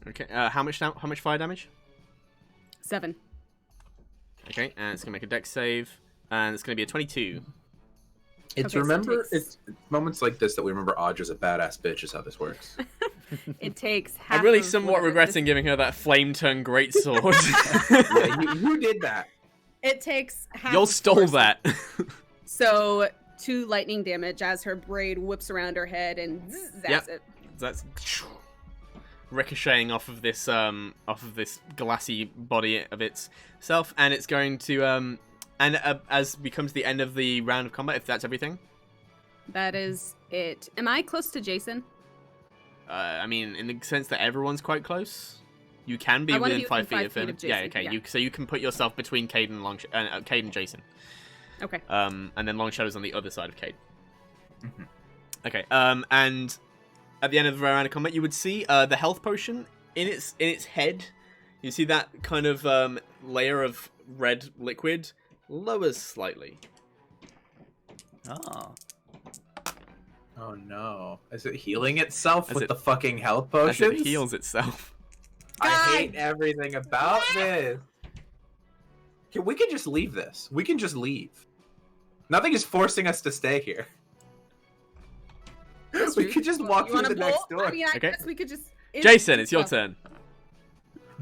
Okay. How much fire damage? 7. Okay, and it's gonna make a dex save, and it's gonna be a 22. It's Okay, it's moments like this that we remember Audra's a badass bitch is how this works. It takes half I'm really of somewhat whatever regretting giving her that flame tongue greatsword. Yeah, you did that. It takes half. Y'all of stole force. that. So 2 lightning damage as her braid whips around her head and zaps Yep. it. That's ricocheting off of this glassy body of itself, and it's going to as becomes the end of the round of combat, if that's everything. That is it. Am I close to Jason? I mean, in the sense that everyone's quite close. You can be I wanna within be 5 within feet 5 of him. feet of Yeah, Jason, okay. yeah. So you can put yourself between Cayde and Jason. Okay. And then Longshadow's on the other side of Cayde. Mhm. Okay. And at the end of the round of combat, you would see the health potion in its head. You see that kind of layer of red liquid lowers slightly. Oh. Oh no. Is it healing itself As with it- the fucking health As potions? it heals itself. I hate everything about this. We can just leave this. We can just leave. Nothing is forcing us to stay here. That's We true. could just You walk through wanna the pull? next door. I mean, I Okay. guess we could just. Jason, it's your turn.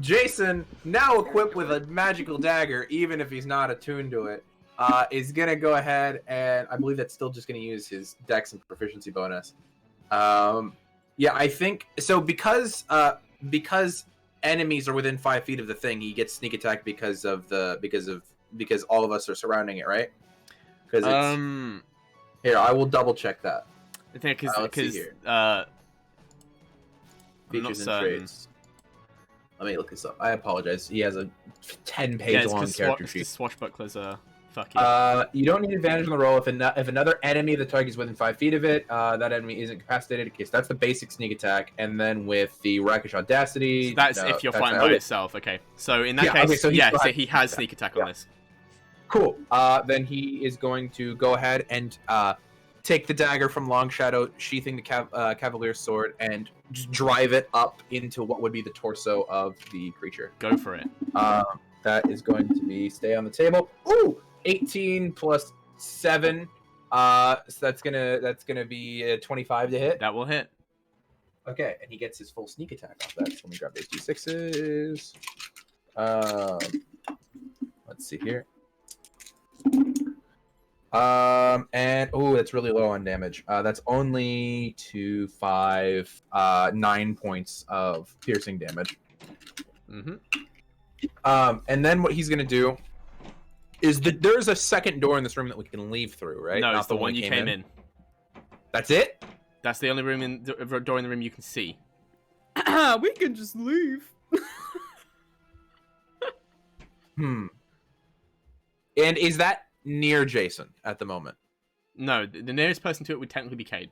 Jason, now equipped with a magical dagger, even if he's not attuned to it, is gonna go ahead and I believe that's still just gonna use his dex and proficiency bonus. Yeah, I think so because enemies are within 5 feet of the thing, he gets sneak attack because all of us are surrounding it, right? Because here, I will double check that. I think let's see because here. I'm not Features and certain. traits. Let me look this up. I apologize. He has a 10-page long character sheet. Swashbucklers are fucking. You don't need advantage on the roll if another enemy the target is within 5 feet of it. That enemy isn't incapacitated. Okay, so that's the basic sneak attack, and then with the Rakish Audacity. So that's if you're fighting by itself. Okay, so in that case, so he has sneak attack on this. Cool. Then he is going to go ahead and take the dagger from Longshadow, sheathing the Cavalier's sword, and just drive it up into what would be the torso of the creature. Go for it. That is going to be stay on the table. Ooh, 18 plus 7. So that's gonna be 25 to hit. That will hit. Okay, and he gets his full sneak attack off that. So let me grab those d6s. Let's see here. And that's really low on damage. That's only 2, 5, 9 points of piercing damage. And then what he's gonna do is there's a second door in this room that we can leave through, right? No, Not it's the one you came in. That's it? That's the only room in the door in the room you can see. We can just leave. And is that near Jason at the moment? No, the nearest person to it would technically be Cayde.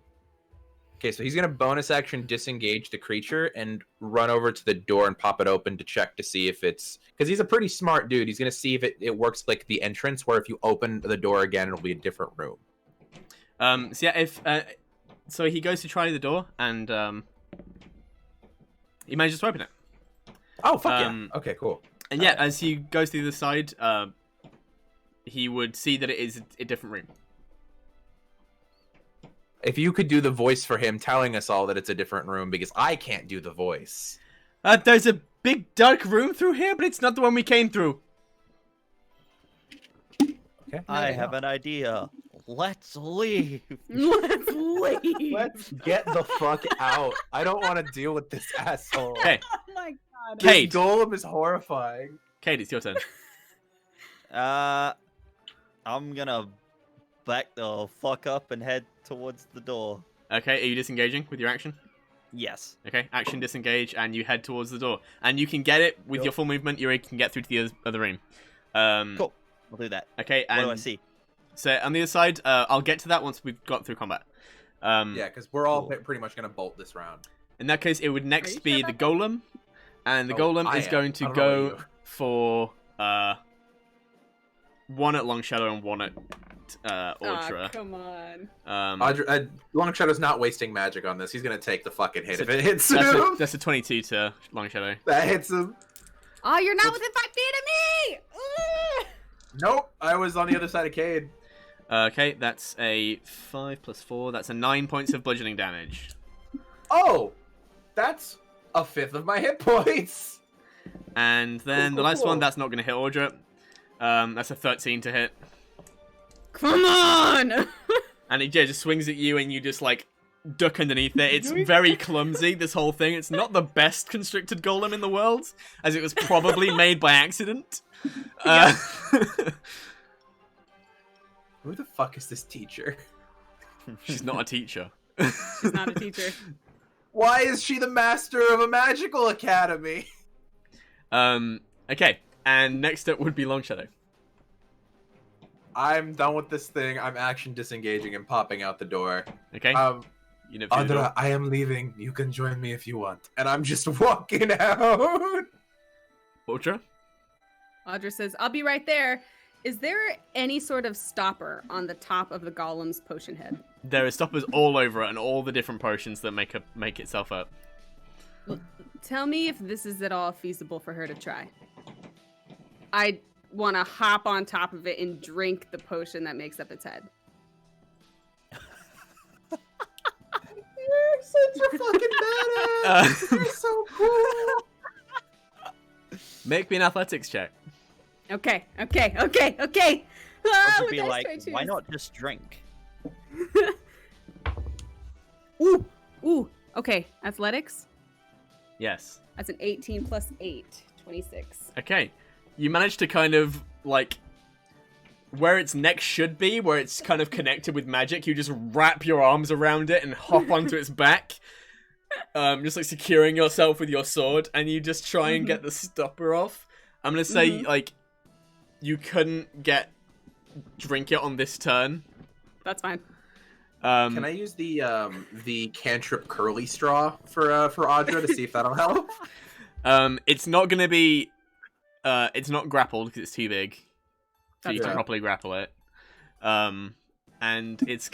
Okay, so he's gonna bonus action disengage the creature and run over to the door and pop it open to check to see if it's, because he's a pretty smart dude. He's gonna see if it works like the entrance, where if you open the door again, it'll be a different room. So yeah, so he goes to try the door and he manages to open it. Oh fuck yeah! Okay, cool. And yeah, as he goes to the side, he would see that it is a different room. If you could do the voice for him, telling us all that it's a different room, because I can't do the voice. There's a big dark room through here, but it's not the one we came through. Okay. I have an idea. Let's leave. Let's leave. Let's get the fuck out. I don't want to deal with this asshole. Okay, Oh my god. This Cayde. golem is horrifying. Cayde, it's your turn. I'm gonna back the fuck up and head towards the door. Okay, are you disengaging with your action? Yes. Okay, action disengage, and you head towards the door. And you can get it with your full movement. You can get through to the other room. Cool. I'll do that. Okay, What and do I see? so on the other side, I'll get to that once we've got through combat. Yeah, because we're all Cool. pretty much gonna bolt this round. In that case, it would next you be sure the about golem, and the Oh, golem I is am. going I to don't know go about you. for one at Longshadow and one at Audra. Aw, come on. Audra, Longshadow's not wasting magic on this. He's gonna take the fucking hit if it hits him. That's a 22 to Longshadow. That hits him. Oh, you're not within 5 feet of me! Ugh. Nope, I was on the other side of Cayde. Okay, that's a 5 plus 4. That's a 9 points of bludgeoning damage. Oh, that's a fifth of my hit points. And then Cool, the last cool. one, that's not going to hit Audra. That's a 13 to hit. Come on! And it just swings at you and you just like duck underneath it. It's very clumsy, this whole thing. It's not the best constricted golem in the world, as it was probably made by accident. Who the fuck is this teacher? She's not a teacher. She's not a teacher. Why is she the master of a magical academy? Okay, and next up would be Longshadow. I'm done with this thing. I'm action disengaging and popping out the door. Okay, you know, Audra, I am leaving. You can join me if you want. And I'm just walking out. Audra? Audra says, I'll be right there. Is there any sort of stopper on the top of the golem's potion head? There are stoppers all over it and all the different potions that make itself up. Tell me if this is at all feasible for her to try. I want to hop on top of it and drink the potion that makes up its head. You're such a fucking badass. You're so cool. Make me an athletics check. Okay. I Ah, would be with like, dice why choices. not just drink? Ooh, Okay, athletics. Yes. That's an 18 plus 8, 26. Okay. You managed to kind of, like, where its neck should be, where it's kind of connected with magic, you just wrap your arms around it and hop onto its back. Just, like, securing yourself with your sword, and you just try and get the stopper off. I'm gonna say, like, you couldn't drink it on this turn. That's fine. Can I use the cantrip curly straw for Audra to see if that'll help? It's not gonna be, it's not grappled because it's too big. So you That's can right. properly grapple it. And it's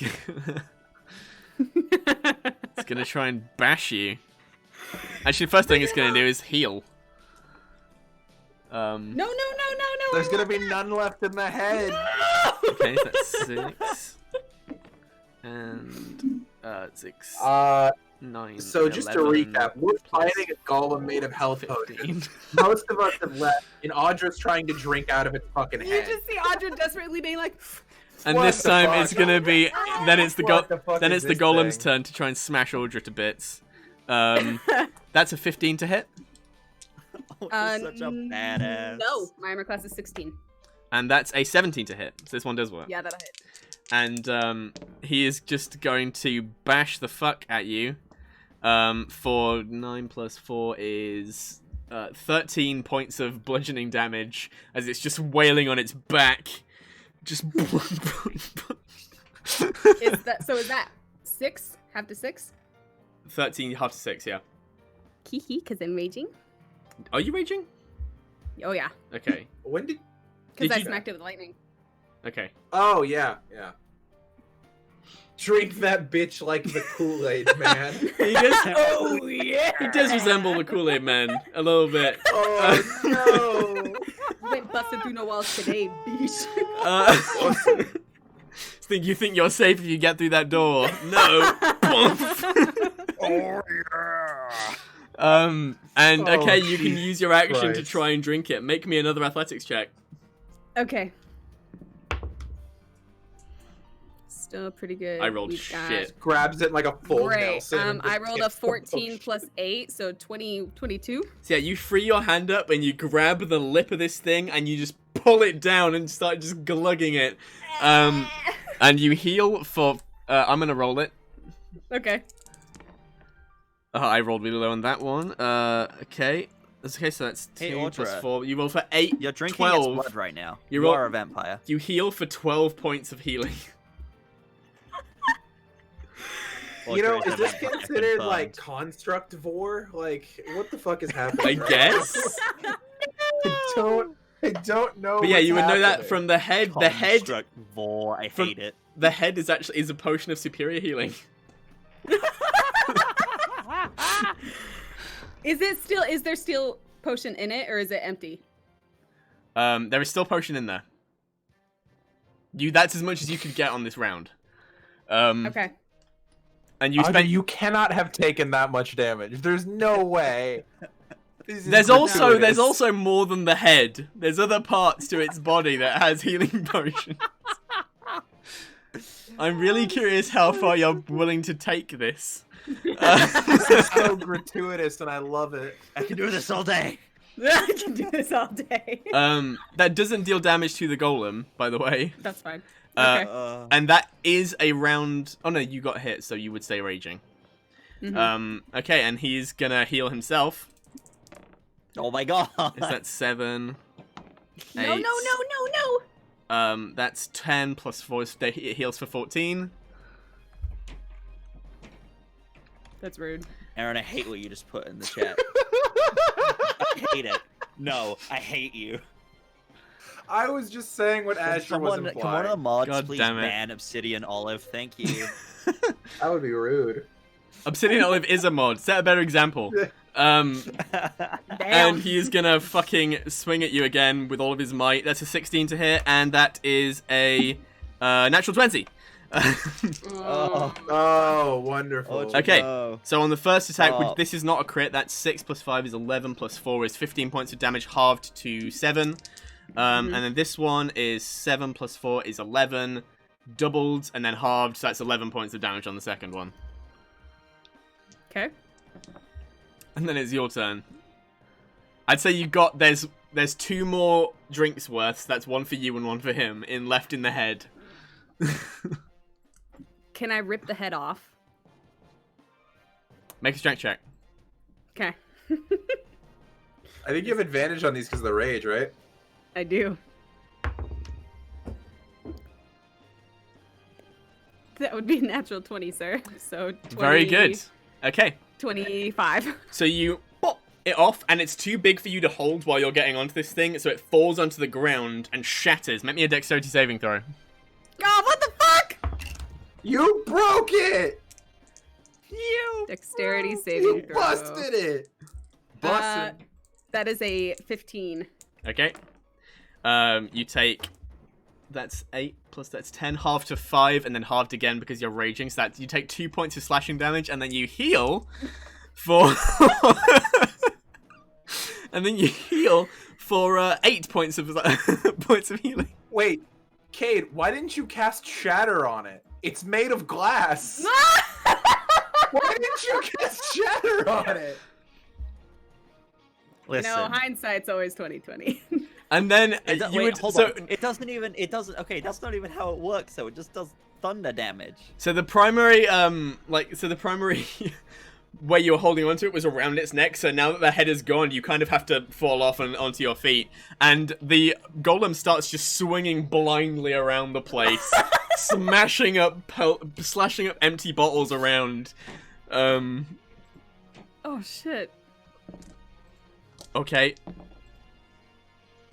it's gonna try and bash you. Actually, the first thing it's gonna do is heal. No. There's gonna be none left in the head. Okay, so that's 6. And 6, 9. So just to 11, recap, we're plus fighting a golem made of health 15. potions. Most of us have left, and Audra's trying to drink out of its fucking You head. just see Audra desperately being like, And What this the time fuck? it's gonna be then it's the What the fuck then is it's the this golem's thing? turn to try and smash Audra to bits. That's a 15 to hit, Oh, you're such a badass. No, my armor class is 16. and that's a 17 to hit. So this one does work. Yeah, that'll hit. And he is just going to bash the fuck at you. For 9 plus 4 is 13 points of bludgeoning damage as it's just wailing on its back. Just Is that 6? Half to 6? 13 half to 6, yeah. Hee because I'm raging. Are you raging? Oh yeah, Okay. When did? because Did I you- smacked it with lightning. Okay. Oh yeah. Drink that bitch like the Kool-Aid man. He does, Oh yeah. he does resemble the Kool-Aid Man a little bit. Oh no! You ain't busted through no walls today, bitch. You think you're safe if you get through that door? No. Oh yeah. And Oh, okay, you can Jesus use your action to Christ. try and drink it. Make me another athletics check. Okay. Still pretty good. I rolled We've got- shit. Grabs it like a full Great. Nelson. and I just rolled a gets- 14 plus 8, so 22. So yeah, you free your hand up and you grab the lip of this thing and you just pull it down and start just glugging it. And you heal for. I'm gonna roll it. Okay. I rolled really low on that one. Okay. That's okay, so that's 2 Hey, plus Audra. 4. You roll for 8. You're drinking 12. its blood right now. You You roll- are a vampire. You heal for 12 points of healing. You know, Audra is this vampire, considered like confirmed. constructivore? Like, what the fuck is happening? I right guess. I don't know. But yeah, what's you would know that happening. from the head. The head, Constructivore, I From- hate it. the head is a potion of superior healing. Is there still potion in it, or is it empty? There is still potion in there. That's as much as you could get on this round. Okay. And you Audra, spent. you cannot have taken that much damage. There's no way. This is There's gratuitous. also more than the head. There's other parts to its body that has healing potions. I'm really curious how far you're willing to take this. This is so gratuitous, and I love it. I can do this all day. I can do this all day. That doesn't deal damage to the golem, by the way. That's fine. Uh, Okay. And that is a round. Oh no, you got hit, so you would stay raging. Mhm. Okay, and he's gonna heal himself. Oh my god. Is that 7? No, 8? no. That's 10 plus 4. It heals for 14. That's rude. Aaron, I hate what you just put in the chat. I hate it. No, I hate you. I was just saying what Asher was Can one implying. of the mods God please damn it. ban Obsidian Olive? Thank you. That would be rude. Obsidian Olive is a mod. Set a better example. And Damn. he is gonna fucking swing at you again with all of his might. That's a 16 to hit, and that is a natural 20. Oh. Oh, wonderful. Oh, Okay. no. So on the first attack, Oh. which this is not a crit, that's 6 plus 5 is 11 plus 4 is 15 points of damage, halved to 7. And then this one is 7 plus 4 is 11, doubled, and then halved, so that's 11 points of damage on the second one. Okay. And then it's your turn. I'd say you got there's 2 more drinks worth. So that's 1 for you and 1 for him left in the head. Can I rip the head off? Make a strength check. Okay. I think you have advantage on these because of the rage, right? I do. That would be a natural 20, sir. So 20, Very good. Okay. 25. So you pop it off, and it's too big for you to hold while you're getting onto this thing, so it falls onto the ground and shatters. Make me a dexterity saving throw. God, what the fuck? You broke it! Dexterity You saving throw. busted it! Busted. That is a 15. Okay. You take... That's 8 plus that's 10, halved to 5, and then halved again because you're raging. So that you take 2 points of slashing damage, and then you heal for... and then you heal for 8 points of points of healing. Wait, Cayde, why didn't you cast Shatter on it? It's made of glass. Why didn't you cast Shatter on it? Listen. You know, hindsight's always 20/20. And then Hold on. It doesn't even. It doesn't. Okay, that's not even how it works. So it just does thunder damage. So the primary, the primary way you were holding onto it was around its neck. So now that the head is gone, you kind of have to fall off and onto your feet. And the golem starts just swinging blindly around the place, slashing up empty bottles around. Oh shit. Okay.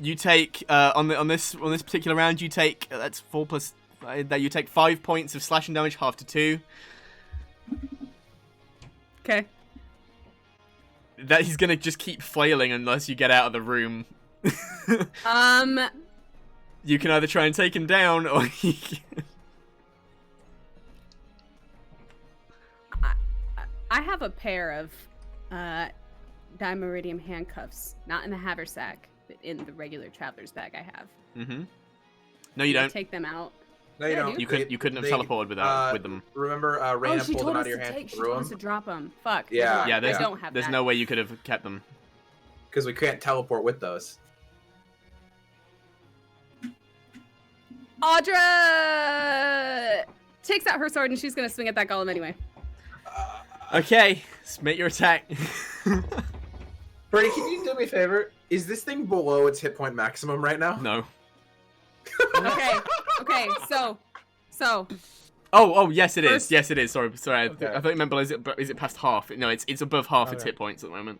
You take on this particular round. You take that's 4 plus. That you take 5 points of slashing damage, half to 2. Okay. That he's gonna just keep flailing unless you get out of the room. You can either try and take him down, or he can... I have a pair of dimeridium handcuffs, not in the haversack, but in the regular traveler's bag I have. Mm-hmm. No, you don't. Take them out. No, you Yeah, don't. You couldn't have teleported with them. Remember, Raina she pulled told them out us of your to hand take. and She threw told us them. to drop them. Fuck. Yeah. Yeah, I don't have there's that. no way you could have kept them. Because we can't teleport with those. Audra takes out her sword and she's gonna swing at that golem anyway. Okay, make your attack. Brady, can you do me a favor? Is this thing below its hit point maximum right now? No. Okay. So. Oh, yes, it is. First- Yes, it is. Sorry. Okay. I thought you meant, is it past half? No, it's above half its Okay. hit points at the moment.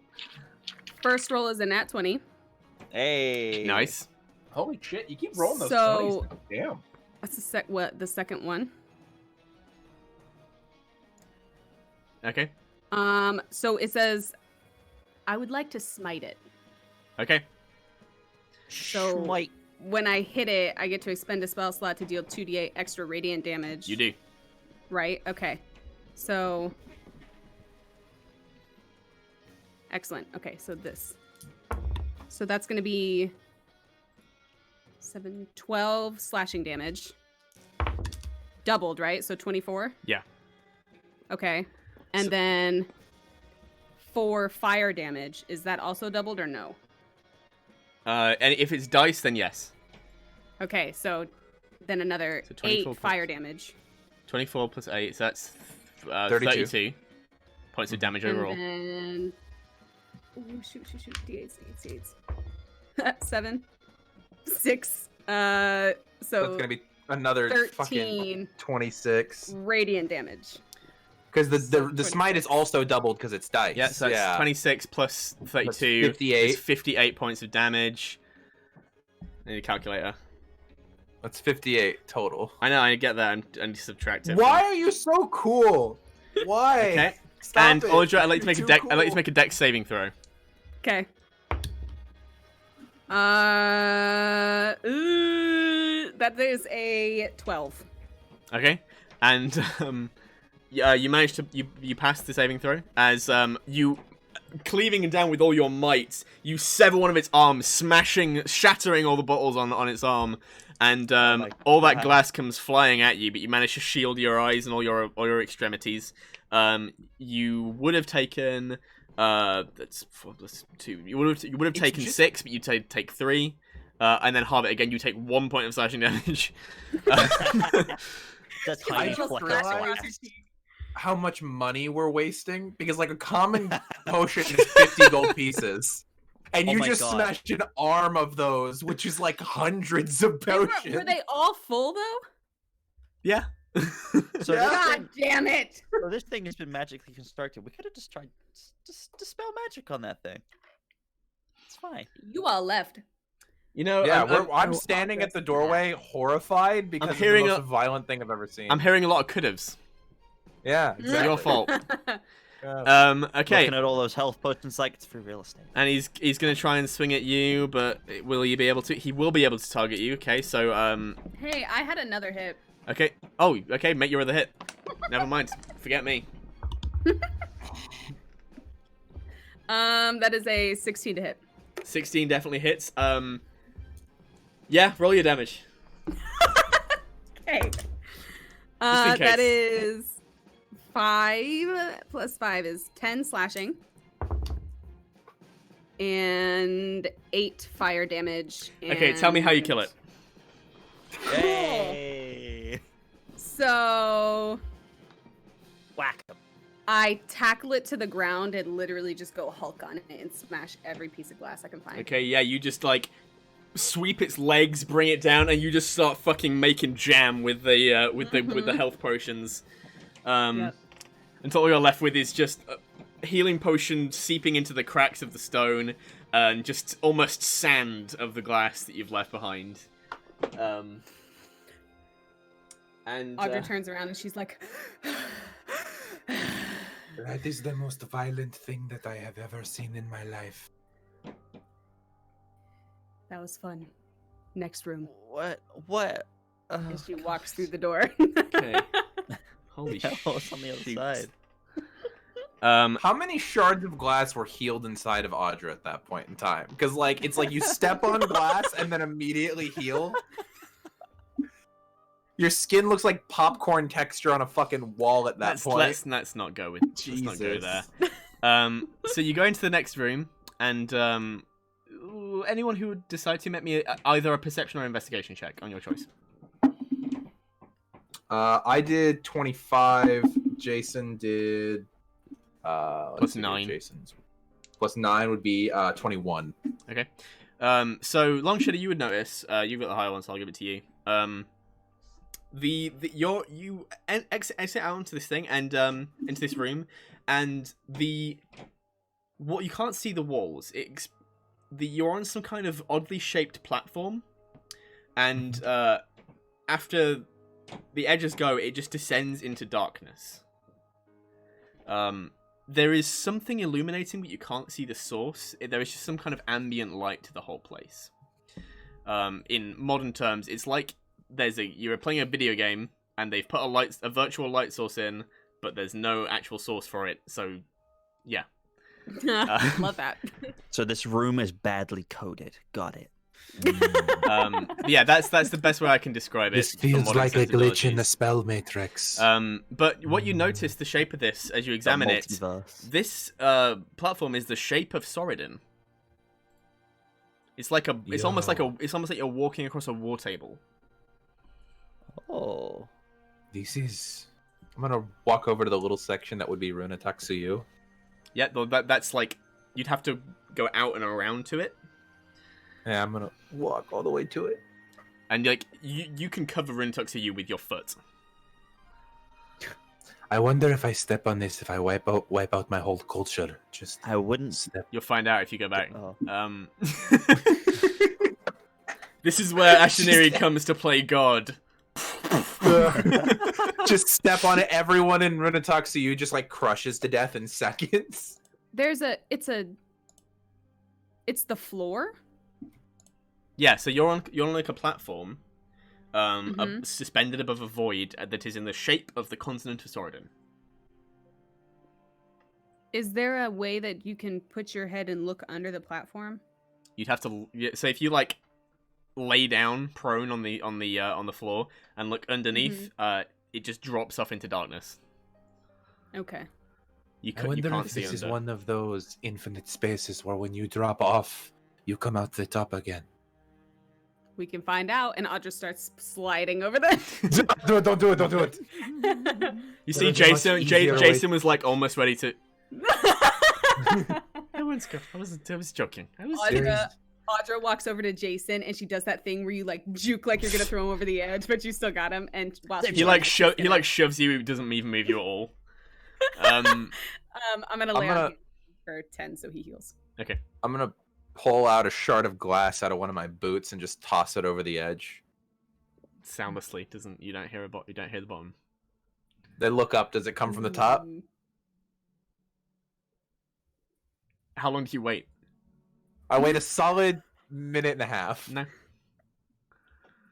First roll is a nat 20. Hey. Nice. Holy shit, you keep rolling those So- 20s. Damn. That's the second one. Okay. So it says, I would like to smite it. Okay. So- Smite. When I hit it, I get to expend a spell slot to deal 2d8 extra radiant damage. You do. Right? Okay. So. Excellent. Okay, so this. So that's going to be 12 slashing damage. Doubled, right? So 24? Yeah. Okay. And then 4 fire damage. Is that also doubled or no? And if it's dice, then yes. Okay, so then another So 24 8 fire damage. 24 plus 8, so that's 32. 32 points of damage overall. And then... Ooh, shoot. D8s. 7. 6. So That's gonna be another 13 fucking 26. radiant damage. Because the So smite is also doubled because it's dice. Yeah, so that's 26 plus 32. 58. It's 58 points of damage. I need a calculator. That's 58 total. I know, I get that, and subtract it. Why are you so cool? Why? Okay. Stop And it. Audra, I'd like to You're make a too deck. I'd like to cool. make a dex saving throw. Okay. That is a 12. Okay. And you managed to you pass the saving throw as you cleaving it down with all your might, you sever one of its arms, shattering all the bottles on its arm, and all that glass comes flying at you. But you manage to shield your eyes and all your extremities. You would have taken that's 2. You would have taken 6, but you take 3, and then halve it again. You take 1 point of slashing damage. That's I tiny just flex. realized how much money we're wasting because like a common potion is 50 gold pieces. And Oh you my just God. smashed an arm of those, which is like hundreds of potions. Were they all full though? Yeah. So God damn it! this thing has been magically constructed. We could have just tried just dispel magic on that thing. It's fine. You all left. You know, Yeah, I'm standing at the doorway, horrified because it's the hearing most violent thing I've ever seen. I'm hearing a lot of could'ves. Yeah, It's exactly. your fault. Yeah. Okay. Looking at all those health potions like it's free real estate. And he's gonna try and swing at you, but will you be able to? He will be able to target you. Okay, so Hey, I had another hit. okay. Oh, okay. Make your other hit. Never mind. Forget me. That is a 16 to hit. 16 definitely hits. Yeah. Roll your damage. Okay. in case. That is 5 plus 5 is 10 slashing. And 8 fire damage. Okay. Tell me how you kill it. Yay! So Whack 'em. I tackle it to the ground and literally just go Hulk on it and smash every piece of glass I can find. Okay. Yeah. You just like sweep its legs, bring it down, and you just start fucking making jam with the with the health potions. Yep. Until all you're left with is just a healing potion seeping into the cracks of the stone, and just almost sand of the glass that you've left behind. And Audra turns around and she's like, That is the most violent thing that I have ever seen in my life. that was fun. Next room. What? And she walks through the door. Okay. Holy shit. What's on the other side? How many shards of glass were healed inside of Audra at that point in time? Because like it's like you step on glass and then immediately heal. Your skin looks like popcorn texture on a fucking wall at that point. Let's not go with. Let's not go Jesus. there. So you go into the next room, and anyone who would decide to make me either a perception or investigation check on your choice. I did 25. Jason did. Plus 9. Jason's plus 9 would be 21. Okay. So Longshadow, you would notice. You've got the higher one, so I'll give it to you. You exit out into this thing and into this room, and what you can't see the walls. You're on some kind of oddly shaped platform, and after the edges go, it just descends into darkness. There is something illuminating, but you can't see the source. There is just some kind of ambient light to the whole place. In modern terms, it's like you're playing a video game and they've put a virtual light source in, but there's no actual source for it. So, yeah. Love that. So this room is badly coded. Got it. Yeah, that's the best way I can describe it. This for feels modern like a glitch in the sensibilities. spell matrix. But what you notice, the shape of this as you examine it, Multiverse. this platform is the shape of Sorodin. It's like it's almost like you're walking across a war table. Oh. This is... I'm gonna walk over to the little section that would be Runa Taksuyu. Yeah, that's like you'd have to go out and around to it, Yeah, I'm gonna walk all the way to it. and like you can cover Rintuxu with your foot. I wonder if I step on this, if I wipe out my whole culture. Just I wouldn't. step. You'll find out if you go back. Oh. This is where Ashiniri comes to play God. Just step on it. Everyone in Runa Taksuyu just like crushes to death in seconds. It's the floor. Yeah, so you're on like a platform, suspended above a void that is in the shape of the continent of Sorodin. Is there a way that you can put your head and look under the platform? You'd have to. So if you like lay down prone on the floor and look underneath, it just drops off into darkness. Okay. You I wonder can't if see this is under. one of those infinite spaces where when you drop off, you come out the top again. We can find out, and Audra starts sliding over there. Don't do it! Don't do it! You There see, is a much easier way- Jason was like almost ready to. I was joking. Audra walks over to Jason, and she does that thing where you like juke like you're gonna throw him over the edge, but you still got him. And while He like shoves you. He doesn't even move you at all. I'm gonna lay on him for 10, so he heals. Okay. I'm gonna pull out a shard of glass out of one of my boots and just toss it over the edge. Soundlessly, you don't hear the bottom. They look up. Does it come from the top? How long do you wait? I wait a solid minute and a half. No.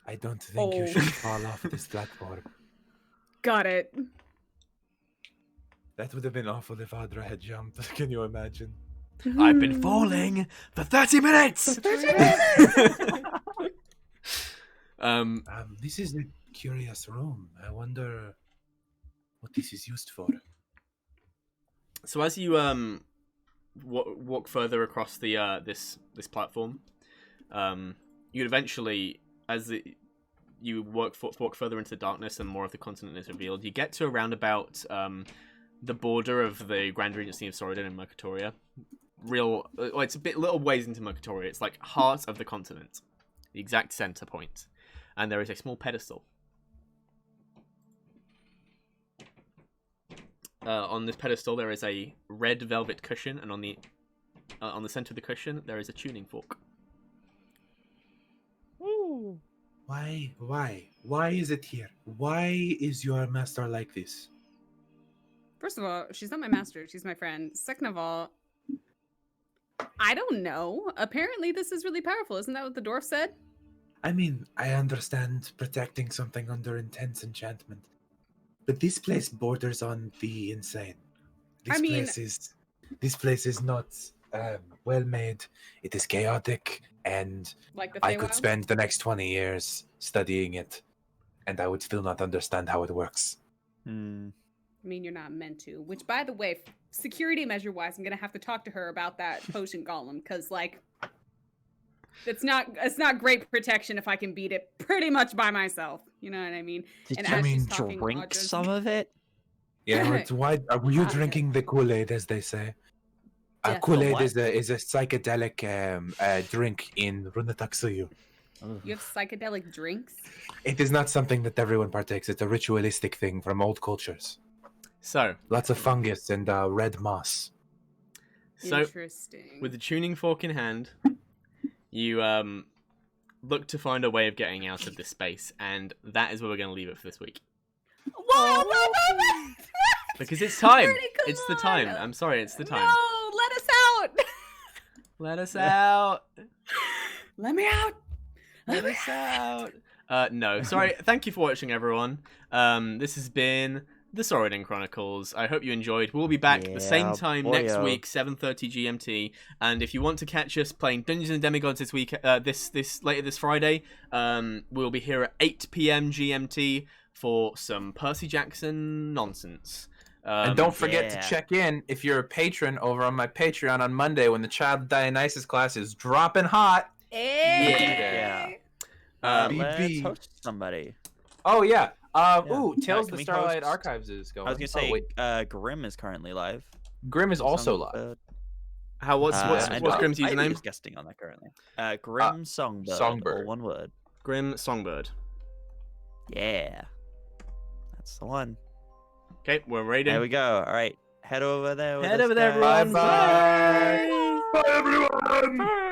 I don't think you should fall off this platform. Got it. That would have been awful if Audra had jumped. Can you imagine? I've been falling for 30 minutes. This is a curious room. I wonder what this is used for. So as you walk further across the this platform, you'd eventually, you walk further into the darkness and more of the continent is revealed, you get to around about the border of the Grand Regency of Sorodin and Mercatoria. It's a little ways into Mercatoria. It's like heart of the continent, the exact center point, and there is a small pedestal. On this pedestal, there is a red velvet cushion, and on the center of the cushion, there is a tuning fork. Ooh. Why? Why is it here? Why is your master like this? First of all, she's not my master. She's my friend. Second of all, I don't know. Apparently, this is really powerful. Isn't that what the dwarf said? I mean, I understand protecting something under intense enchantment, but this place borders on the insane. This place is not well made. It is chaotic, and Like the I could Feywild? spend the next 20 years studying it, and I would still not understand how it works. I mean, you're not meant to. Which, by the way, security measure-wise, I'm gonna have to talk to her about that potion golem, because like, it's not great protection if I can beat it pretty much by myself. You know what I mean? Did And you as she's talking, drink Audra's- some of it? Yeah, it's why were you drinking the Kool-Aid, as they say? Yeah. Kool-Aid what? is a psychedelic drink in Runataxuyu. You have psychedelic drinks? It is not something that everyone partakes. It's a ritualistic thing from old cultures. So, Lots of fungus and red moss. so Interesting. with the tuning fork in hand, you look to find a way of getting out of this space, and that is where we're going to leave it for this week. Whoa! Because it's time. Bernie, come It's the time. on. I'm sorry, it's the time. No, let us out! Let us out. Let me out! Let us out. No, sorry. Thank you for watching, everyone. This has been the Sorodin Chronicles. I hope you enjoyed. We'll be back at the same Yeah, time boyo. next week, 7:30 GMT. And if you want to catch us playing Dungeons and Demigods this week, this later this Friday, we'll be here at 8 p.m. GMT for some Percy Jackson nonsense. And don't forget yeah. to check in if you're a patron over on my Patreon on Monday when the Child of Dionysus class is dropping hot. Yeah. Let's BB. host somebody. Oh yeah. Ooh, Can Tales of we the Starlight host- Archives is going. I was gonna Oh, say, wait. Grim is currently live. Grim is also live. Songbird. What's And Grim's Ivy username? is guesting on that currently. Grim Songbird. Songbird. All one word. Grim Songbird. Yeah. That's the one. Okay, we're raiding. There we go. All right. Head over there. with Head us, over there, guys. everyone. Bye-bye. Bye. Bye everyone.